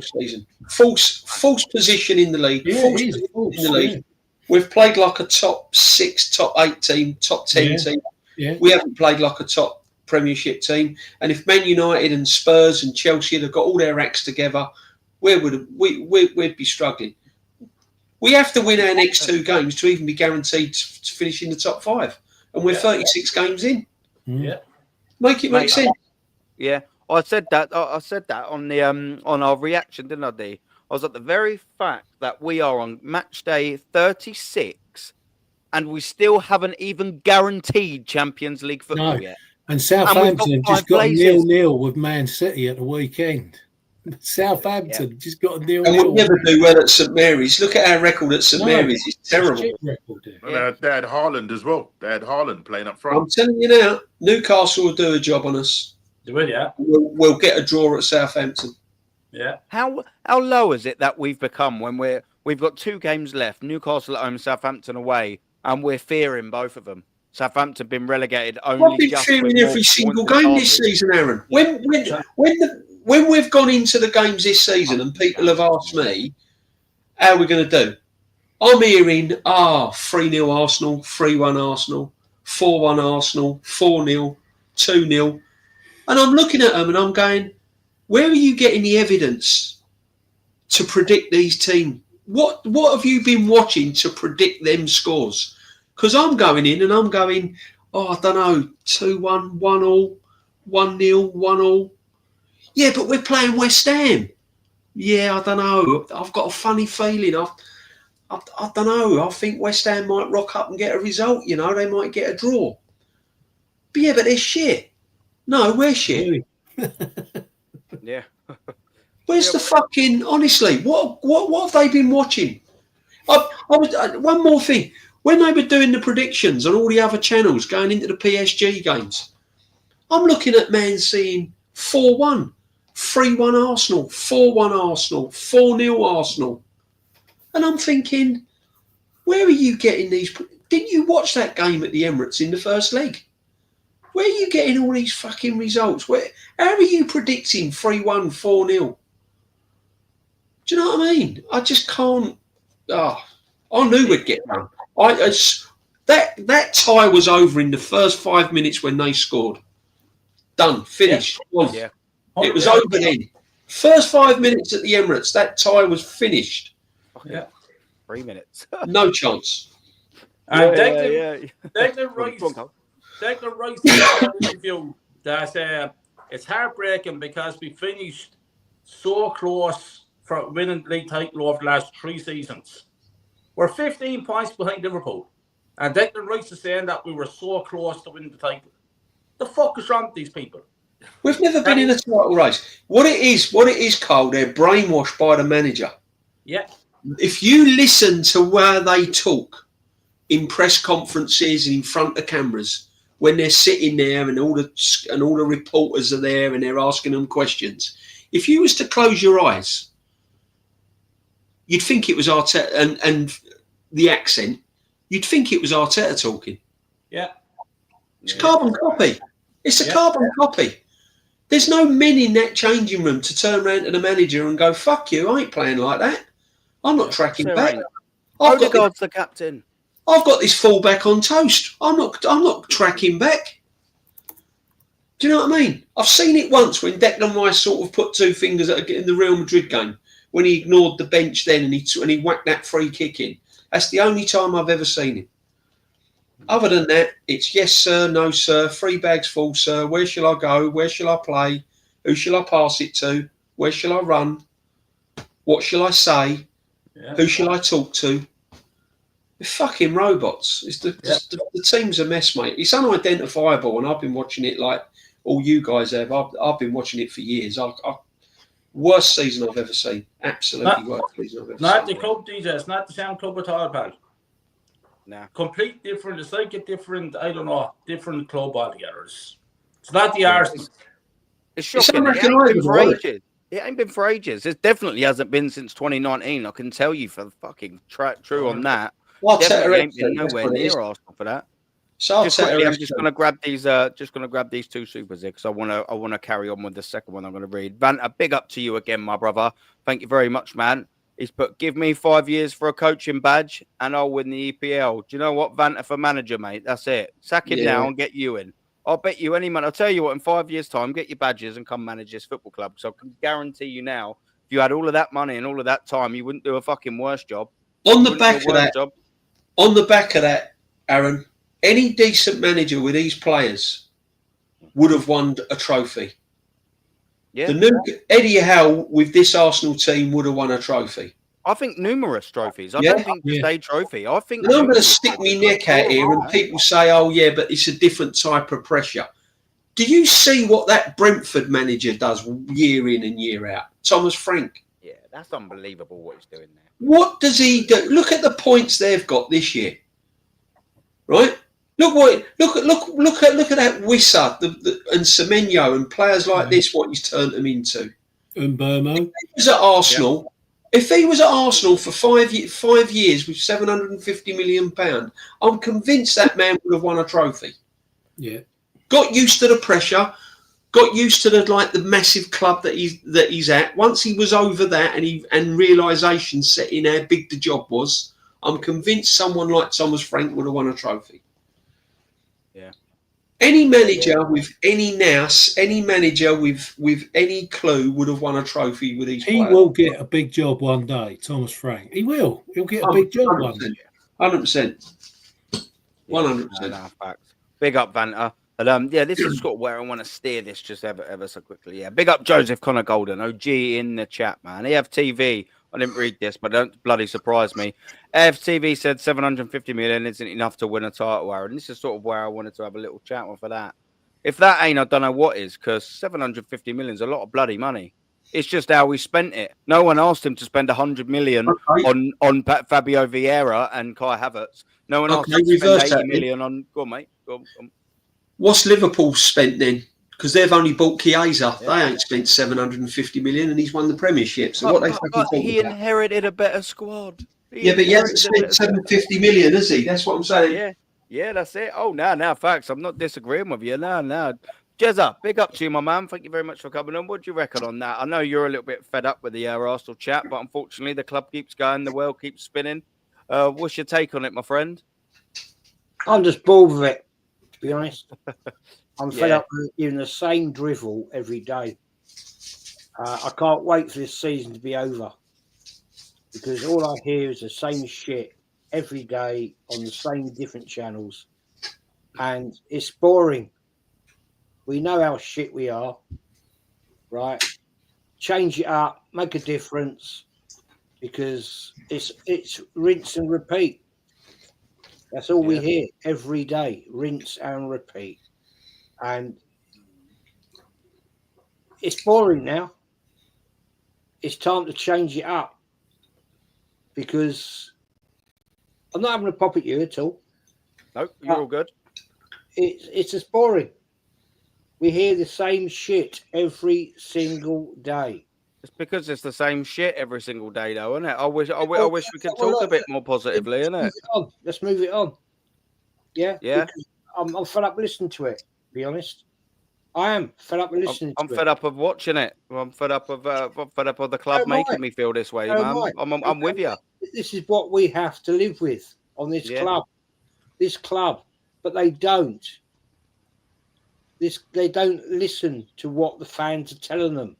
season. False position in the league. Yeah, false it is position false, in the league. yeah. We've played like a top 6, top 8 team, top 10 team. Yeah. We haven't played like a top Premiership team. And if Man United and Spurs and Chelsea had got all their acts together, we'd be struggling. We have to win our next 2 games to even be guaranteed to finish in the top 5. And we're 36 games in. Yeah. Make it make sense. Yeah, I said that. I said that on the on our reaction, didn't I, D? I was at the very fact that we are on match day 36, and we still haven't even guaranteed Champions League football yet. And Southampton just got 0-0 with Man City at the weekend. Southampton just got a 0-0. And we'll never do well at St Mary's. Look at our record at St Mary's. It's terrible. Well, they had Haaland as well. They had Haaland playing up front. I'm telling you now, Newcastle will do a job on us. They will, yeah. We'll get a draw at Southampton. Yeah. How low is it that we've become when we've got 2 games left, Newcastle at home, Southampton away, and we're fearing both of them? Southampton been relegated only. I've been just fearing with every single points game and this season, Aaron. When we've gone into the games this season and people have asked me, how are we going to do? I'm hearing, 3-0 Arsenal, 3-1 Arsenal, 4-1 Arsenal, 4-0, 2-0. And I'm looking at them and I'm going, where are you getting the evidence to predict these teams? What have you been watching to predict them scores? Because I'm going in and I'm going, I don't know, 2-1, 1-1, 1-0, 1-1. Yeah, but we're playing West Ham. Yeah, I don't know. I've got a funny feeling. I don't know. I think West Ham might rock up and get a result. They might get a draw. But yeah, but they're shit. No, we're shit. Yeah. Where's the fucking? Honestly, what have they been watching? One more thing. When they were doing the predictions on all the other channels going into the PSG games, I'm looking at man seeing 4-1, 3-1 Arsenal, 4-1 Arsenal, 4-0 Arsenal. And I'm thinking, where are you getting these? Didn't you watch that game at the Emirates in the first leg? Where are you getting all these fucking results? How are you predicting 3-1, 4-0? Do you know what I mean? I just can't. I knew we'd get done. That tie was over in the first 5 minutes when they scored. Done, finished. Yeah. It was over then. First 5 minutes at the Emirates, that tie was finished. Yeah. 3 minutes. No chance. And Declan Rice said in an interview that it's heartbreaking because we finished so close for winning the league title over the last 3 seasons. We're 15 points behind Liverpool. And Declan Rice is saying that we were so close to winning the title. The fuck is wrong with these people? We've never been in a title race. What it is, Cole, they're brainwashed by the manager. Yeah. If you listen to where they talk in press conferences and in front of cameras, when they're sitting there and all the reporters are there and they're asking them questions, if you was to close your eyes, you'd think it was Arteta and the accent. You'd think it was Arteta talking. Yeah. It's a carbon copy. It's a carbon copy. There's no men in that changing room to turn around to the manager and go, "Fuck you! I ain't playing like that. I'm not tracking back." Odegaard's the captain. I've got this fullback on toast. I'm not tracking back. Do you know what I mean? I've seen it once when Declan Rice sort of put two fingers in the Real Madrid game when he ignored the bench then and he whacked that free kick in. That's the only time I've ever seen him. Other than that, it's yes, sir, no, sir, 3 bags full, sir. Where shall I go? Where shall I play? Who shall I pass it to? Where shall I run? What shall I say? Yeah. Who shall I talk to? They're fucking robots. The team's a mess, mate. It's unidentifiable, and I've been watching it like all you guys have. I've been watching it for years. Worst season I've ever seen. Absolutely worst season I've ever seen. Not the club, DJ. It's not the same club at all, pal. Nah. Complete different. It's like a different, I don't know, different club altogether. It's not the Arsenal. It's shocking. It ain't been for ages. It ain't been for ages. It definitely hasn't been since 2019. I can tell you for the fucking true on that. Definitely ain't been nowhere near Arsenal for that. So just quickly, I'm just gonna grab these. Just gonna grab these 2 supers here because I wanna carry on with the second one I'm gonna read. Banter, big up to you again, my brother. Thank you very much, man. He's put, give me 5 years for a coaching badge and I'll win the EPL. Do you know what? Banter for manager, mate. That's it. Sack him now and get you in. I'll bet you any money. I'll tell you what, in 5 years' time, get your badges and come manage this football club. So I can guarantee you now, if you had all of that money and all of that time, you wouldn't do a fucking worse job. On the back of that, Aaron, any decent manager with these players would have won a trophy. Yeah. The new Eddie Howe with this Arsenal team would have won a trophy. I think numerous trophies. I don't think just a trophy. I think. And I'm going to stick my neck out here, and people say, "Oh yeah, but it's a different type of pressure." Do you see what that Brentford manager does year in and year out? Thomas Frank. Yeah, that's unbelievable what he's doing there. What does he do? Look at the points they've got this year, right? Look at that Wissa and Semenyo and players like this. What he's turned them into. And Burmo. If he was at Arsenal, if he was at Arsenal for 5 years with £750 million, I'm convinced that man would have won a trophy. Yeah. Got used to the pressure. Got used to the massive club that he's at. Once he was over that and realisation set in how big the job was, I'm convinced someone like Thomas Frank would have won a trophy. Yeah. Any manager with any nous, any manager with any clue would have won a trophy with these players. He will get a big job one day, Thomas Frank. He will. He'll get a big job 100%. one day. 100%. 100%. No, facts. Big up, Banter. But this is sort of where I want to steer this just ever so quickly. Yeah, big up Joseph Connor Golden, OG in the chat, man. EFTV, I didn't read this, but don't bloody surprise me. EFTV said 750 million isn't enough to win a title, Aaron. This is sort of where I wanted to have a little chat for that. If that ain't, I don't know what is, because 750 million is a lot of bloody money. It's just how we spent it. No one asked him to spend 100 million on Fabio Vieira and Kai Havertz. No one asked him to spend 80 million on. Go on, mate. Go on. What's Liverpool spent then? Because they've only bought Chiesa. Yeah. They ain't spent 750 million, and he's won the Premiership. So what they fucking talking he inherited a better squad. But he hasn't spent 750 million, has he? That's what I'm saying. Yeah, that's it. Oh, now, facts. I'm not disagreeing with you. No. Jezza, big up to you, my man. Thank you very much for coming on. What do you reckon on that? I know you're a little bit fed up with the Arsenal chat, but unfortunately, the club keeps going, the world keeps spinning. What's your take on it, my friend? I'm just bored with it. To be honest, I'm fed up with hearing the same drivel every day. I can't wait for this season to be over because all I hear is the same shit every day on the same different channels, and it's boring. We know how shit we are, right? Change it up, make a difference, because it's rinse and repeat. That's all we hear every day, rinse and repeat. And it's boring now. It's time to change it up because I'm not having a pop at you at all. No, you're all good. It's just boring. We hear the same shit every single day. It's because it's the same shit every single day, though, isn't it? I wish we could talk a bit more positively, isn't it? Let's move it on. Yeah. Yeah. I'm fed up listening to it. To be honest, I am fed up with listening. I'm to fed it. up of watching it. I'm fed up of the club making me feel this way, man. I'm with you. This is what we have to live with on this club. This club, but they don't. They don't listen to what the fans are telling them.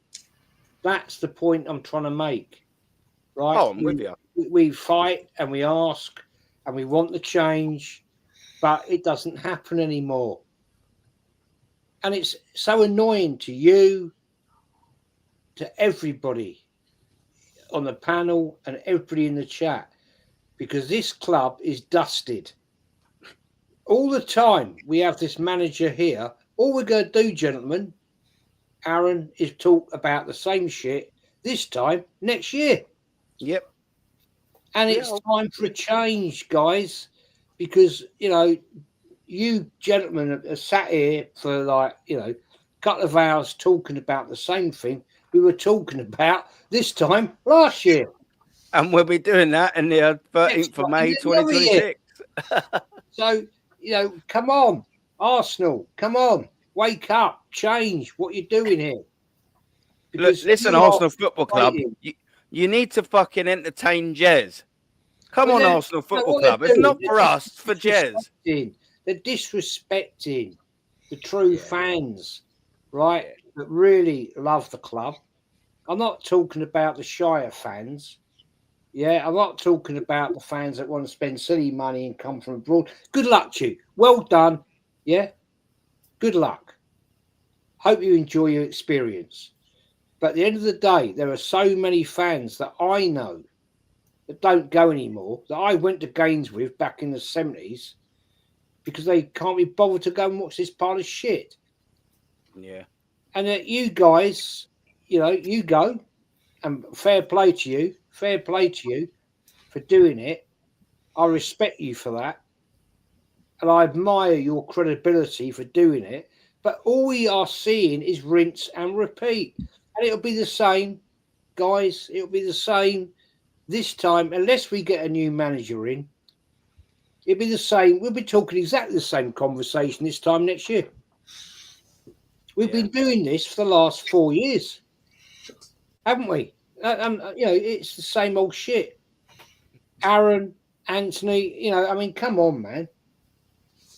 That's the point I'm trying to make. Right? Oh, I'm with you. We fight and we ask and we want the change, but it doesn't happen anymore. And it's so annoying to you, to everybody on the panel and everybody in the chat, because this club is dusted. All the time we have this manager here. All we're going to do, gentlemen, Aaron, is talk about the same shit this time next year. Yep. And it's time for a change, guys, because, you gentlemen are sat here for a couple of hours talking about the same thing we were talking about this time last year. And we'll be doing that in the 13th of May, 2026. So, come on, Arsenal, come on, wake up, change what you're doing here. Look, listen, Arsenal Football Club, you need to fucking entertain Jez. Come on, Arsenal Football Club. It's not for us, it's for Jez. They're disrespecting the true fans, right, that really love the club. I'm not talking about the Shire fans. Yeah, I'm not talking about the fans that want to spend silly money and come from abroad. Good luck to you. Well done. Yeah, good luck. Hope you enjoy your experience. But at the end of the day, there are so many fans that I know that don't go anymore, that I went to games with back in the 70s, because they can't be bothered to go and watch this pile of shit. Yeah. And that you guys, you go, and fair play to you for doing it. I respect you for that. And I admire your credibility for doing it. But all we are seeing is rinse and repeat. And it'll be the same, guys. It'll be the same this time, unless we get a new manager in. It'll be the same. We'll be talking exactly the same conversation this time next year. We've been doing this for the last 4 years, haven't we? It's the same old shit. Aaron, Anthony, come on, man.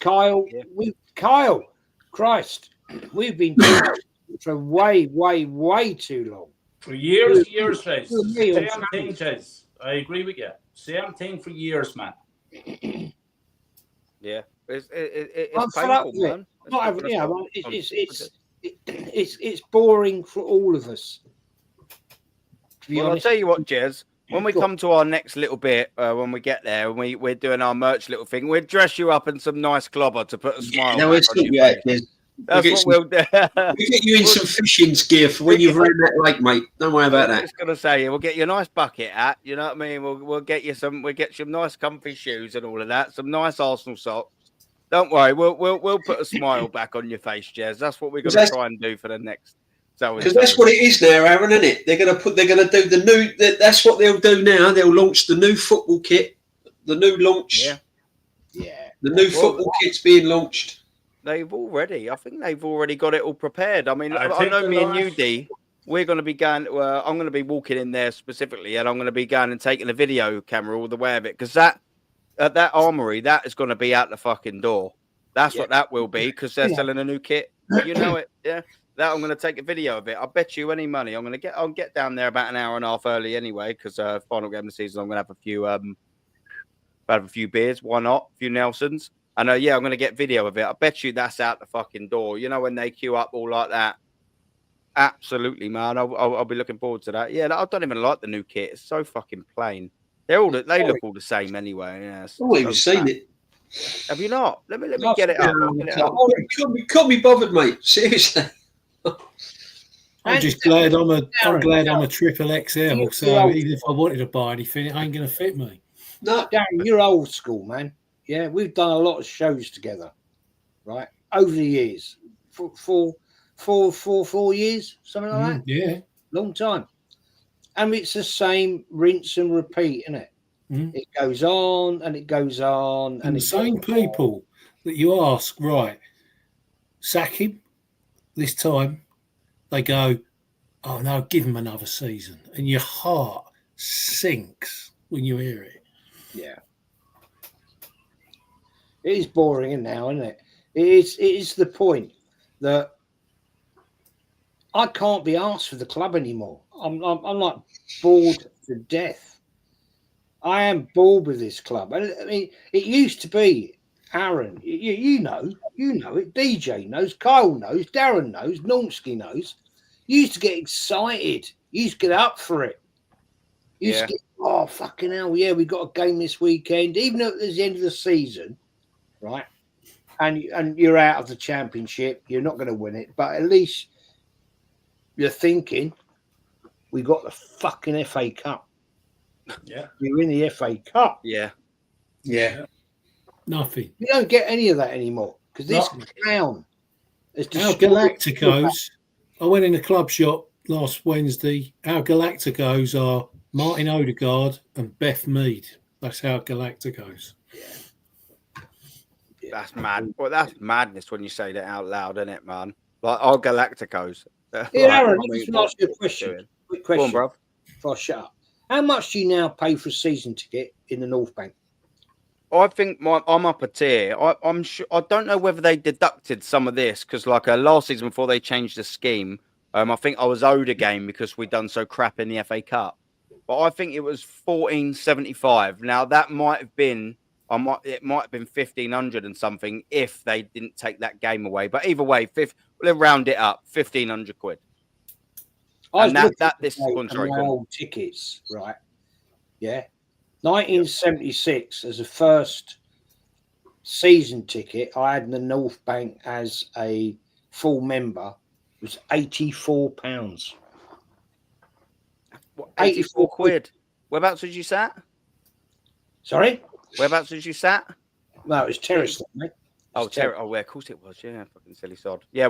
Kyle, Christ, we've been doing it for way, way, way too long. For years, Jez. Same thing, Jez. I agree with you. Same thing for years, man. Yeah, it's painful, man. It's boring for all of us. Well, I'll tell you what, Jez. When we come to our next little bit, when we get there, and we're doing our merch little thing, we'll dress you up in some nice clobber to put a smile on your face. That's what we'll do. We'll get you in some fishing gear for when you've run that lake, mate. Don't worry about that. I was just gonna say, we'll get you a nice bucket hat. You know what I mean? We'll get you some nice comfy shoes and all of that. Some nice Arsenal socks. Don't worry, we'll put a smile back on your face, Jez. That's what we're gonna try and do for the next. Because that's what it is now, Aaron, isn't it? They're gonna do the new. That's what they'll do now. They'll launch the new football kit, the new launch. Yeah. The new football kit's being launched. I think they've already got it all prepared. I mean, I know me and you, D, we're going to be going. I'm going to be walking in there specifically, and I'm going to be going and taking a video camera all the way of it, because that armory, that is going to be out the fucking door. That's what that will be, because they're selling a new kit. You know it, yeah. That I'm going to take a video of it. I bet you any money I'll get down there about an hour and a half early anyway, because final game of the season I'm going to have a few beers. Why not? A few Nelsons. And I'm going to get video of it. I bet you that's out the fucking door. You know, when they queue up all like that. Absolutely, man. I'll be looking forward to that. Yeah, I don't even like the new kit. It's so fucking plain. They look all the same anyway. Yeah, I've even seen it. Have you not? Let me get it up. You can't be bothered, mate. Seriously. I'm just glad I'm a triple XL. So even if I wanted to buy anything, it ain't going to fit me. No, Darren, you're old school, man. Yeah, we've done a lot of shows together, right? Over the years, four years, something like that. Yeah, long time. And it's the same rinse and repeat, isn't it? It goes on and it goes on, and the same people that you ask, right, sack him this time, they go, oh no, give him another season. And your heart sinks when you hear it. Yeah. It is boring now, isn't it? It is the point that I can't be asked for the club anymore. I'm like bored to death. I am bored with this club. I mean, it used to be, Aaron, you know it. DJ knows, Kyle knows, Darren knows, Normsky knows. You used to get excited. You used to get up for it. You used to get, oh, fucking hell, yeah, we got a game this weekend. Even though it was the end of the season, right? And you're out of the championship. You're not going to win it. But at least you're thinking, we got the fucking FA Cup. Yeah. You're in the FA Cup. Yeah. Yeah. Nothing. You don't get any of that anymore because this clown is Our Galacticos. I went in the club shop last Wednesday. Our Galacticos are Martin Odegaard and Beth Mead. That's our Galacticos. That's mad. Well, that's madness when you say that out loud, isn't it, man? Like our Galacticos. Yeah, Aaron, I just want to ask you a question. Quick question. Go on, bruv. Before I shut up. How much do you now pay for a season ticket in the North Bank? I think I'm up a tier. I'm sure. I don't know whether they deducted some of this because, like, last season before they changed the scheme, I think I was owed a game because we'd done so crap in the FA Cup. But I think it was $14.75. Now that might have been, it might have been 1,500 and something if they didn't take that game away. But either way, we'll round it up, 1,500 quid. And this old tickets, right? Yeah. 1976 as a first season ticket I had in the North Bank as a full member was £84. What, 84 quid. Whereabouts was you sat? Sorry? Whereabouts was you sat? No, it was Terrace, mate. Oh, Terrace. Oh, of course it was. Yeah, fucking silly sod. Yeah,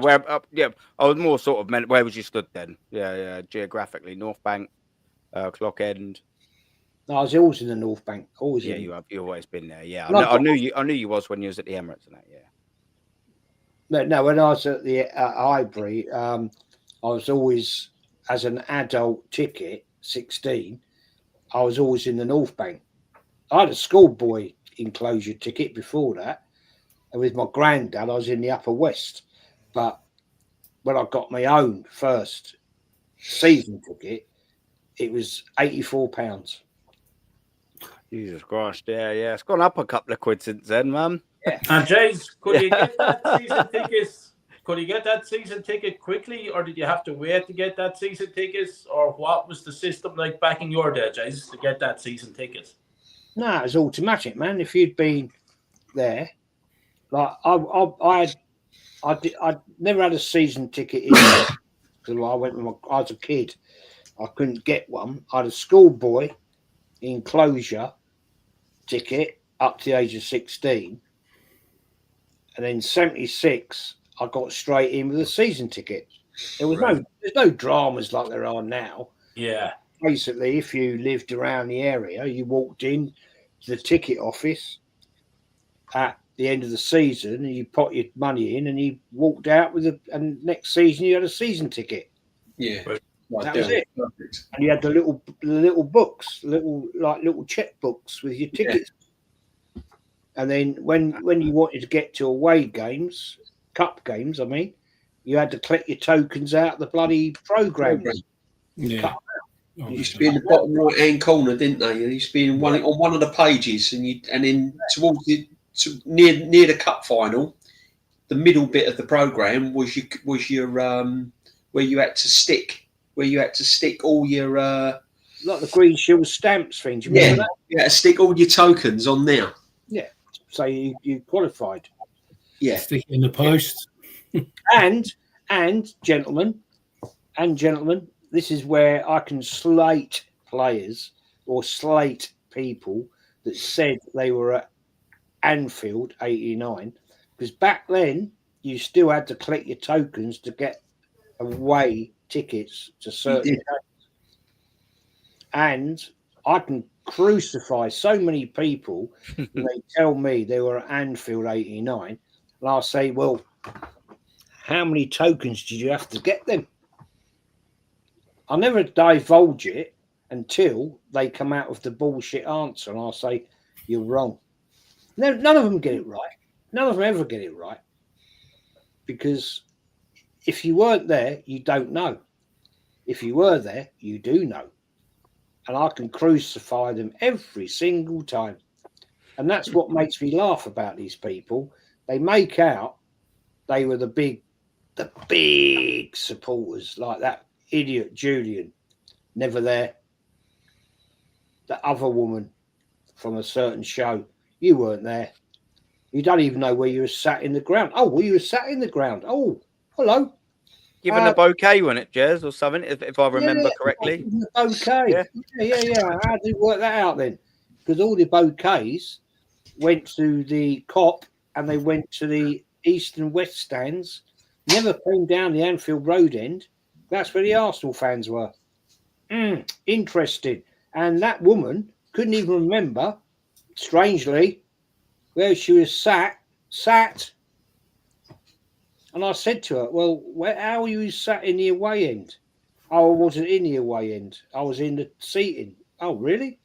I was more sort of meant. Where was you stood then? Yeah, geographically, North Bank, Clock End. No, I was always in the North Bank. Always. Yeah, you've always been there. Yeah, I knew you was when you was at the Emirates and that. Yeah. No, when I was at the Highbury, I was always, as an adult ticket, 16, I was always in the North Bank. I had a schoolboy enclosure ticket before that. And with my granddad, I was in the Upper West. But when I got my own first season ticket, it was £84. Jesus Christ, yeah. It's gone up a couple of quid since then, man. Yeah. And James, could you get that season tickets? Could you get that season ticket quickly, or did you have to wait to get that season tickets, or what was the system like back in your day, James, to get that season ticket? No, it was automatic, man. If you'd been there, like I'd never had a season ticket because I went when I was a kid. I couldn't get one. I had a schoolboy enclosure ticket up to the age of 16, and then 76 I got straight in with a season ticket. There's no dramas like there are now. Yeah. Basically, if you lived around the area, you walked in to the ticket office at the end of the season and you put your money in and you walked out with and next season you had a season ticket. Yeah. That was it. Perfect. And you had the little books, little check books with your tickets. Yeah. And then when you wanted to get to away games, cup games, I mean, you had to collect your tokens out of the bloody program. Yeah. It used to be in the bottom right hand corner, didn't they? It used to be on one of the pages, and then towards near the cup final, the middle bit of the program was your where you had to stick all your like the Green Shield stamps thing. Do you remember that? Yeah, stick all your tokens on there. Yeah, so you qualified. Yeah, stick it in the post. and gentlemen, this is where I can slate players or slate people that said they were at Anfield 89, because back then you still had to collect your tokens to get away tickets to certain games. And I can crucify so many people when they tell me they were at Anfield 89. And I'll say, well, how many tokens did you have to get them? I'll never divulge it until they come out with the bullshit answer. And I'll say, you're wrong. None of them get it right. None of them ever get it right. Because if you weren't there, you don't know. If you were there, you do know. And I can crucify them every single time. And that's what makes me laugh about these people. They make out they were the big supporters, like that idiot Julian, never there. The other woman from a certain show, you weren't there. You don't even know where you were sat in the ground. Oh, well, you were sat in the ground. Oh, hello. Given a bouquet, wasn't it, Jez, or something, if I remember correctly? Okay. Yeah. How did you work that out then? Because all the bouquets went to the Cop and they went to the East and West stands, never came down the Anfield Road end. That's where the Arsenal fans were. Interesting. And that woman couldn't even remember, strangely, where she was sat. And I said to her, well, how were you sat in the away end? Oh, I wasn't in the away end. I was in the seating. Oh, really?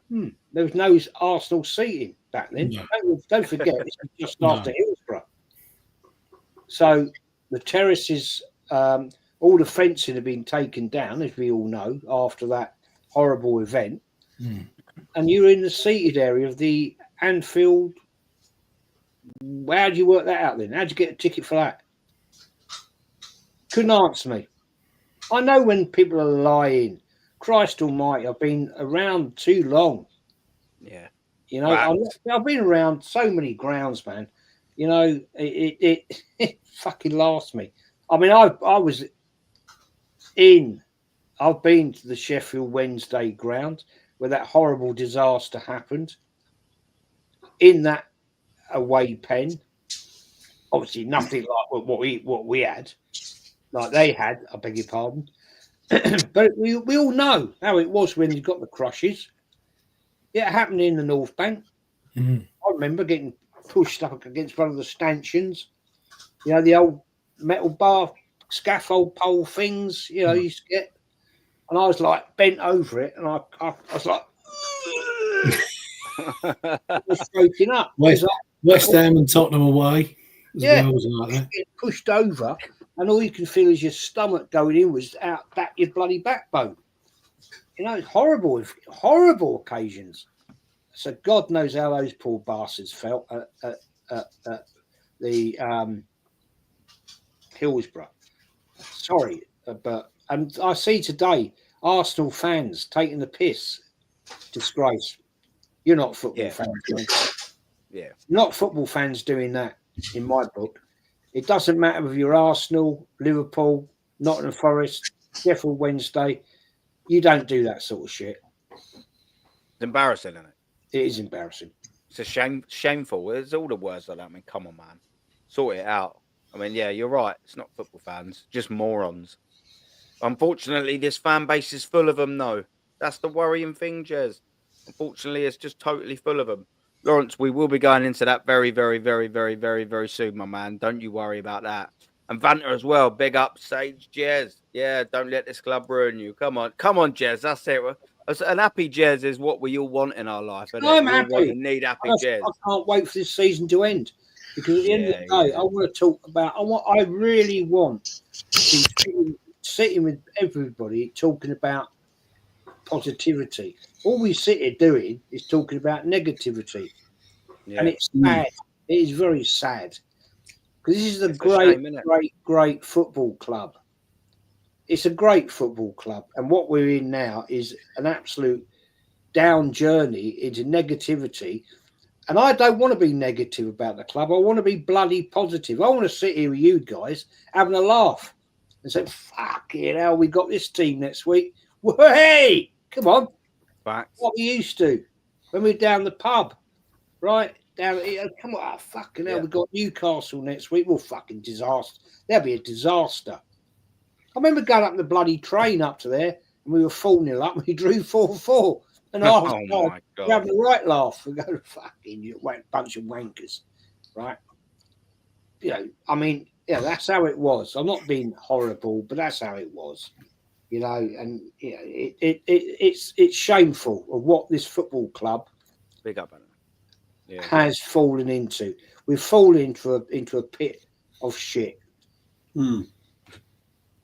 There was no Arsenal seating back then. No. Don't forget, this was just after Hillsborough. So the terraces, all the fencing had been taken down, as we all know, after that horrible event. And you were in the seated area of the Anfield. How did you work that out then? How did you get a ticket for that? Couldn't answer me. I know when people are lying. Christ almighty, I've been around too long. Yeah. You know, I've been around so many grounds, man. You know, it fucking lasts me. I mean, I've been to the Sheffield Wednesday ground where that horrible disaster happened. In that away pen, obviously nothing like what we had, like they had. I beg your pardon, but we all know how it was when you got the crushes. It happened in the North Bank. I remember getting pushed up against one of the stanchions. You know, the old metal bar scaffold pole things. You know, you used to get, and I was like bent over it, and I was like. Was stroking up. West Ham and Tottenham away. Well, like that. Get pushed over, and all you can feel is your stomach going inwards out back your bloody backbone. You know, it's horrible occasions. So God knows how those poor bastards felt at the Hillsborough. Sorry, but and I see today Arsenal fans taking the piss. Disgrace. You're not football fans. Yeah. Not football fans doing that, in my book. It doesn't matter if you're Arsenal, Liverpool, Nottingham Forest, Sheffield Wednesday. You don't do that sort of shit. It's embarrassing, isn't it? It is embarrassing. It's a shameful. There's all the words like that. I mean, come on, man. Sort it out. I mean, yeah, you're right. It's not football fans, just morons. Unfortunately, this fan base is full of them, though. That's the worrying thing, Jez. Unfortunately, it's just totally full of them. Lawrence, we will be going into that very, very, very, very, very, very soon, my man. Don't you worry about that. And Banter as well. Big up, Sage Jez. Yeah, don't let this club ruin you. Come on, Jez. That's it. An happy Jez is what we all want in our life. I'm happy. We need happy Jez. I can't wait for this season to end. Because at the end of the day, I want to talk about. I really want to be sitting with everybody talking about positivity. All we sit here doing is talking about negativity, and it's sad. It is very sad because this is a great football club. It's a great football club, and what we're in now is an absolute down journey into negativity. And I don't want to be negative about the club. I want to be bloody positive. I want to sit here with you guys having a laugh and say, "Fucking hell, we got this team next week." Hey, come on. Facts. What we used to when we were down the pub, right? Down here, come on, fucking hell, we got Newcastle next week. Well, fucking disaster. That'd be a disaster. I remember going up the bloody train up to there, and we were 4-0 up, and we drew 4-4. And my God, we having the right laugh. We go, fucking you bunch of wankers, right? I mean, that's how it was. I'm not being horrible, but that's how it was. And it's shameful of what this football club Big up, has fallen into. We've fallen into a pit of shit. And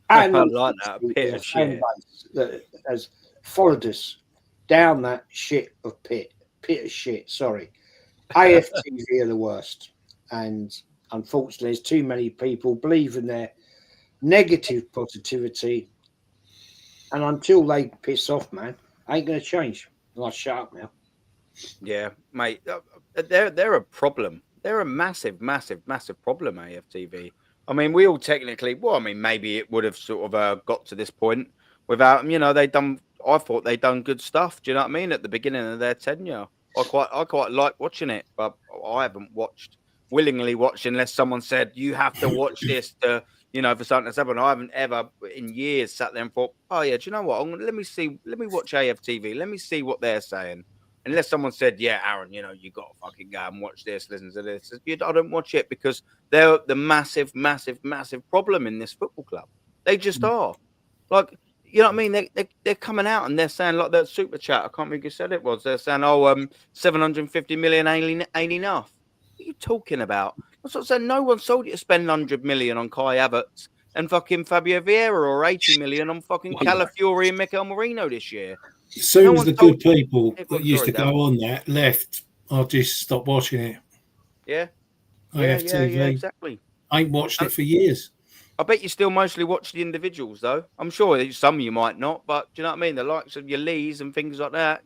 I like that, a pit of shit. That has followed us down that pit of shit. Sorry, AFTV are the worst, and unfortunately, there's too many people believe in their negative positivity, and until they piss off, man, ain't going to change. I'll shut up now. Yeah, mate, they're a problem. They're a massive, massive, massive problem, AFTV. I mean, we all technically, maybe it would have sort of got to this point without them. I thought they'd done good stuff. Do you know what I mean? At the beginning of their tenure, I quite like watching it, but I haven't willingly watched unless someone said you have to watch this to, for something that's happened. I haven't ever in years sat there and thought, oh yeah, do you know what? Let me watch AFTV. Let me see what they're saying. Unless someone said, yeah, Aaron, you got to fucking go and watch this, listen to this. I don't watch it because they're the massive, massive, massive problem in this football club. They just are. Like, you know what I mean? They're coming out and they're saying, like that super chat, I can't remember who said it was. They're saying, 750 million ain't enough. What are you talking about? That's what I said. No one sold you to spend 100 million on Kai Havertz and fucking Fabio Vieira or 80 million on fucking Calafiori and Mikel Merino this year. As soon as the good people that used to go on that left, I just stopped watching it. Yeah. Yeah, exactly. I ain't watched it for years. I bet you still mostly watch the individuals, though. I'm sure some you might not, but do you know what I mean? The likes of your Lees and things like that,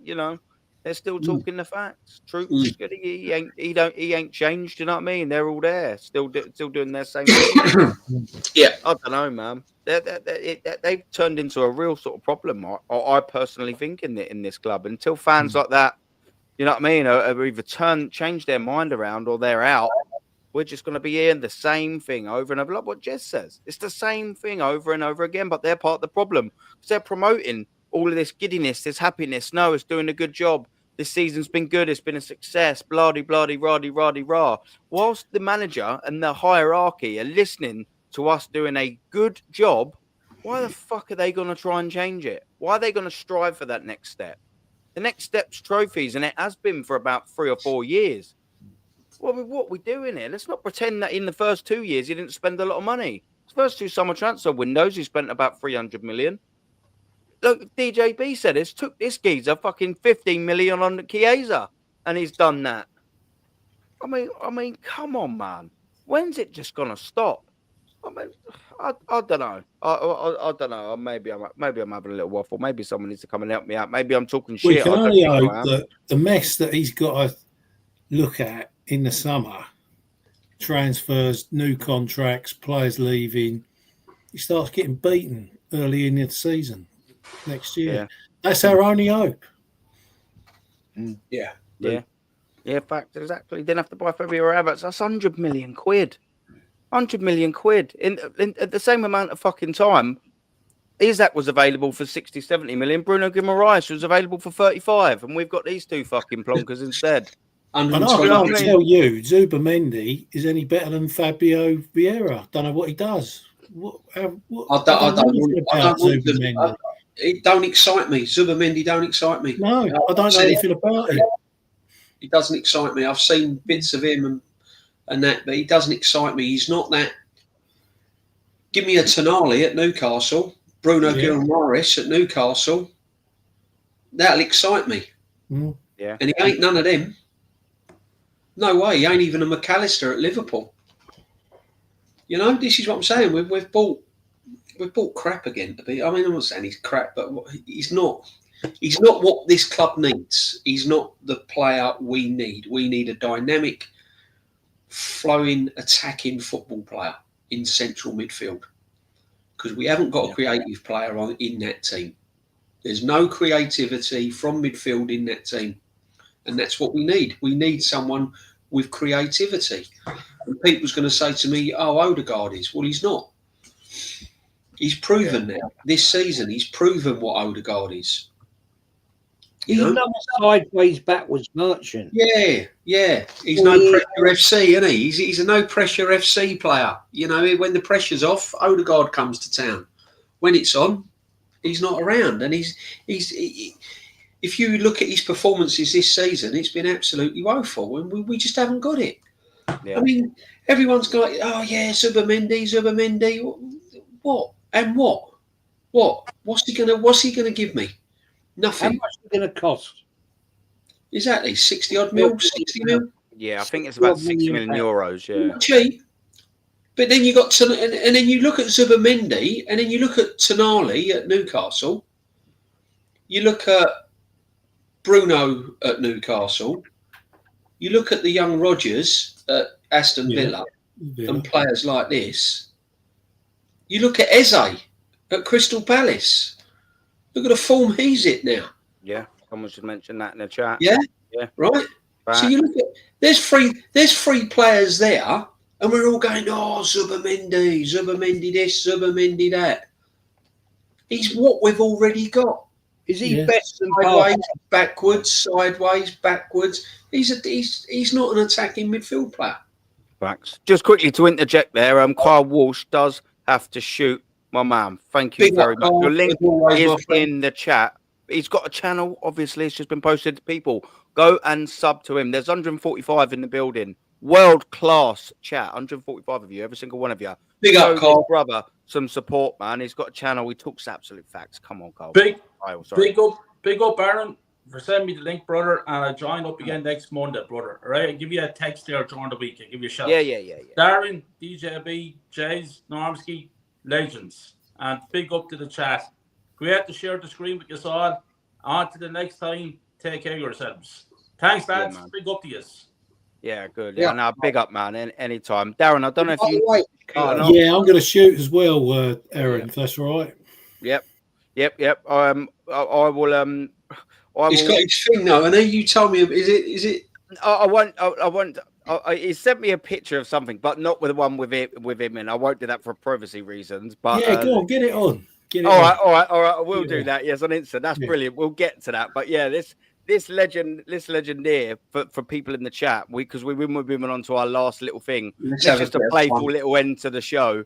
they're still talking the facts. True, he ain't changed. You know what I mean? They're all there, still doing their same thing. Yeah, I don't know, man. They've turned into a real sort of problem. I personally think in this club until fans like that, you know what I mean, are either change their mind around or they're out. We're just going to be hearing the same thing over and over, like what Jez says. It's the same thing over and over again, but they're part of the problem because they're promoting all of this giddiness, this happiness. No, it's doing a good job. This season's been good. It's been a success. Blah-de, blah-de, rah-de, rah-de, rah. Whilst the manager and the hierarchy are listening to us doing a good job, why the fuck are they going to try and change it? Why are they going to strive for that next step? The next step's trophies, and it has been for about 3 or 4 years. What are we doing here? Let's not pretend that in the first 2 years he didn't spend a lot of money. The first 2 summer transfer windows, he spent about 300 million. Look, DJB said it's took this geezer fucking 15 million on Chiesa, and he's done that. I mean, come on, man. When's it just gonna stop? I mean, I don't know. I don't know. Maybe I'm having a little waffle. Maybe someone needs to come and help me out. Maybe I'm talking shit. We can only hope that the mess that he's got to look at in the summer, transfers, new contracts, players leaving, he starts getting beaten early in the season next year. Yeah. That's our only hope. Yeah. Yeah, fact, exactly. Didn't have to buy Fabio Havertz. That's 100 million quid. 100 million quid. In at the same amount of fucking time, Isaac was available for 60, 70 million. Bruno Guimaraes was available for 35. And we've got these 2 fucking plonkers instead. And I can't tell you, Zubimendi is any better than Fabio Vieira. Don't know what he does. I don't Zubimendi. It don't excite me. Zubimendi don't excite me. No, I don't know anything about him. He doesn't excite me. I've seen bits of him and that, but he doesn't excite me. He's not that. Give me a Tonali at Newcastle, Bruno Guimaraes at Newcastle. That'll excite me. Yeah. And he ain't none of them. No way. He ain't even a McAllister at Liverpool. This is what I'm saying. We've bought crap again. I'm not saying he's crap, but he's not. He's not what this club needs. He's not the player we need. We need a dynamic, flowing, attacking football player in central midfield because we haven't got a creative player in that team. There's no creativity from midfield in that team, and that's what we need. We need someone with creativity. And people's going to say to me, "Oh, Odegaard is." Well, he's not. He's proven now this season. He's proven what Odegaard is. He's You know? another sideways, backwards merchant. Yeah. He's no pressure FC, isn't he? He's a no pressure FC player. You know, when the pressure's off, Odegaard comes to town. When it's on, he's not around. And he's if you look at his performances this season, it's been absolutely woeful, and we just haven't got it. Yeah. I mean, everyone's got, oh yeah, Zubimendi. What? And what? What's he gonna give me? Nothing. How much is it going to cost? Exactly, 60 odd mil, 60 mil. Yeah, I think it's about 60 million euros. Yeah, Not cheap. But then you got and then you look at Zubimendi, and then you look at Tonali at Newcastle. You look at Bruno at Newcastle. You look at the young Rodgers at Aston Villa and players like this. You look at Eze at Crystal Palace. Look at the form he's in now. Yeah, someone should mention that in the chat. Yeah, right. Back. So you look at there's three players there, and we're all going, oh, Zubimendi this, Zubimendi that. He's what we've already got. Is he best than sideways, backwards? He's not an attacking midfield player. Facts. Just quickly to interject there, Kyle Walsh does have to shoot my man. Thank you very much. Your link is in the chat. He's got a channel, obviously. It's just been posted to people. Go and sub to him. There's 145 in the building. World-class chat. 145 of you, every single one of you. Big up, Carl. Brother, some support, man. He's got a channel. He talks absolute facts. Come on, Carl. Big up, Aaron, for sending me the link, brother. And I'll join up again next Monday, brother. All right? I'll give you a text there during the week. I'll give you a shout. Yeah. Darren, DJB, Jays, Normski, legends. And big up to the chat. Great to share the screen with you all. On to the next time. Take care of yourselves. Thanks, lads. Yeah, big up to you. Yeah, good. Yeah, no, big up, man. Anytime. Darren, I don't know if you... Yeah, I'm going to shoot as well, Aaron, if that's all right. Yep. I will... He's got his thing now, and then you tell me, is it? I won't. He sent me a picture of something, but not with the one with him in. I won't do that for privacy reasons. But yeah, go on, get it on. All right. I will do that. Yes, on Insta. That's brilliant. We'll get to that. But yeah, this legend here for people in the chat, because we're moving on to our last little thing. It's just a playful little end to the show.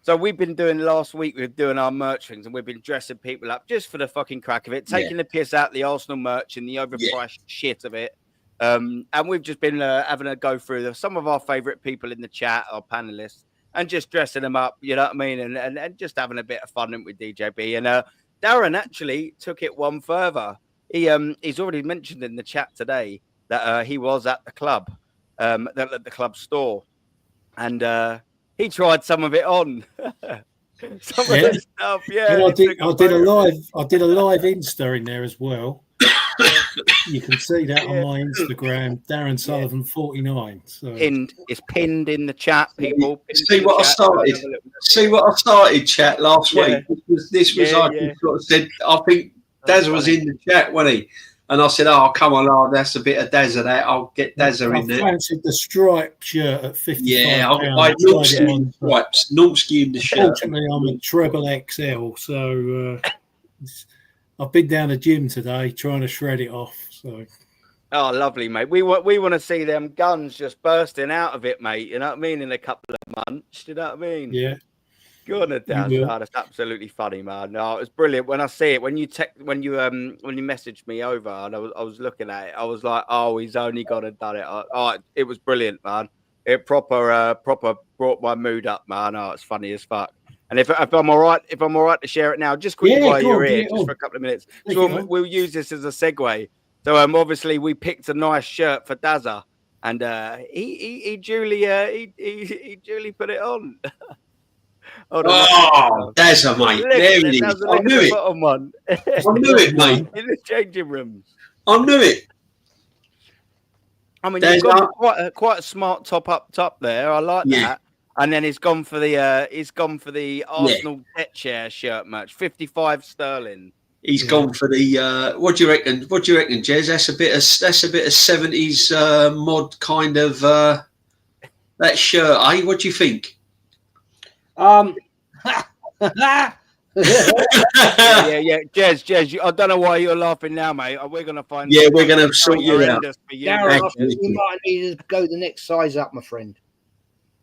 So we've been doing last week, we're doing our merch things, and we've been dressing people up just for the fucking crack of it, taking the piss out the Arsenal merch and the overpriced shit of it. And we've just been having a go through some of our favourite people in the chat, our panelists, and just dressing them up, you know what I mean? And just having a bit of fun with DJB. And Darren actually took it one further. He's already mentioned in the chat today that he was at the club, at the club store. And he tried some of it on. Some of the stuff, And I did a live Insta in there as well. You can see that on my Instagram, Darren Sullivan 49. So it's pinned in the chat, people. See what I started, chat last week. This was I sort of said. I think Daz was in the chat, wasn't he? And I said, "Oh, come on, that's a bit of Dazza there. I'll get Dazza in there." I fancied the striped shirt at 55. Yeah, I Normski in the shirt. Unfortunately, I'm a treble XL, so I've been down the gym today trying to shred it off. So, oh, lovely, mate. We want to see them guns just bursting out of it, mate. You know what I mean? In a couple of months, you know what I mean? Yeah. Go on, Daz. Oh, that's absolutely funny, man. No, it was brilliant when I see it. When you messaged me over, and I was looking at it, I was like, oh, he's only gone and done it. It was brilliant, man. It proper brought my mood up, man. Oh, it's funny as fuck. And if I'm all right to share it now, just quickly while you're here, just for a couple of minutes. So we'll use this as a segue. So obviously we picked a nice shirt for Dazza, and he duly put it on. Oh, Dazza, mate. There it is. I knew it. I knew it, mate. In the changing rooms. I knew it. I mean, you've got quite a smart top there. I like that. And then he's gone for the Arsenal debt share shirt match, 55 sterling. He's gone for the what do you reckon? What do you reckon, Jez? That's a bit of 70s mod kind of that shirt, eh? What do you think? yeah. Jez, I don't know why you're laughing now, mate. We're gonna find. Yeah, we're gonna sort you out. Darren, I think you might need to go the next size up, my friend.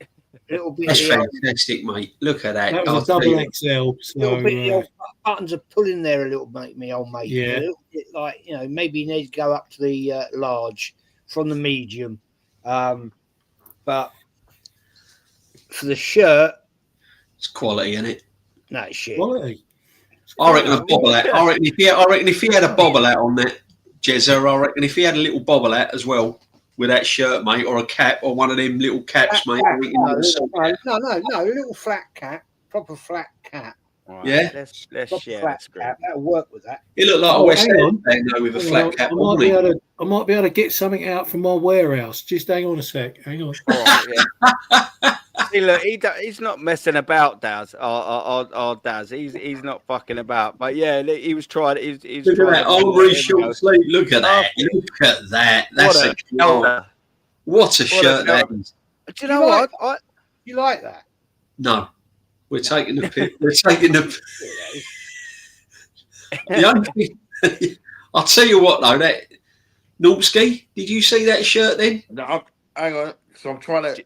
A little bit. That's fantastic, mate. Look at that. That was a double XL. So, little bit the old buttons are pulling there a little, mate. Me old mate. Yeah. A little bit like, you know, maybe you need to go up to the large from the medium. But for the shirt, it's quality, isn't it? No, it's shit. Quality. I reckon a bobble hat. I reckon if he had a bobble hat on that, Jezza, I reckon if he had a little bobble hat as well with that shirt, mate, or a cap, or one of them little caps, mate. No, a little flat cap, proper flat cap. Right, yeah, let's share flat the cap. That'll work with that. He looked like a West Ham fan though with a flat cap. I might be able to get something out from my warehouse. Just hang on a sec. Hang on. See, look, he's not messing about, Daz. Our Daz, he's not fucking about. But yeah, he was trying. He's look trying at that Oldbury short sleeve. Look at that. Look at that. That's what a shirt that is. Do you know what? You like that? No, we're taking the piss. We're taking the. I'll tell you what though. That Norski, did you see that shirt then? No, hang on. So I'm trying to. Do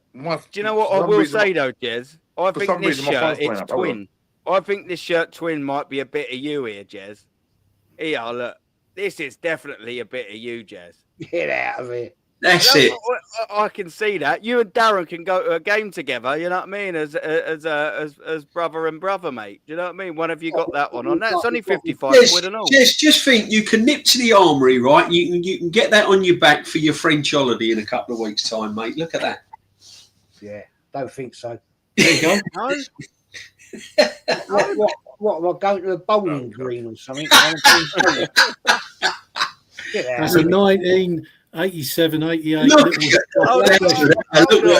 you know what I will say though, Jez? I think this shirt, it's twin. I think this shirt twin might be a bit of you here, Jez. Here, look. This is definitely a bit of you, Jez. Get out of here. That's it. I can see that. You and Darren can go to a game together. You know what I mean? As brother and brother, mate. Do you know what I mean? One of you got that one on. That's only 55 quid and all. Just think you can nip to the armory, right? You can get that on your back for your French holiday in a couple of weeks' time, mate. Look at that. Yeah, don't think so. There you go. What, going to a bowling green or something? That's a 1987, 88. Look like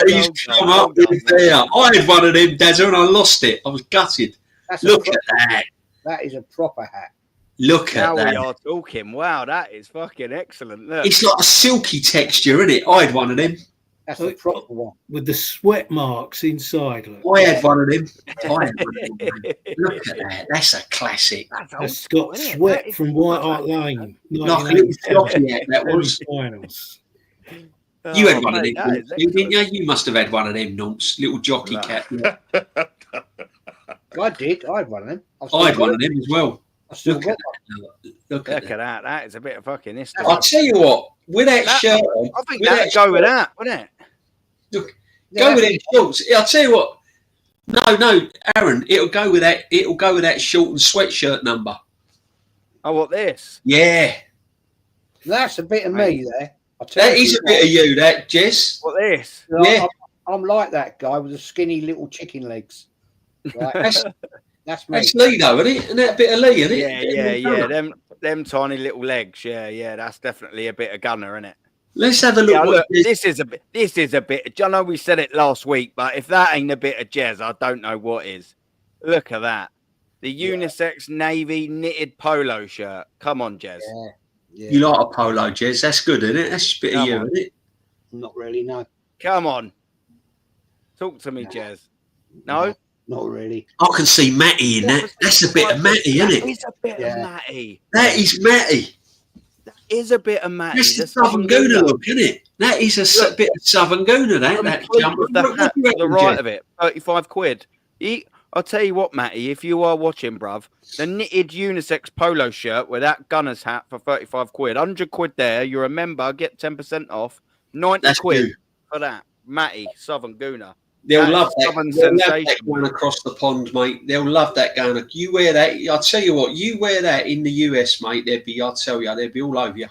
he's come up with there. I had one of them, Dazza, and I lost it. I was gutted. Look at that. That is a proper hat. Look at that. Now we are talking. Wow, that is fucking excellent. Look. It's like a silky texture, isn't it? I had one of them. That's a proper one. With the sweat marks inside. Look. I had one of them. Look at that. That's a classic. It's got sweat from White Hart Lane. Like a little jockey hat, that was. You had one of them, didn't you? You must have had one of them, nonce. Little jockey cap. Yeah. I did. I had one of them. I had one of them as well. Look at that. That is a bit of fucking history. I'll tell you what, with that shirt on, I think that'd go with that, wouldn't it? Look, go with them shorts. I'll tell you what. No, Aaron, it'll go with that. It'll go with that short and sweatshirt number. Oh, what this? Yeah, that's a bit of me there. That is a bit of you, that Jess. What this? Yeah, I'm like that guy with the skinny little chicken legs. Right? That's me. That's Lee, though, isn't it? And that bit of Lee, isn't it? Yeah. Them tiny little legs. Yeah. That's definitely a bit of Gunner, isn't it? Let's have a look. Yeah, look, this is a bit. I know we said it last week, but if that ain't a bit of Jez, I don't know what is. Look at that. The unisex navy knitted polo shirt. Come on, Jez. Yeah. You like a polo, Jez? That's good, isn't it? That's a bit of you, isn't it? Not really, no. Come on. Talk to me, Jez. No? Not really. I can see Matty in that. That's a bit of Matty, isn't it? It's a bit of Matty. That is Matty. That is a bit of Matty. That's the Southern Gooner look, isn't it? That is a bit of Southern Gooner, that jump. The hat to the right of it, 35 quid. I'll tell you what, Matty, if you are watching, bruv, the knitted unisex polo shirt with that gunner's hat for 35 quid, 100 quid there, you're a member, get 10% off, 90 quid for that. Matty, Southern Gooner. They'll love that. They'll love that going across the pond, mate. They'll love that going. You wear that. I'll tell you what. You wear that in the US, mate. I'll tell you, they'd be all over you.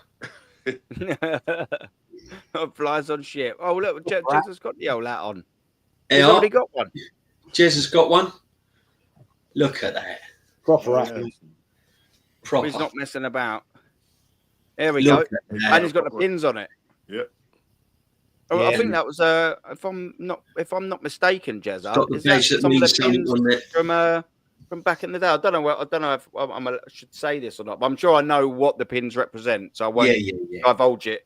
Flies on ship. Oh look, Jez has got the old hat on. He's already got one. Jez has got one. Look at that. Proper hat. Proper. He's not messing about. There we go. And he's got the pins on it. Yep. Oh, I think that was if I'm not mistaken, Jezza. Is that some of the pins from back in the day? I don't know if I should say this or not, but I'm sure I know what the pins represent, so I won't divulge it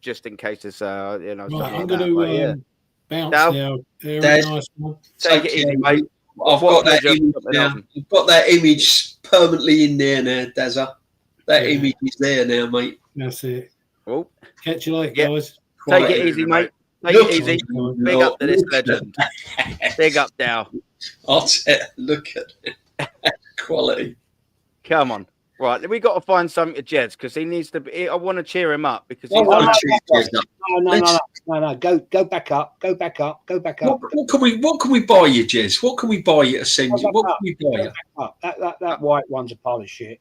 just in case it's Right, I'm going to bounce now. Nice one. Take it easy, mate. I've got that image now. I've got that image permanently in there now, Dazza. That image is there now, mate. That's it. Oh, catch you later, guys. Take it easy, mate. Take it easy. Big up to this legend. Big up, Dow. Look at it. Quality. Come on. Right, we got to find something to Jez because he needs to be. I want to cheer him up because he's No. Go back up. Go back up. Go back up. What can we buy you, Jez? What can we buy you to send you? What can we buy you? That white one's a pile of shit.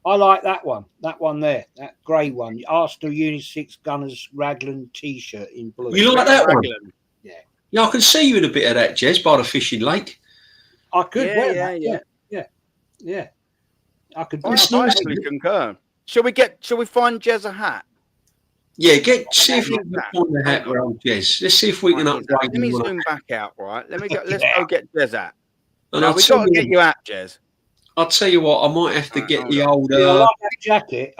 I like that one. That one there. That grey one. Arsenal Unit 6 Gunners Raglan T-shirt in blue. You like that one? Yeah. Yeah, I can see you in a bit of that, Jez, by the fishing lake. I could wear that. Yeah. I could. I actually concur. Shall we find Jez a hat? Yeah, see if we can find the hat around Jez. Let's see if we can upgrade. Let me zoom back out, right? Let's go get Jez hat. And no, we've got to get you out, Jez. I'll tell you what, I might have to get the old. I like that jacket.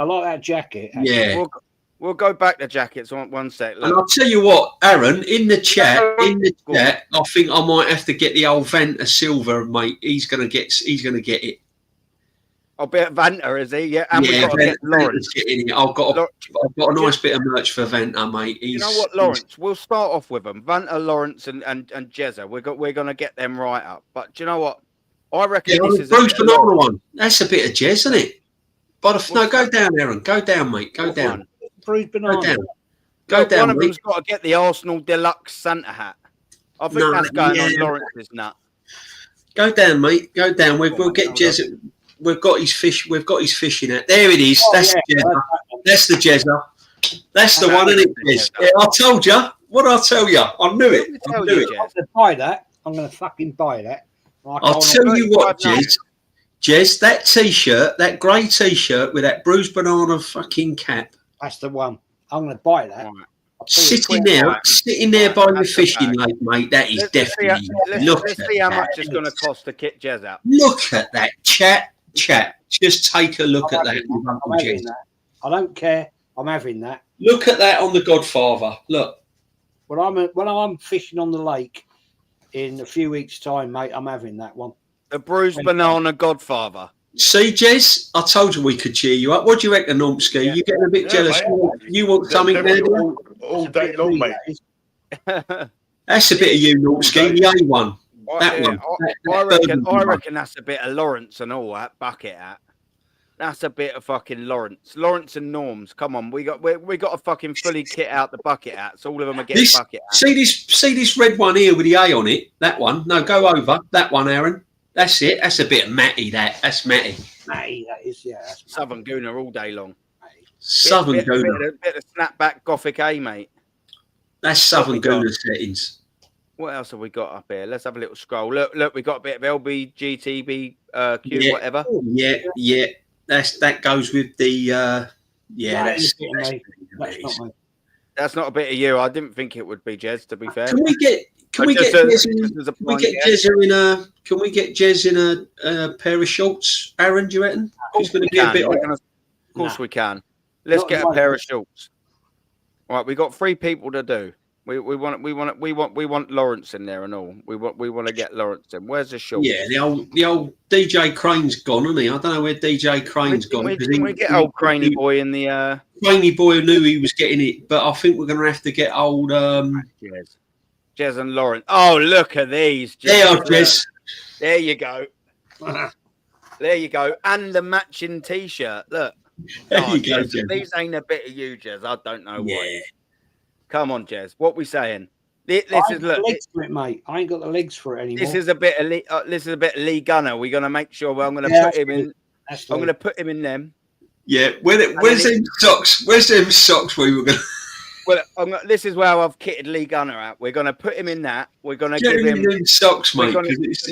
Actually. Yeah. We'll go back to jackets one sec. Look. And I'll tell you what, Aaron, in the chat, I think I might have to get the old Vanta Silver, mate. He's gonna get it. I'll be at Vanta, is he? Yeah, and we've got to get Lawrence. I've got a nice bit of merch for Vanta, mate. You know what, Lawrence? We'll start off with them. Vanta, Lawrence, and Jezza. We're gonna get them right up. But do you know what? I reckon this is Bruce Banana one. That's a bit of Jez, isn't it? But no, go down, Aaron. Go down, mate. Go down. Bruce Banana. Go down. One of them's got to get the Arsenal Deluxe Santa hat. I think that's going on Lawrence's nut. Go down, mate. Go down. We'll get Jez. We've got his fish. We've got his fishing net. There it is. That's the Jezza. That's the Jezza. That's the one, isn't it? Yeah, I told you. What did I tell you? I knew it. I'm going to buy that. I'm going to fucking buy that. I'll tell you what, Jez. That T-shirt, that grey T-shirt with that Bruce Banana fucking cap. That's the one. I'm going to buy that. Sitting there by the fishing lake, mate. That is definitely. Let's see how much it's going to cost to kit Jez out. Look at that, chat. Just take a look at that. I don't care. I'm having that. Look at that on the Godfather. Look. When I'm fishing on the lake in a few weeks' time, mate, I'm having that one. The Bruce Banana Godfather. See, Jez, I told you we could cheer you up. What do you reckon, Normski? You getting a bit jealous? Mate. You want something there? All day long, mate. That's a bit of you, Normski. The A1. That one. I reckon that's a bit of Lawrence and all that bucket hat. That's a bit of fucking Lawrence and Norms. Come on, we got to fucking fully kit out the bucket hats. All of them are getting bucket hats. See this red one here with the A on it. That one. No, go over that one, Aaron. That's it. That's a bit of Matty. That's Matty. Matty, that is, yeah. Southern Gooner all day long. Southern Gooner. A bit of snapback Gothic A, mate. That's Southern Gooner settings. What else have we got up here? Let's have a little scroll. Look, we got a bit of LB, GTB, Q, whatever. Yeah. That goes with the. That's not a bit of you. I didn't think it would be, Jez. To be fair, can we get Jez in a pair of shorts? Aaron, do you reckon? It's going to be a bit. Of course we can. Let's get a pair of shorts. All right, we got 3 people to do. We want Lawrence in there and all. We want to get Lawrence in. Where's the shorts? Yeah, the old DJ Crane's gone, isn't he? I don't know where DJ Crane's gone. We get old Craney boy in the. Craney boy knew he was getting it, but I think we're going to have to get old. Jez and Lawrence. Oh, look at these. Jez. There you go. There you go. And the matching T-shirt. Look. Jez. These ain't a bit of you, Jez. I don't know why. Come on, Jez. What we saying? This is look. Legs for it, mate. I ain't got the legs for it anymore. This is a bit of Lee Gunner. We're gonna make sure. I'm gonna put him in. I'm gonna put him in them. Yeah. Where's them socks? Where's them socks? We were gonna. Well, this is where I've kitted Lee Gunner out. We're gonna put him in that. We're gonna give him socks, mate. It's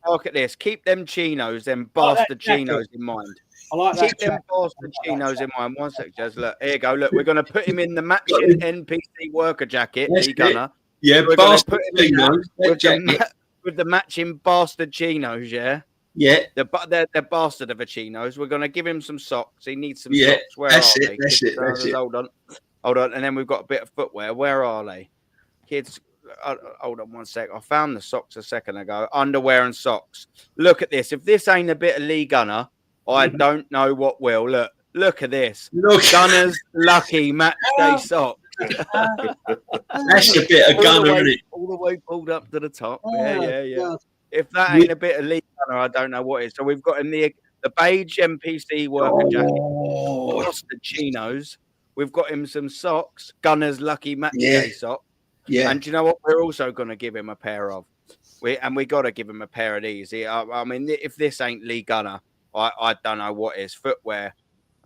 look at this. Keep them chinos, them bastard chinos in mind. I like that. Keep them bastard chinos in mind. One sec, Jez. Look, here you go. Look, we're going to put him in the matching NPC worker jacket, Lee Gunner. Yeah, we're bastard chinos with the matching bastard chinos, yeah? Yeah. The bastard of a chinos. We're going to give him some socks. He needs some socks. Where that's are it. they? That's it. Hold on. And then we've got a bit of footwear. Where are they? Kids, hold on one sec. I found the socks a second ago. Underwear and socks. Look at this. If this ain't a bit of Lee Gunner, I don't know what will. Look at this. Gunner's lucky match day socks. That's a bit of Gunner, isn't it? All the way pulled up to the top. Yeah. If that ain't a bit of Lee Gunner, I don't know what is. So we've got in the beige MPC worker jacket, Boston chinos. We've got him some socks, Gunner's lucky match day socks. Yeah. And do you know what? We're also going to give him a pair of. We got to give him a pair of these. I mean, if this ain't Lee Gunner, I don't know what is. Footwear.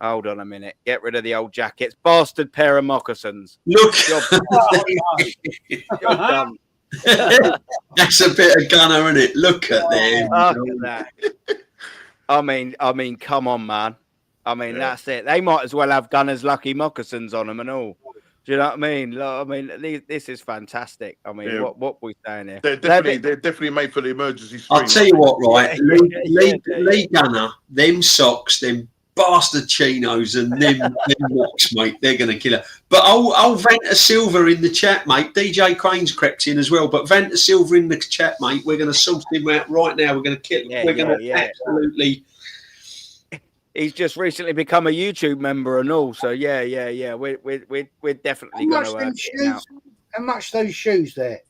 Hold on a minute. Get rid of the old jackets. Bastard pair of moccasins. Look. Job done. That's a bit of Gunner, isn't it? Look at them. Look at that. I mean, come on, man. I mean, that's it. They might as well have Gunner's lucky moccasins on them and all. Do you know what I mean? Like, I mean, this is fantastic. I mean, what we saying here? They're definitely made for the emergency stream. I'll tell you what, right? Lee Gunner, them socks, them bastard chinos, and them mocks, mate. They're going to kill her. But I'll Vanta Silver in the chat, mate. DJ Crane's crept in as well. But Vanta Silver in the chat, mate. We're going to sort him out right now. We're going to kill him. We're going to absolutely. He's just recently become a YouTube member and all, so yeah. We're definitely going to. How much those shoes there?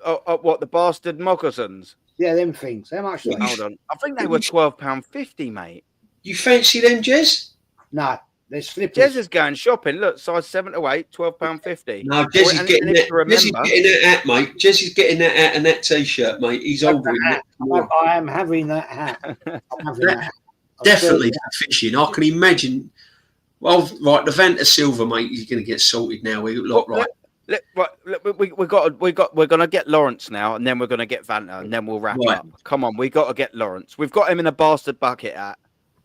Oh, what, the bastard moccasins? Yeah, them things. How much? Hold on, I think they were £12.50, mate. You fancy them, Jez? No, they're slippers. Jez is going shopping. Look, size 7 to 8, £12.50. No, Jez is getting that hat, mate. Jez is getting that hat and that t-shirt, mate. He's ordering that. I am having that hat. I'm having that hat. Definitely fishing. I can imagine. Well, right, the Vanta Silver, mate, he's going to get sorted now. We look right. We're going to get Lawrence now, and then we're going to get Vanta, and then we'll wrap up. Come on, we got to get Lawrence. We've got him in a bastard bucket hat,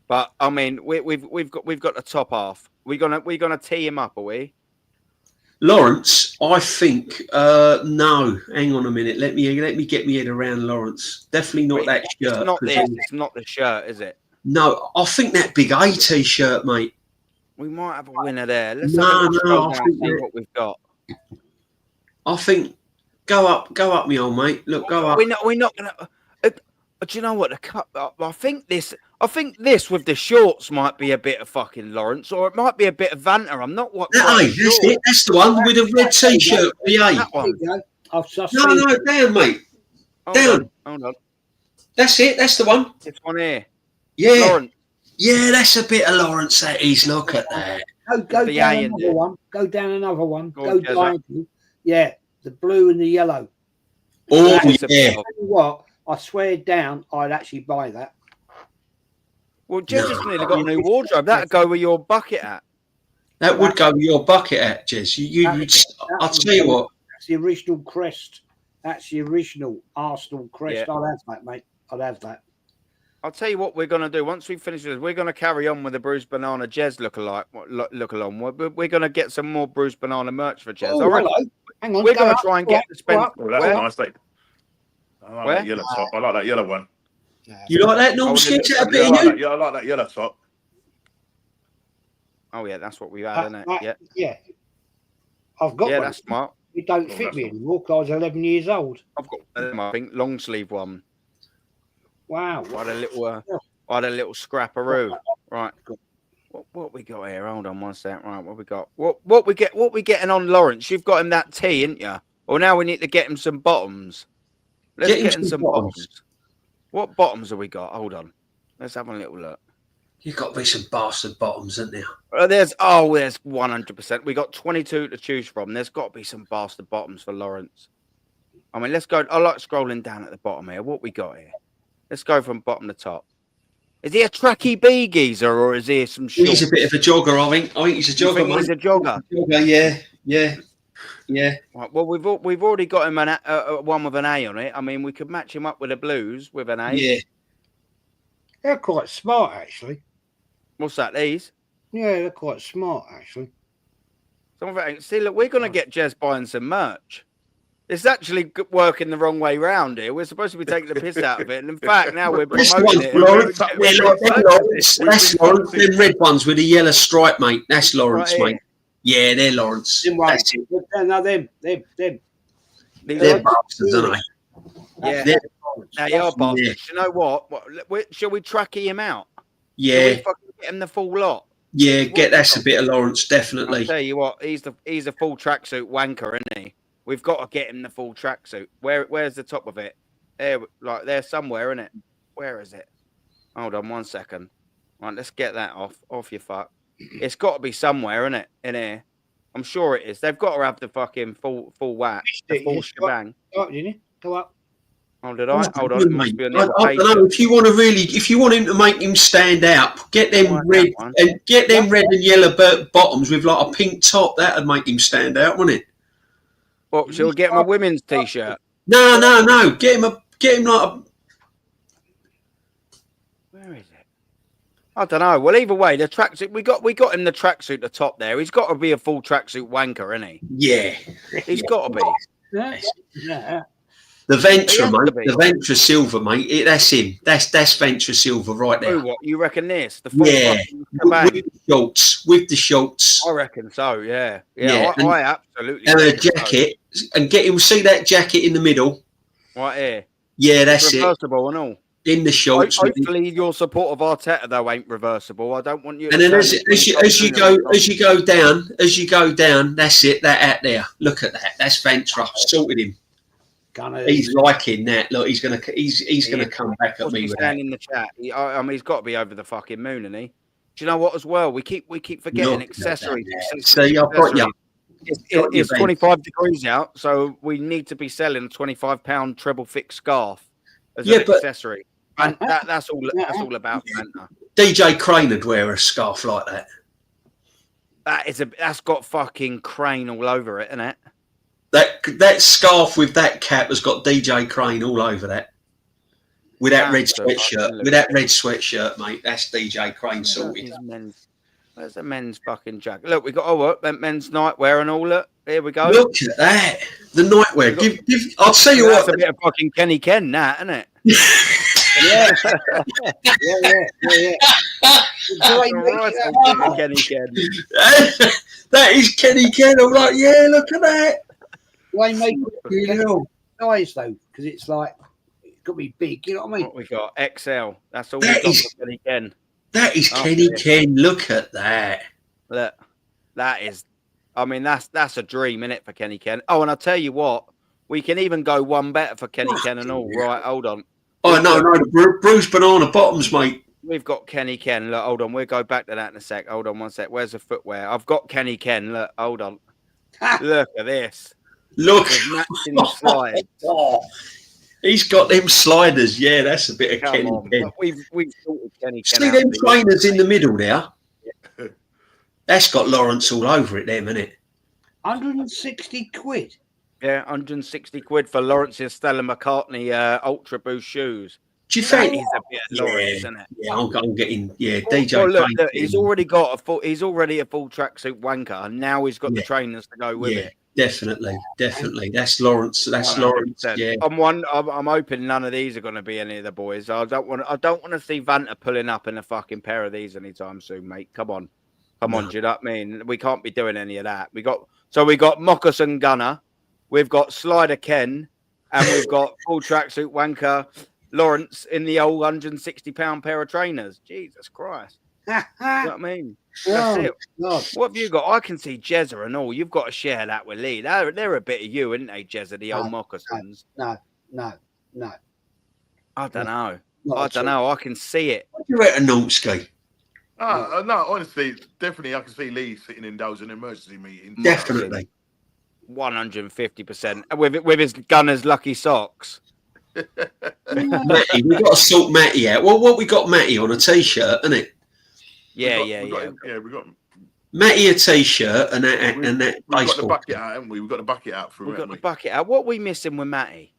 but I mean, we've got the top half. We're gonna tee him up, are we? Lawrence, I think. No, hang on a minute. Let me get my head around Lawrence. Definitely not that shirt. It's not the shirt, is it? No, I think that big A t-shirt, mate. We might have a winner there. Let's see what we've got. I think go up, me old mate. Look, go up. We're not gonna. Do you know what? I think this with the shorts might be a bit of fucking Lawrence, or it might be a bit of Vanta. I'm not what. That's it. That's the one with the red t-shirt. That one. No, down, mate. Down. Hold on. That's it. That's the one. This one here. Yeah. Lawrence. Yeah, that's a bit of Lawrence. That is. Look at that. Go down another one. Go down another one. Go diagonal. Yeah, the blue and the yellow. Oh, yeah. What? I swear down, I'd actually buy that. Well, Jez has nearly got a new wardrobe. That'd go with your bucket hat. That would go with your bucket hat, Jez. I'll tell you what. That's the original crest. That's the original Arsenal crest. Yeah. I'll have that, mate. I'll have that. I'll tell you what we're going to do. Once we finish this, we're going to carry on with the Bruised Banana Jez look along. We're going to get some more Bruised Banana merch for Jez. Oh, hello. Hang on. We're going to try and get the spend. Oh, that's nice. I like that yellow top. I like that yellow one. You like that, Norm Skins? I like that yellow top. Oh, yeah, that's what we had, isn't it? Yeah. I've got one. Yeah, that's smart. It don't fit me anymore because I was 11 years old. I've got them, I think, long sleeve one. Wow. I had a little scrapperoo. Right. What we got here? Hold on one sec. Right, what we got? What we getting on Lawrence? You've got him that tee, ain't you? Well, now we need to get him some bottoms. Let's get him some bottoms. What bottoms have we got? Hold on. Let's have a little look. You've got to be some bastard bottoms, isn't there? There's 100%. We got 22 to choose from. There's got to be some bastard bottoms for Lawrence. I mean, let's go. I like scrolling down at the bottom here. What we got here? Let's go from bottom to top. Is he a tracky B geezer or is he some shorts? He's a bit of a jogger, I think. He's a jogger, mate. He's a jogger. Yeah. Right, well, we've already got him one with an A on it. I mean, we could match him up with the Blues with an A. Yeah. They're quite smart, actually. What's that, these? Yeah, they're quite smart, actually. See, look, we're going to get Jez buying some merch. It's actually working the wrong way round here. We're supposed to be taking the piss out of it. And in fact, now we're promoting it. That's Lawrence. Them red ones with the yellow stripe, mate. That's Lawrence, mate. Yeah, they're Lawrence. No, them. They're bastards, aren't they? Yeah, They're- they are bastards. Yeah. You know what? Shall we tracky him out? Yeah. Shall we fucking get him the full lot? Yeah, that's a bit of Lawrence, I'll definitely. tell you what, he's a full tracksuit wanker, isn't he? We've got to get him the full tracksuit. Where's the top of it? There somewhere, isn't it? Where is it? Hold on 1 second. Right, let's get that off your fuck. It's got to be somewhere, isn't it? In here. I'm sure it is. They've got to have the fucking full whack, the full shebang. Go up. Oh, did I? Hold on, it must be on the other I page. don't know if you want him to make him stand out, get them red and red and yellow bottoms with like a pink top. That'd make him stand out, wouldn't it? What? Shall we get him a women's t-shirt? No. Get him like a. Where is it? I don't know. Well, either way, the tracksuit we got him the tracksuit at the top there. He's got to be a full tracksuit wanker, isn't he? Yeah, he's got to be. Yeah. The Ventra, mate. The Ventra Silver, mate. That's him. That's Ventra Silver right there. Oh, what you reckon this? The full with the shorts. I reckon so. Yeah. I absolutely. And a jacket, and get him. See that jacket in the middle, right here. Yeah, that's it. Reversible and all. In the shorts. Hopefully, your support of Arteta though ain't reversible. I don't want you. And then as you go down, that's it. That out there. Look at that. That's Ventra. Sorted him. He's liking that. Look, he's gonna come back at me with that. In the chat. I mean, he's got to be over the fucking moon, isn't he? Do you know what? As well, we keep forgetting accessories. See, I've got you. It's 25 degrees out, so we need to be selling a £25 treble thick scarf as an accessory. And that's all. That's all about banter. DJ Crane would wear a scarf like that. That's got fucking Crane all over it, isn't it? That scarf with that cap has got DJ Crane all over that. With that red sweatshirt, mate. That's DJ Crane sorted. Where's the men's fucking jacket? Look, we got men's nightwear and all that. Here we go. Look at that. The nightwear. I'll tell you what. That's a bit of fucking Kenny Ken, that, isn't it? Yeah. Kenny Ken. That is Kenny Ken. I'm like, yeah, look at that. Why make it size though? Because it's like it's got to be big. You know what I mean? What we got? XL. That's all we got for Kenny Ken. That is Kenny Ken. Look at that. Look, that is. I mean, that's a dream, innit, for Kenny Ken. Oh, and I'll tell you what, we can even go one better for Kenny Ken and all. Right, hold on. Oh no, Bruce Banana bottoms, mate. We've got Kenny Ken. Look, hold on. We'll go back to that in a sec. Hold on 1 sec. Where's the footwear? I've got Kenny Ken. Look, hold on. Look at this. Look. Matching slides. He's got them sliders. Yeah, that's a bit of Kenny Ken. We've sorted Kenny Ken. See them trainers in the middle there? That's got Lawrence all over it, them, isn't it? 160 quid. Yeah, 160 quid for Lawrence's Stella McCartney Ultra Boost shoes. Do you think? He's a bit of Lawrence, isn't it? Yeah, I'm getting DJ. Well, look, he's already got he's already a full tracksuit wanker, and now he's got the trainers to go with it. Definitely. That's Lawrence. That's 100%. Lawrence. Yeah. I'm hoping none of these are going to be any of the boys. I don't want to see Vanta pulling up in a fucking pair of these anytime soon, mate. Come on. Do you know what I mean? We can't be doing any of that. We got Moccasin Gunner, we've got Slider Ken, and we've got full tracksuit wanker Lawrence in the old £160 pair of trainers. Jesus Christ. You know what I mean? That's it. What have you got? I can see Jezza and all. You've got to share that with Lee. They're a bit of you, isn't they, Jezza, the old moccasins? No. I don't know. I can see it. What do you reckon, Nolsky? No, honestly, definitely I can see Lee sitting in those in emergency meetings. Definitely. 150%. With his Gunner's lucky socks. Matty, we've got to sort Matty out. Well, what we got Matty on a t-shirt, isn't it? Yeah. We got Matty a t-shirt and that we've baseball. got the bucket out, haven't we? We've got the bucket out for. We've got the bucket out. What are we missing with Matty?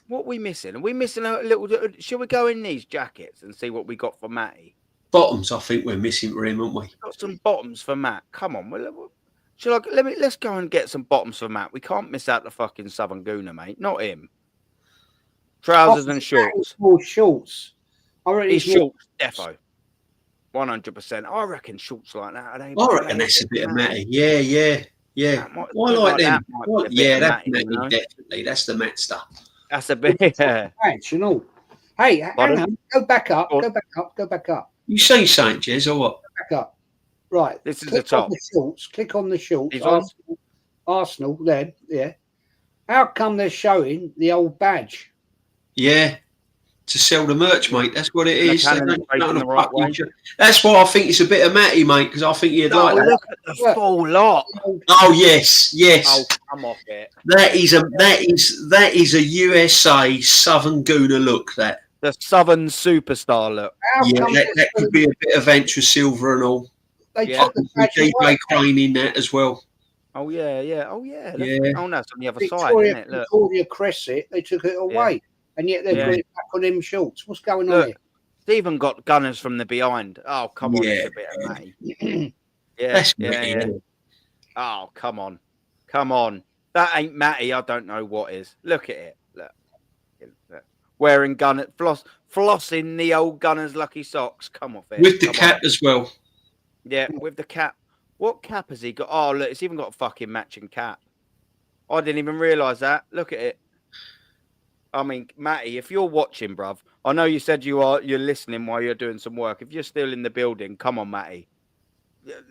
What are we missing? Are we missing a little? Shall we go in these jackets and see what we got for Matty? Bottoms, I think we're missing for him, aren't we? Got some bottoms for Matt. Come on, let's go and get some bottoms for Matt. We can't miss out the fucking Southern Gooner, mate. Not him. Trousers and shorts. More shorts. He's shorts, defo. 100%. I reckon shorts like that. I reckon that's a bit of Matty. Yeah. Yeah, might- I like them. that might be a bit Yeah, of that's Matty, Matty, you know? definitely. That's the Matt stuff. That's a bit. Yeah. Badge and all. Hey, hang Pardon? on. Go back up. Go on. Go back up. Go back up. You say something, Jez, or what? Go back up. Right. This is click the top. On the shorts. Click on the shorts. He's on. Arsenal. Then, yeah. How come they're showing the old badge? Yeah, to sell the merch, mate. That's what it And the is. They cannon's don't- facing don't the right way. That's why I think it's a bit of Matty, mate, because I think he'd like that. Look at the full lot. Oh yes, yes. Oh, come off it. That is a USA Southern Gooner look. That. The Southern superstar look. How Yeah, come that could be a bit of Venture Silver and all. they Yeah. took the badge DJ away? Crane in that as well. Oh yeah, yeah. Oh yeah. Yeah. Oh no, it's on the other side, Victoria, isn't it? Look. Victoria Crescent, they took it away. And yet they've Yeah. got it back on them shorts. What's going on Look, here? it's even got gunners from the behind. Oh, come on, Yeah. it's a bit of Matty. Yeah, That's yeah, Matty, yeah. isn't it? Oh, come on. Come on. That ain't Matty. I don't know what is. Look at it. Look. Look. Wearing flossing the old Gunners' lucky socks. Come off it. With the Come cap on. as well. Yeah, with the cap. What cap has he got? Oh, look, it's even got a fucking matching cap. I didn't even realise that. Look at it. I mean, Matty, if you're watching, bruv, I know you said you're listening while you're doing some work. If you're still in the building, come on, Matty.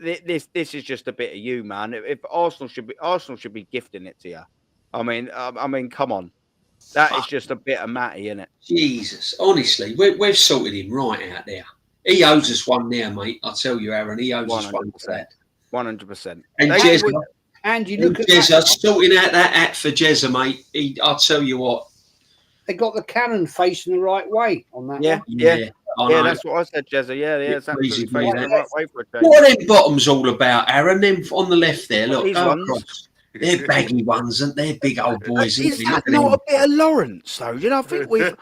This is just a bit of you, man. If Arsenal should be gifting it to you. I mean, come on. That is just a bit of Matty, isn't it? Jesus, honestly, we've sorted him right out there. He owes us one there, mate. I tell you, Aaron, he owes us one for that. 100%. And They- Jez, And you look at Jezza, that, sorting out that act for Jezza, mate. I'll tell you what. they got the cannon facing the right way on that Yeah, one. yeah, I yeah. know. That's what I said, Jezza. Yeah, it's It absolutely pleases me, facing that. the right way for a change. What are them bottoms all about, Aaron? Them on the left there, look. These Go ones? across. They're baggy ones, and they're big old boys. Is Isn't that they? Look not a at bit of Lawrence, though? You know, I think we've.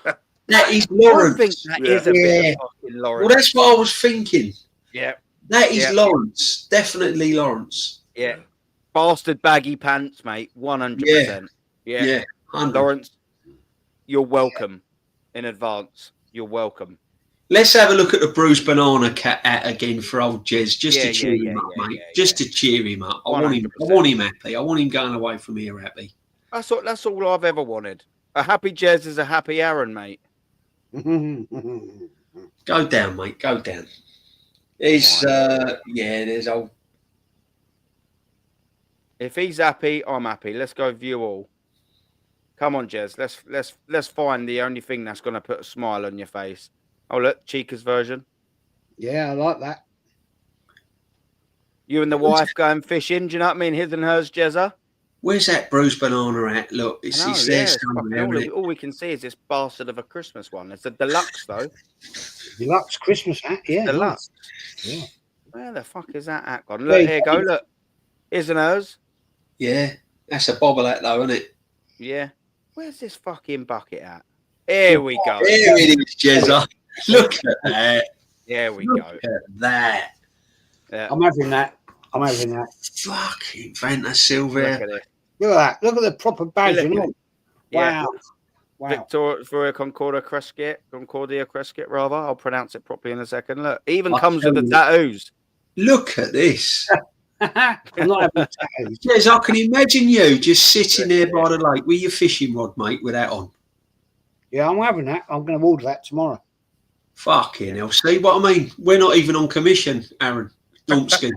that is I Lawrence. think that is a bit of fucking Lawrence. Well, that's what I was thinking. Yeah, That is Yeah. Lawrence. Definitely Lawrence. yeah. Bastard baggy pants, mate. 100%. Yeah. Yeah. 100. Lawrence, you're welcome in advance. You're welcome. Let's have a look at the Bruce Banana cat at again for old Jez, just Yeah, to cheer yeah, him up, yeah, mate. yeah, Just to cheer him up. I want him 100%. happy. I want him going away from here happy. That's all I've ever wanted. A happy Jez is a happy Aaron, mate. Go down, mate. Go down. There's there's old. If he's happy, I'm happy. Let's go view all. Come on, Jez. Let's find the only thing that's going to put a smile on your face. Oh, look, Chica's version. Yeah, I like that. You and the wife going fishing. Do you know what I mean? His and hers, Jezza. Where's that Bruce Banana at? Look, I it's know, there yeah, it's somewhere. fucking isn't it? all we can see is this bastard of a Christmas one. It's a deluxe, though. Deluxe Christmas hat, yeah. Deluxe. Yeah. Where the fuck is that at gone? There Look, you here, go. go, look. His and hers. Yeah, that's a bobble hat though, isn't it? Yeah. Where's this fucking bucket at? Here we go. There it is, Jezza. Look at that. There we Look go. at that. Yeah. I'm having that. I'm having that. Fucking Vanta Look Silver. at it. Look at that. Look at the proper badge Look and at all. it. Yeah. Wow. Wow. Victoria Concordia Crescet, rather. I'll pronounce it properly in a second. Look, it even I'll comes with tell the you. tattoos. Look at this. I'm not having tattoos. Yes, I can imagine you just sitting there by the lake with your fishing rod, mate, with that on. Yeah, I'm having that. I'm going to order that tomorrow. Fucking hell. See what I mean? We're not even on commission, Aaron. Normski.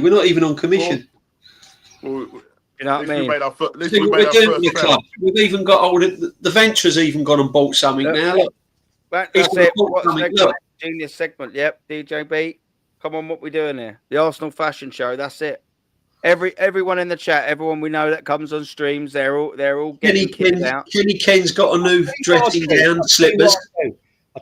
We're not even on commission. You know what I mean? See what we're doing in the club. We've even got all the Venture's even gone and bought something now. Look. That's He's it. bought What something. segment? Look. Genius segment. Yep. DJB. Come on, what we doing here? The Arsenal fashion show. That's it. Everyone in the chat, everyone we know that comes on streams, they're all getting kids out. Kenny Ken's got a new dressing gown, I'll slippers.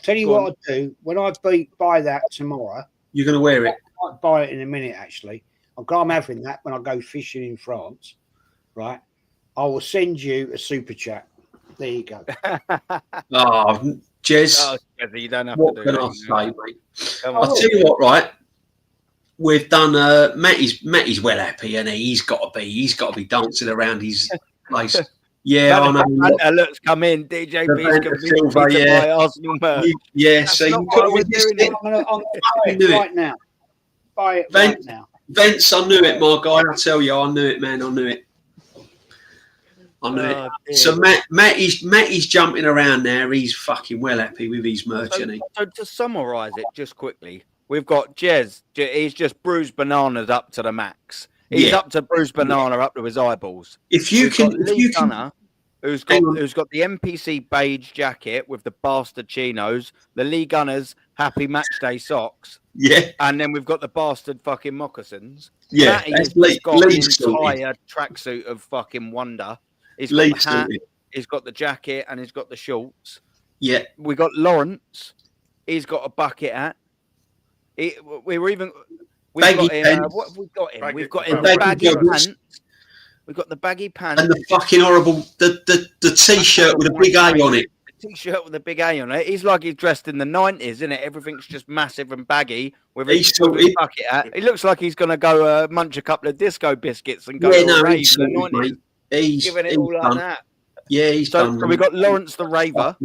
tell you what I do. When I buy that tomorrow, You're going to wear it. I might buy it in a minute, actually. I'm having that when I go fishing in France, right? I will send you a super chat. There you go. Oh, Jez. Oh, you don't have What to do can I that, say, mate? Come I'll on. tell you what, right? We've done. Matty's well happy, and he's got to be dancing around his place. Yeah, I know. Banter looks come in. DJ The B's Banter convinced Silver, me to yeah. buy Arsenal merch. Yeah, That's so not you what I couldn't was resist doing. it. I'm going to buy it Do it. right now. Buy it Van- right now. Vince, I knew it, my guy. I tell you, I knew it, man. I knew it. Dear. So Matty's jumping around now. He's fucking well happy with his merch, isn't he? So to summarise it just quickly, we've got Jez. He's just bruised bananas up to the max. He's up to bruised banana up to his eyeballs. If you can, Gunner, who's got the NPC beige jacket with the bastard chinos, the Lee Gunners happy match day socks. Yeah. And then we've got the bastard fucking moccasins. Yeah. Matty's got an entire tracksuit of fucking wonder. He's got the hat, he's got the jacket, and he's got the shorts. Yeah. We got Lawrence. He's got a bucket hat. We've got him. What have we got him? We've got him the baggy pants. We've got the baggy pants. And the fucking horrible the t-shirt with a big A on it. The t-shirt with a big A on it. He's like he's dressed in the 90s, isn't it? Everything's just massive and baggy with his bucket hat. He looks like he's going to go munch a couple of disco biscuits and go to a rave in the 90s. He's giving it all like that. Yeah, he's done. So we got Lawrence the Raver.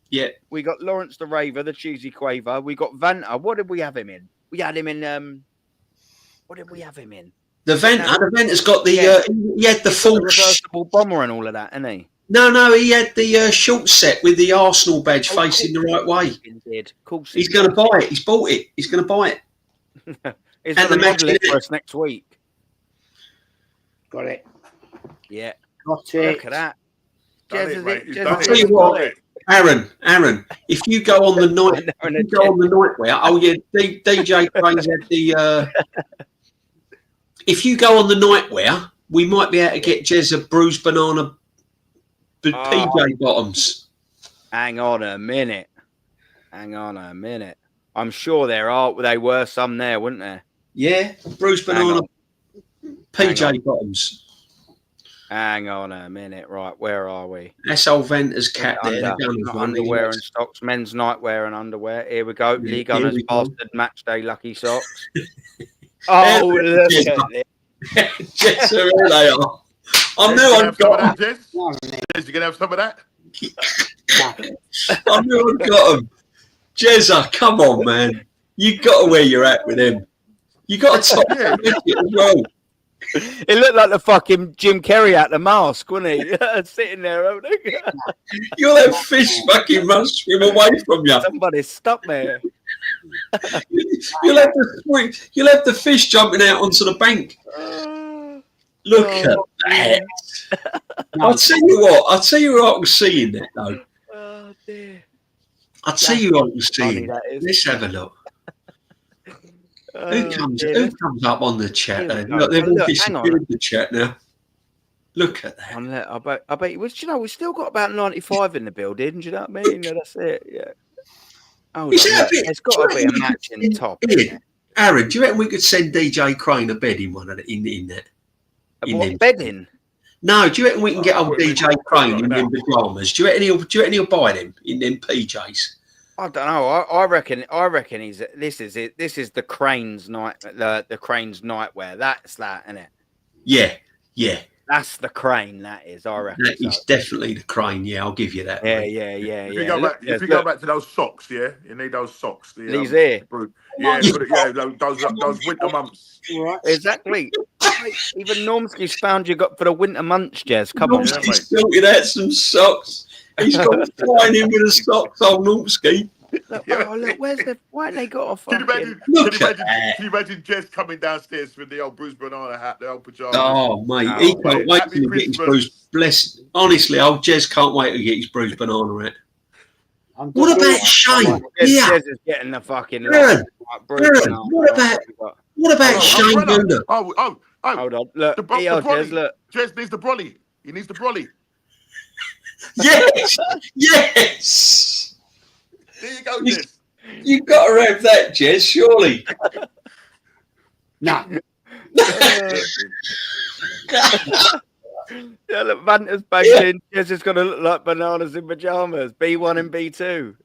Yeah. We got Lawrence the Raver, the cheesy quaver. We got Vanta. What did we have him in? We had him in what did we have him in? The Vanta's got the he had the full reversible bomber and all of that, hasn't he? No, he had the short set with the Arsenal badge facing the right way. Indeed. Cool. He's going to buy it. He's bought it. He's going to buy it. He's going to model it for us next week. Got it. Yeah. Got it. Look at that. I'll tell you what, Aaron, if you go on the night, nightwear. Oh yeah, DJ Crane's had the. If you go on the nightwear, we might be able to get Jez a bruised banana PJ bottoms. Hang on a minute. I'm sure they were some there, weren't there? Yeah, bruised banana PJ bottoms. Hang on a minute. Right, where are we? That's old Venter's cat there. Underwear and socks, men's nightwear and underwear. Here we go. Lee Gunners bastard match day lucky socks. Oh, look at it. Jess, there they are. I knew I'd got them. Jez, you gonna have some of that? I knew I'd got them. Jezza, come on, man. You got to where you're at with him. You got to top it as well. It looked like the fucking Jim Carrey at the mask, wouldn't he? Sitting there. You'll have fish fucking run swim away from you. Somebody stop me. You'll have the fish jumping out onto the bank. Look at that. I'll tell you what I can see in that though. Oh dear. I'll tell you what I can see. Let's have a look. Who comes up on the chat? Look, they've all disappeared the chat now. Look at that. I bet you. You know, we've still got about 95 in the building. Do you know what I mean? That's it. Yeah. There's got to be a match in the top. Aaron, do you reckon we could send DJ Crane a bed in one of in that? What bedding? No, do you reckon we can get old DJ Crane in them pajamas? Do you reckon he'll buy them in them PJs? I don't know. I reckon this is it. This is the Crane's night. The Crane's nightwear. That's that, isn't it? Yeah. That's the Crane. That is. I reckon that is definitely the Crane. Yeah, I'll give you that. Yeah. If you go back to those socks, you need those socks. These here. Those winter months. Exactly. Even Normski's found you got for the winter months, Jez. Come on, Normski's sorted out some socks. He's got flying in with the socks, old Normski. Look, why ain't they got off? Can you imagine Jez coming downstairs with the old bruised banana hat, the old pajamas? Oh, mate, he can't wait to get his bruised. Honestly, old Jez can't wait to get his bruised banana hat. What about Shane? Jez is getting the fucking. Aaron, what about Shane Gouda? Oh, hold on. Look, Jez, look. Jez needs the brolly. He needs the brolly. Yes. There you go, Jez. You got to have that, Jez, surely. No. Yeah, look, Vanta's back in. Jez is going to look like bananas in pajamas. B1 and B2.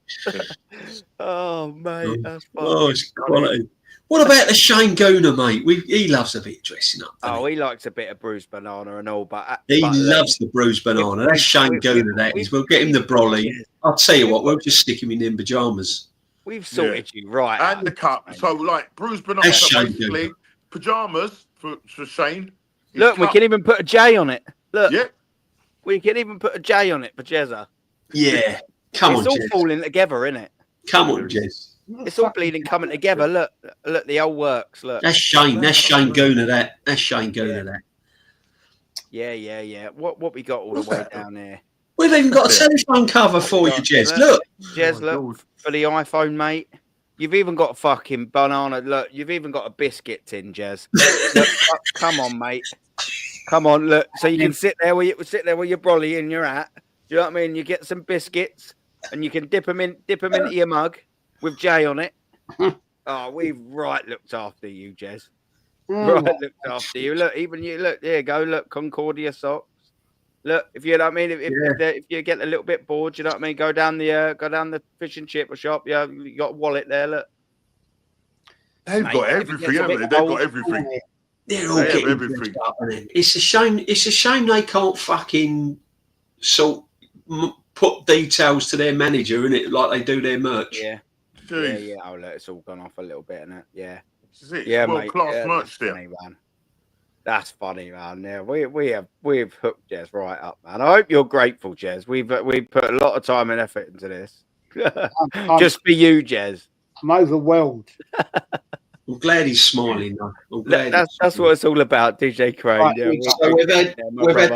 Oh, mate, that's fun. Oh, it's quality. What about the Shane Gouda, mate? He loves a bit of dressing up. He likes a bit of bruised banana and all, but he loves the bruised banana. That's Shane Gouda. That is. We'll get him the brolly. I'll tell you what. We'll just stick him in them pajamas. We've sorted you right, and the cup. So, like bruised banana. pajamas for Shane. His Look, we cup- can even put a J on it. Look, Yeah. we can even put a J on it for Jezza. Yeah. Come It's on, all Jez. falling together, isn't it? Come on, Jez. It's all bleeding coming together. Look, the old works. Look. That's Shane. That's Shane Gooner. That's Shane Gooner. That. Yeah. What we got all the way down there? We've even got a telephone cover for you, Jez. Look. Jez, look, for the iPhone, mate. You've even got a fucking banana. Look, you've even got a biscuit tin, Jez. Look, come on, mate. Come on, look. So you can sit there with your brolly and your hat. Do you know what I mean? You get some biscuits and you can dip them into your mug with J on it. Oh, we've looked after you, Jez. Right looked after you. Look, even you. Look, there you go. Look, Concordia socks. Look, if you know what I mean, if you get a little bit bored, you know what I mean, go down the fish and chip shop. Yeah, you got a wallet there. Look, they've got everything, haven't they? They've got everything. They're all getting everything. Up, it's a shame. It's a shame they can't fucking put details to their manager in it like they do their merch. Yeah. Oh, look, it's all gone off a little bit, isn't it? Yeah. Yeah, mate. Class merch there. Funny, man. That's funny, man. Yeah, we've hooked Jez right up, man. I hope you're grateful, Jez. We've put a lot of time and effort into this. Just for you, Jez. I'm overwhelmed. I'm glad he's smiling, though. I'm glad that's what it's all about, DJ Crane. Right, yeah, so we've had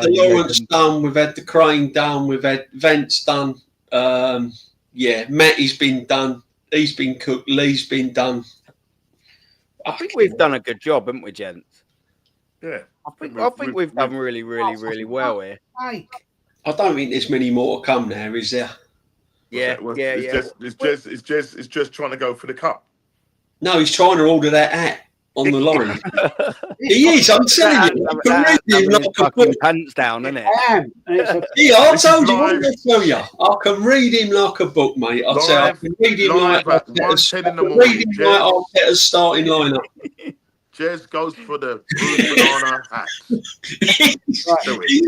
the Lawrence done, we've had the Crane done, we've had Vents done. Matty's been done. He's been cooked. Lee's been done. I think we've done a good job, haven't we, gents? Yeah. I think we've done really well here. I don't think there's many more to come now, is there? It's just trying to go for the cup. No, he's trying to order that hat on the lorry. He is. I'm telling you. I can read him like a book. Pants down, isn't it? I told you. What did I tell you? I can read him like a book, mate. I say I can read him like Arteta's starting lineup. Jez goes for the banana hat. He's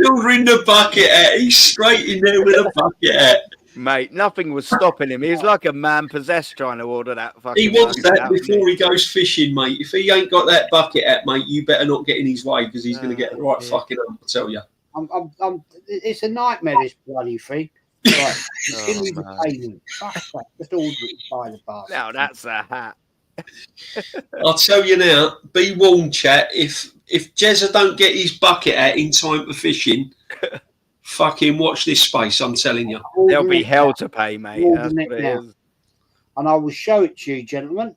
ordering the bucket hat. He's straight in there with a bucket hat. Mate, nothing was stopping him. He was like a man possessed trying to order that fucking. He wants that before he goes fishing, mate. If he ain't got that bucket hat, mate, you better not get in his way because he's going to get the right fucking up, I tell you. It's a nightmare, this bloody thing. Right, give me the payment. Just order it by the bar. Now that's a hat. I'll tell you now, be warned, chat. If Jezza don't get his bucket hat in time for fishing, fucking watch this space. I'm telling you, there'll be hell to pay, mate. That's what it is. And I will show it to you, gentlemen,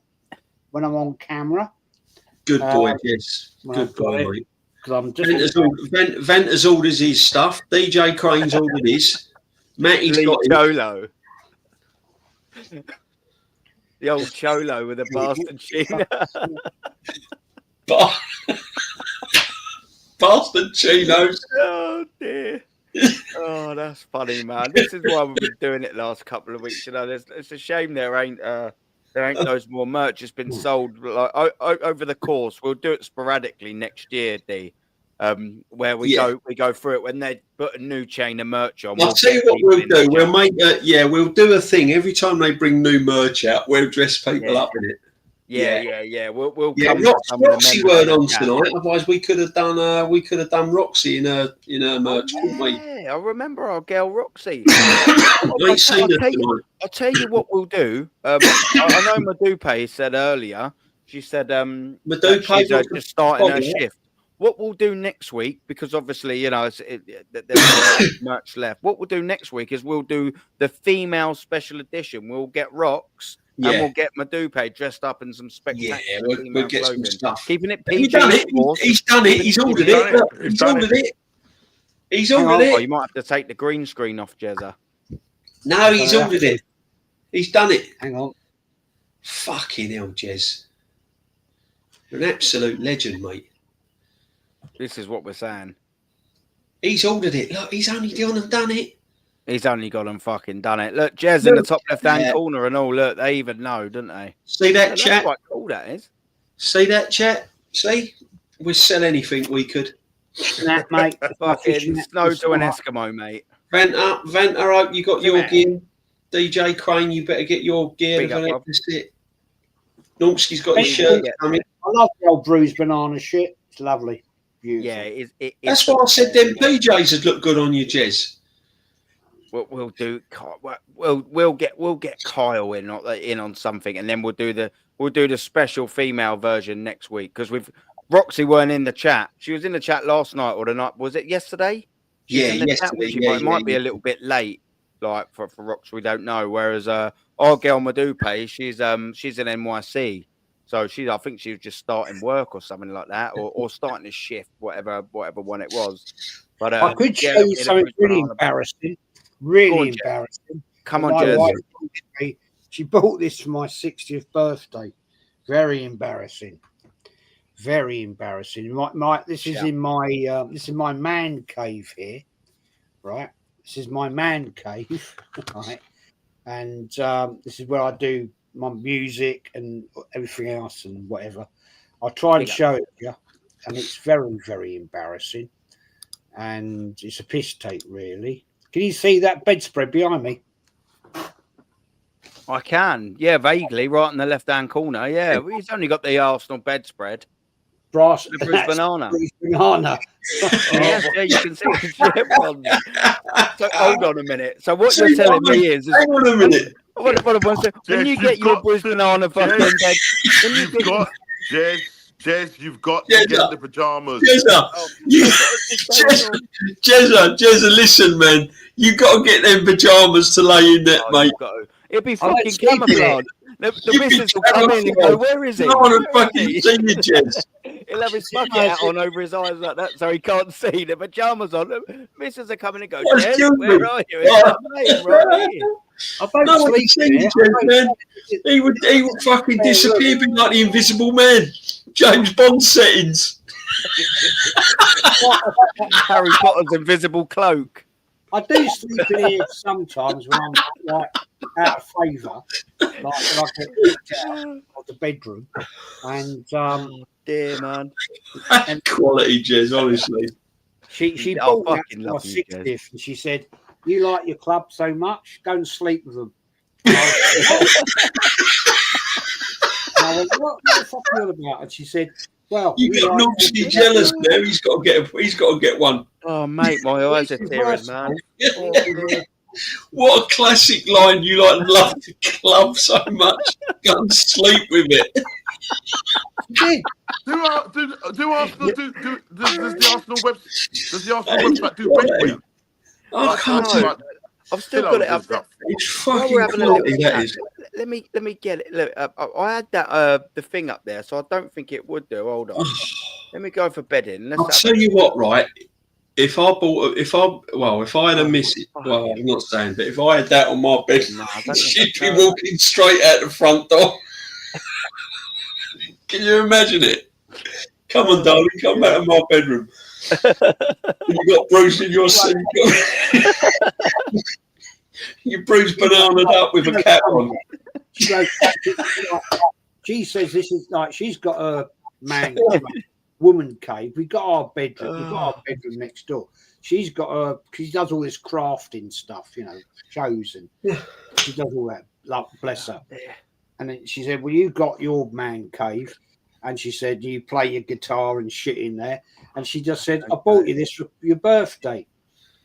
when I'm on camera. Good boy, yes. Good boy, mate. I'm Venter's orders his stuff. DJ Crane's ordered his. Matty's got Cholo. The old Cholo with a bastard chino. Bastard chinos. Oh dear. Oh, that's funny, man. This is why we've been doing it last couple of weeks. You know, it's a shame there ain't those more merch has been sold like over the course. We'll do it sporadically next year, D. Where we go through it when they put a new chain of merch on. I'll tell you what we'll do. We'll make we'll do a thing every time they bring new merch out. We'll dress people up in it. Yeah. We'll come. Roxy weren't on tonight. Otherwise, we could have done Roxy in her merch, couldn't we? Yeah, I remember our girl Roxy. I'll tell you what we'll do. I know Madupe said earlier. She said she's just starting her shift. What we'll do next week, because obviously, you know, there's merch left. What we'll do next week is we'll do the female special edition. We'll get Rocks and we'll get Madupe dressed up in some spectacular we'll get some stuff. Keeping it PG. He's done it. He's ordered it. He's ordered it. He's ordered it. You might have to take the green screen off, Jezza. No, he's ordered it. He's done it. Hang on. Fucking hell, Jez. You're an absolute legend, mate. This is what we're saying. He's ordered it. Look, he's only gone and done it. He's only gone and fucking done it. Look, Jez in the top left-hand corner and all. Look, they even know, don't they? See that chat? That's quite cool, that is. See that chat? See? We'd sell anything we could. Snap, mate. Fucking snow to an Eskimo, mate. Venter, I hope you got your gear. DJ Crane, you better get your gear. That's it. Nonkski's got his shirt coming. I love the old bruised banana shit. It's lovely. Beautiful. Yeah, That's why I said them PJs would look good on you, Jez. We'll do. We'll get Kyle in on something, and then we'll do the special female version next week because Roxy weren't in the chat. She was in the chat last night or the night. Was it yesterday? Yesterday. It might be a little bit late, like for Roxy. We don't know. Whereas our girl Madupe, she's in NYC, so I think she was just starting work or something like that, or starting a shift, whatever one it was. But I could show you something really embarrassing. Really embarrassing. Come on, Jez. She bought this for my 60th birthday. Very embarrassing. Very embarrassing. This is in my man cave here, right? This is my man cave, right? And this is where I do my music and everything else and whatever. I'll try and show it to you, and it's very, very embarrassing. And it's a piss take, really. Can you see that bedspread behind me? I can, yeah, vaguely, right in the left-hand corner. Yeah, he's only got the Arsenal bedspread. Bruce banana. Banana. Yeah, you can see the So hold on a minute. So what you're telling me is hang on a minute. When you get your Bruce banana fucking bed, Jez, you've got to get the pajamas. Jezza, listen, man. You got to get them pajamas to lay in that, mate. It'd be fucking camouflage. The missus will come in and go, where is he? I want to fucking see you, Jez. He'll have his bucket hat on over his eyes like that so he can't see the pajamas on. Missus are coming and go, Jez, where are you? Right here. No one can see you, Jez, man. He would fucking disappear, be like the Invisible Man. James Bond settings. Harry Potter's invisible cloak. I do sleep in here sometimes when I'm like out of favour, like when I get kicked out of the bedroom. And dear man, and quality, Jez, honestly. She bought that for my 60th, and she said, "You like your club so much, go and sleep with them." I went, what the fuck are you about? And she said, "Well, you got Noxie jealous now. He's got to get one." Oh, mate, my eyes are tearing, man. What a classic line! You love the club so much, go and sleep with it. Does the Arsenal website do break? I can't do it. I've still got it up there. It's fucking quality, that is. Let me get it. Look, I had that the thing up there, so I don't think it would do. Hold on. Let me go for bedding. I'll tell you what, right? If I had a miss it, well, I'm not saying, but if I had that on my bed, she'd be walking straight out the front door. Can you imagine it? Come on, darling, come back to my bedroom. You got Bruce in your seat. You Bruce bananaed up with a cap on. She says this is like she's got a woman cave. We got our bedroom. We've got our bedroom next door. She's got she does all this crafting stuff, shows, and she does all that. Like, bless her. And then she said, "Well, you got your man cave," and she said, "You play your guitar and shit in there." And she just said, "I bought you this for your birthday."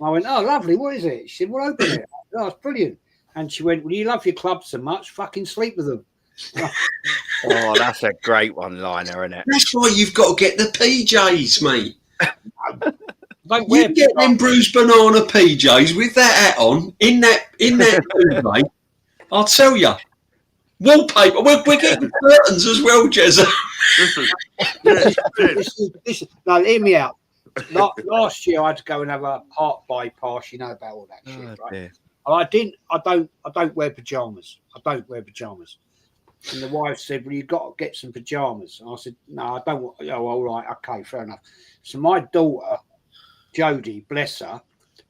I went, "Oh, lovely. What is it?" She said, "Well, open it." "Oh, it's brilliant." And she went, "Well, you love your club so much, fucking sleep with them." Oh, that's a great one-liner, isn't it? That's why you've got to get the PJs, mate. You get them bruised banana PJs with that hat on in that duvet. I'll tell you. Wallpaper. We're getting curtains as well, Jezza. No, hear me out. Last year I had to go and have a heart bypass. You know about all that shit, right? And I don't wear pajamas. I don't wear pajamas. And the wife said, "Well, you got to get some pajamas." And I said, "No, I don't want." "Oh, all right, okay, fair enough." So my daughter, Jodie, bless her,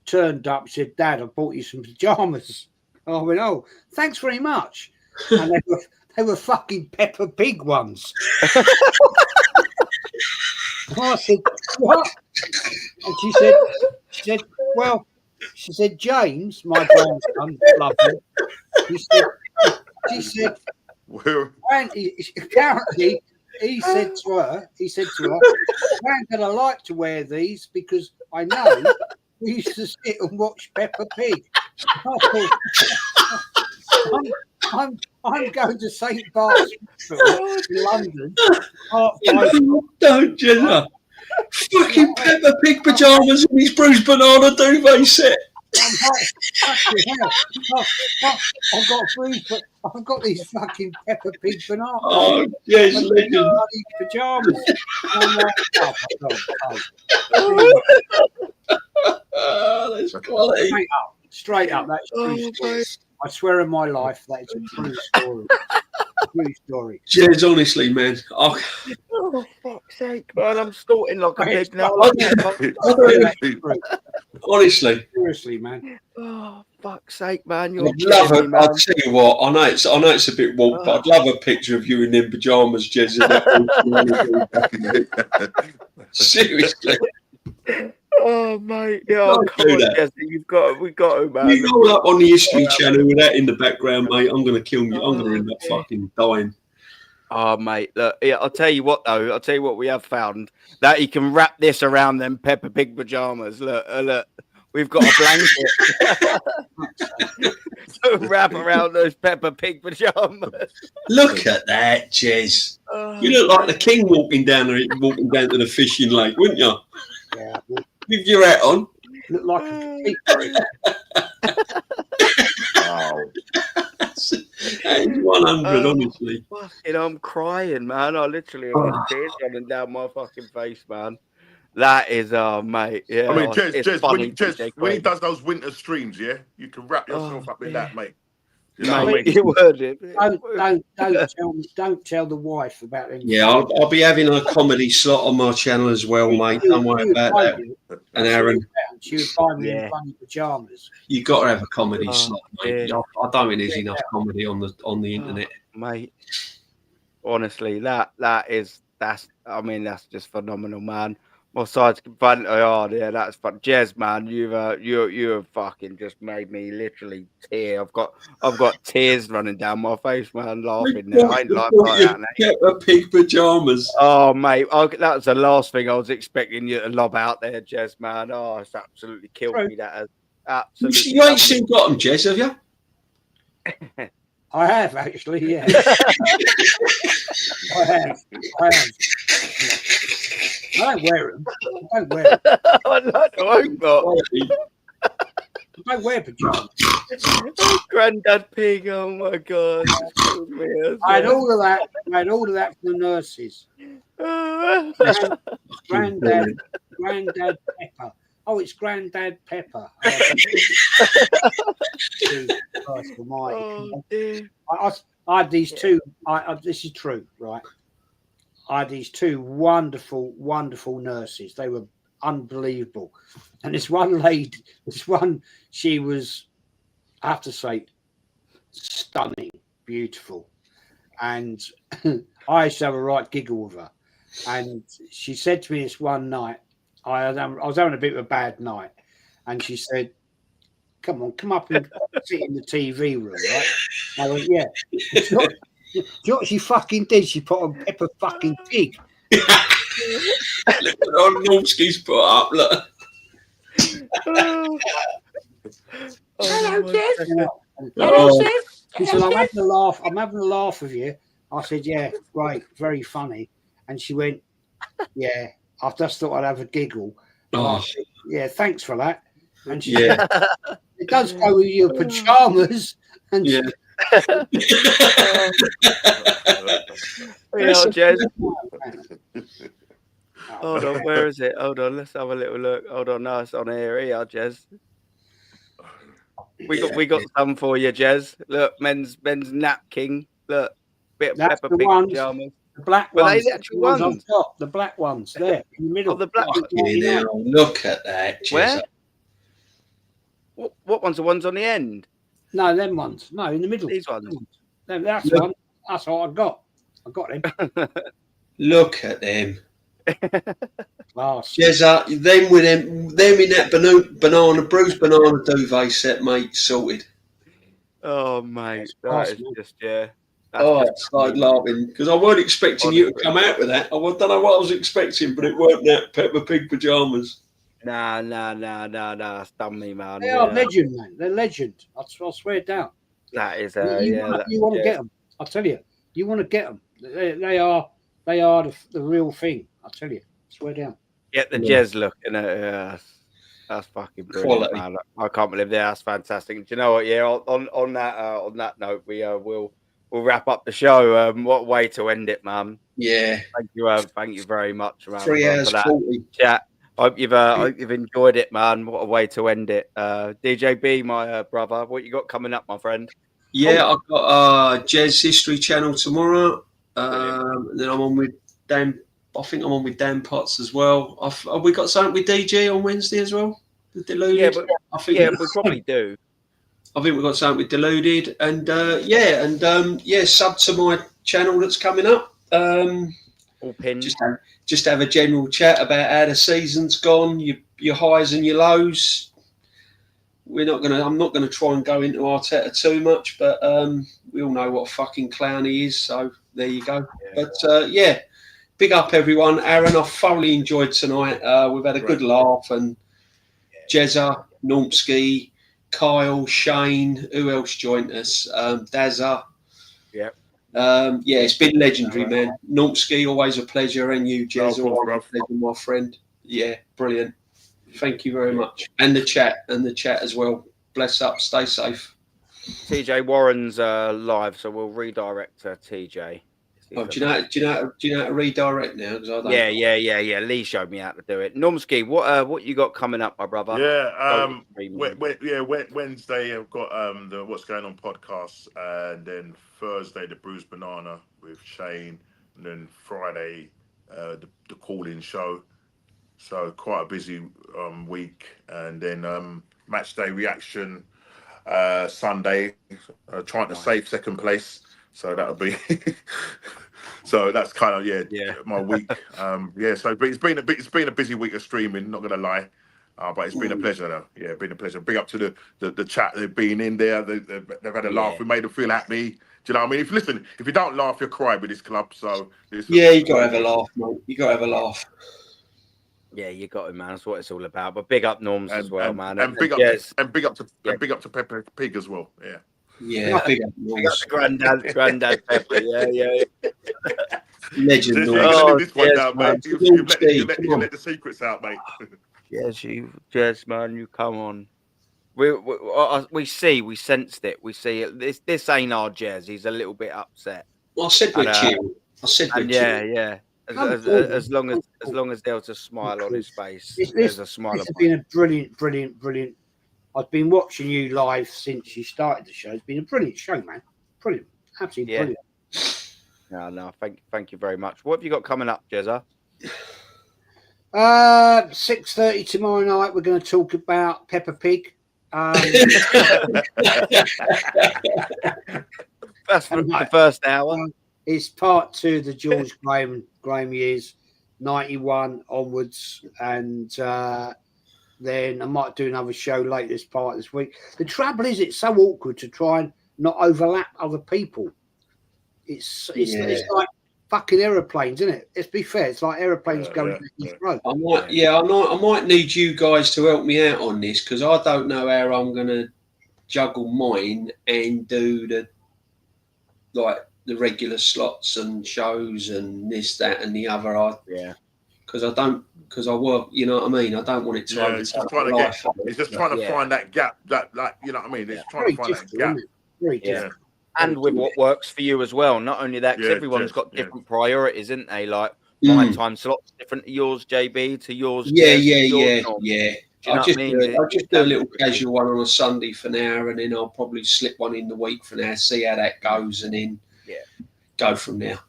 turned up and said, "Dad, I bought you some pajamas." I went, "Oh, thanks very much." And they were fucking Peppa Pig ones. I said, "What?" And she said, "Well," she said, "James, my grandson, lovely." She said, And apparently, he said to her, Granddad, I like to wear these because I know we used to sit and watch Peppa Pig. I'm going to St. Bart's Hospital in London. Don't, Jenna. Fucking Peppa Pig pajamas and his Bruce Banana duvet set. I've got these fucking Peppa Pig bananas. Oh, yes, legend. Pajamas. That's quality. Straight up. That's true story. I swear on my life, that is a true story. True story. Jez, honestly, man. Oh, fuck's sake, man. I'm snorting like a pig now. Honestly. Seriously, man. Oh, fuck's sake, man. You're I'd love it. I'll tell you what, I know it's a bit warped, but I'd love a picture of you in them pajamas, Jez. Seriously. Oh, mate. Yeah, come on, Jesse. We've got to, man. You roll up on the History Channel with that in the background, mate. I'm going to kill you. I'm going to end up fucking dying. Oh, mate. Look, yeah, I'll tell you what, though. I'll tell you what we have found. That he can wrap this around them Peppa Pig pajamas. Look. We've got a blanket to wrap around those Peppa Pig pajamas. Look at that, Jez. You look like the king walking down to the fishing lake, wouldn't you? Yeah. With your hat on. Look like a pig. Wow. That is 100, honestly. Fucking, I'm crying, man. I literally have tears running down my fucking face, man. That is, mate. Yeah. I mean, Jez, when he does those winter streams, yeah, you can wrap yourself up in that, mate. You know what I mean? You heard it. Don't tell the wife about them. Yeah, I'll be having a comedy slot on my channel as well, mate. Don't worry about that. And Aaron, she would buy me in funny pajamas. You got to have a comedy slot, mate. Yeah. I don't think there's enough comedy on the internet, mate. Honestly, that's just phenomenal, man. My side's fun. Oh yeah, that's fun. Jez, man, you have fucking just made me literally tear. I've got tears running down my face, man, laughing now. I ain't laughing like that, mate. Peppa Pig pajamas. Oh, mate, that was the last thing I was expecting you to lob out there, Jez, man. Oh, it's absolutely killed me. That has absolutely. You ain't still got them, Jez, have you? I have actually, yeah. I have. I don't wear them. I hope not. I don't wear pajamas. Granddad Pig, oh my God. I had all of that. From the nurses. Granddad Pepper. Oh, it's Granddad Pepper. I had these two. This is true, right? I had these two wonderful, wonderful nurses. They were unbelievable. And this one, she was, I have to say, stunning, beautiful. And I used to have a right giggle with her. And she said to me this one night, I was having a bit of a bad night. And she said, come up and sit in the TV room, right? I went, yeah. Do you know what she fucking did? She put on Peppa fucking Pig. Look at Norski's put up, look. Hello, Jess. Hello, Sis. She said, I'm having a laugh with you. I said, yeah, great, very funny. And she went, yeah, I just thought I'd have a giggle. I said, yeah, thanks for that. And she said, it does go with your pajamas. And yeah. Jez. Hold on, where is it? Hold on, let's have a little look. Hold on, no, it's on here. Here, Jez. We got some for you, Jez. Look, men's napkin. Look, bit of Peppa Pig pajamas. The black ones. They the ones on top. The black ones there in the middle. Oh, the black ones. Look at that. Where? What ones? The ones on the end? No, them ones. No, in the middle. These ones. That's one. That's what I got. I got them. Look at them. Class. Jezza, them with them in that banana Bruce banana duvet set, mate. Sorted. Oh, mate, that is just I started laughing because I weren't expecting you to come out with that. I don't know what I was expecting, but it weren't that Peppa Pig pajamas. Nah. It's done me, man. They are legend, man. They're legend. I swear down. That is you want to get them. I tell you, you want to get them. They are the real thing. I tell you, swear down. Get the jazz look in it. That's fucking brilliant, man. I can't believe that. That's fantastic. Do you know what? Yeah, on that note, we'll wrap up the show. What way to end it, man? Yeah. Thank you very much, man. 3 hours for that 40. chat. Hope you've enjoyed it, man. What a way to end it. DJB, my brother, what you got coming up, my friend? Yeah, I've got Jez History Channel tomorrow. Then I'm on with Dan. I think I'm on with Dan Potts as well. Have we got something with DJ on Wednesday as well? The Deluded. Yeah, we probably do. I think we've got something with Deluded, and sub to my channel that's coming up. All pinned. Just have a general chat about how the season's gone, your highs and your lows. I'm not gonna try and go into Arteta too much, but we all know what a fucking clown he is. So there you go. Yeah. But big up everyone. Aaron, I thoroughly enjoyed tonight. We've had a good laugh, and Jezza, Normski, Kyle, Shane, who else joined us? Dazza. Yeah. It's been legendary, man. Normski, always a pleasure, and you, Jez, always a pleasure, my friend. Yeah, brilliant. Thank you very much, and the chat as well. Bless up, stay safe. TJ Warren's live, so we'll redirect TJ. Oh, do you know how to redirect now? Because I don't. Yeah. Lee showed me how to do it. Normski, what you got coming up, my brother? Wednesday I've got the What's Going On podcast, and then Thursday the Bruised Banana with Shane, and then Friday the call-in show. So quite a busy week, and then match day reaction Sunday, trying to save second place. So that'll be. So that's kind of my week. So it's been a busy week of streaming. Not gonna lie, but it's been a pleasure though. Yeah, been a pleasure. Big up to the chat. They've been in there. They've had a laugh. We made them feel happy. Do you know what I mean? If you don't laugh, you cry with this club. So you gotta have a laugh, mate. You gotta have a laugh. Yeah, you got it, man. That's what it's all about. But big up Norms as well, man. And big up to Pepper Pig as well. Yeah. Yeah, big up to Granddad Pepper. Yeah. Legend. This one down, mate. You let the secrets out, mate. Yes, man. You come on. We sensed it. We see it. This ain't our Jez. He's a little bit upset. Well, I said we're chill. Yeah. As long as there's a smile on his face, there's a smile. This has been a brilliant. I've been watching you live since you started the show. It's been a brilliant show, man. Brilliant, absolutely brilliant. No, thank you very much. What have you got coming up, Jezza? 6:30 tomorrow night. We're going to talk about Peppa Pig. That's for the first hour. It's part 2 of the George Graham years, 91 onwards, and then I might do another show later this part of this week. The trouble is, it's so awkward to try and not overlap other people. It's like fucking aeroplanes, isn't it? Let's be fair. It's like aeroplanes going to Heathrow. I might need you guys to help me out on this, because I don't know how I'm going to juggle mine and do the regular slots and shows and this, that, and the other. Because I work, you know what I mean? I don't want it to it's just trying to find that gap, you know what I mean? It's trying to find that gap. Very difficult. And with what works for you as well. Not only that, because everyone's got different priorities, isn't they? Like my time slot's different to yours, JB, to yours. I'll just do a little casual one on a Sunday for now, and then I'll probably slip one in the week for now, see how that goes, and then go from there.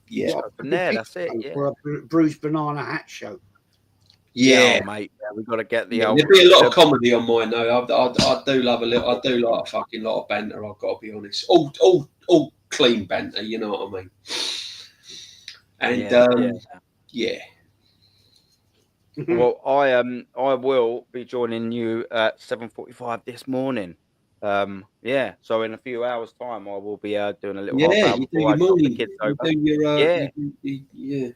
From there, that's it. For a Bruised Banana hat show. Mate. We've got to get the old. There'll be a lot of comedy on mine though. I do love I do like a fucking lot of banter. I've got to be honest. All clean banter. You know what I mean? And Well, I will be joining you at 7:45 this morning. Yeah, so in a few hours' time, I will be doing a little Yeah, half hour you do before your I drop morning. the kids You over. do your, Yeah. yeah.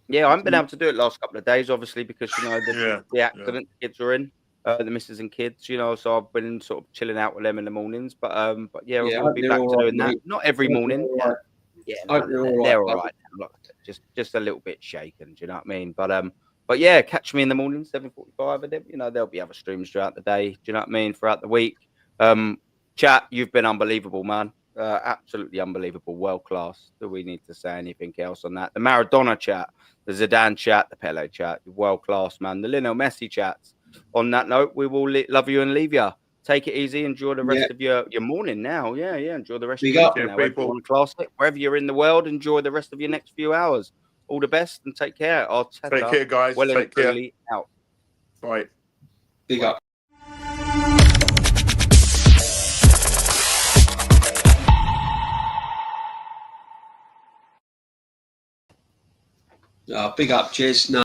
Yeah, I haven't been able to do it last couple of days, obviously, because Yeah, the accident the kids are in, the missus and kids, so I've been sort of chilling out with them in the mornings. But yeah, Yeah, I we'll hope be they're back all to right, doing that. mate. Not every I hope morning. they're all right. Yeah, I hope they're all they're right, all right. Now. Look, just a little bit shaken. Do you know what I mean? But yeah, catch me in the morning, 7:45, and then there'll be other streams throughout the day. Do you know what I mean? Throughout the week. Chat, you've been unbelievable, man. Absolutely unbelievable, world class. Do we need to say anything else on that? The Maradona chat, the Zidane chat, the Pele chat, world class, man. The Lionel Messi chats. On that note, we will love you and leave you. Take it easy. Enjoy the rest of your morning now. Yeah. Enjoy the rest of your evening now. Everyone, classic. Wherever you're in the world, enjoy the rest of your next few hours. All the best and take care. Arteta, take care, guys. Well Take care. Out. Bye. Big up. Big up, Jez. No.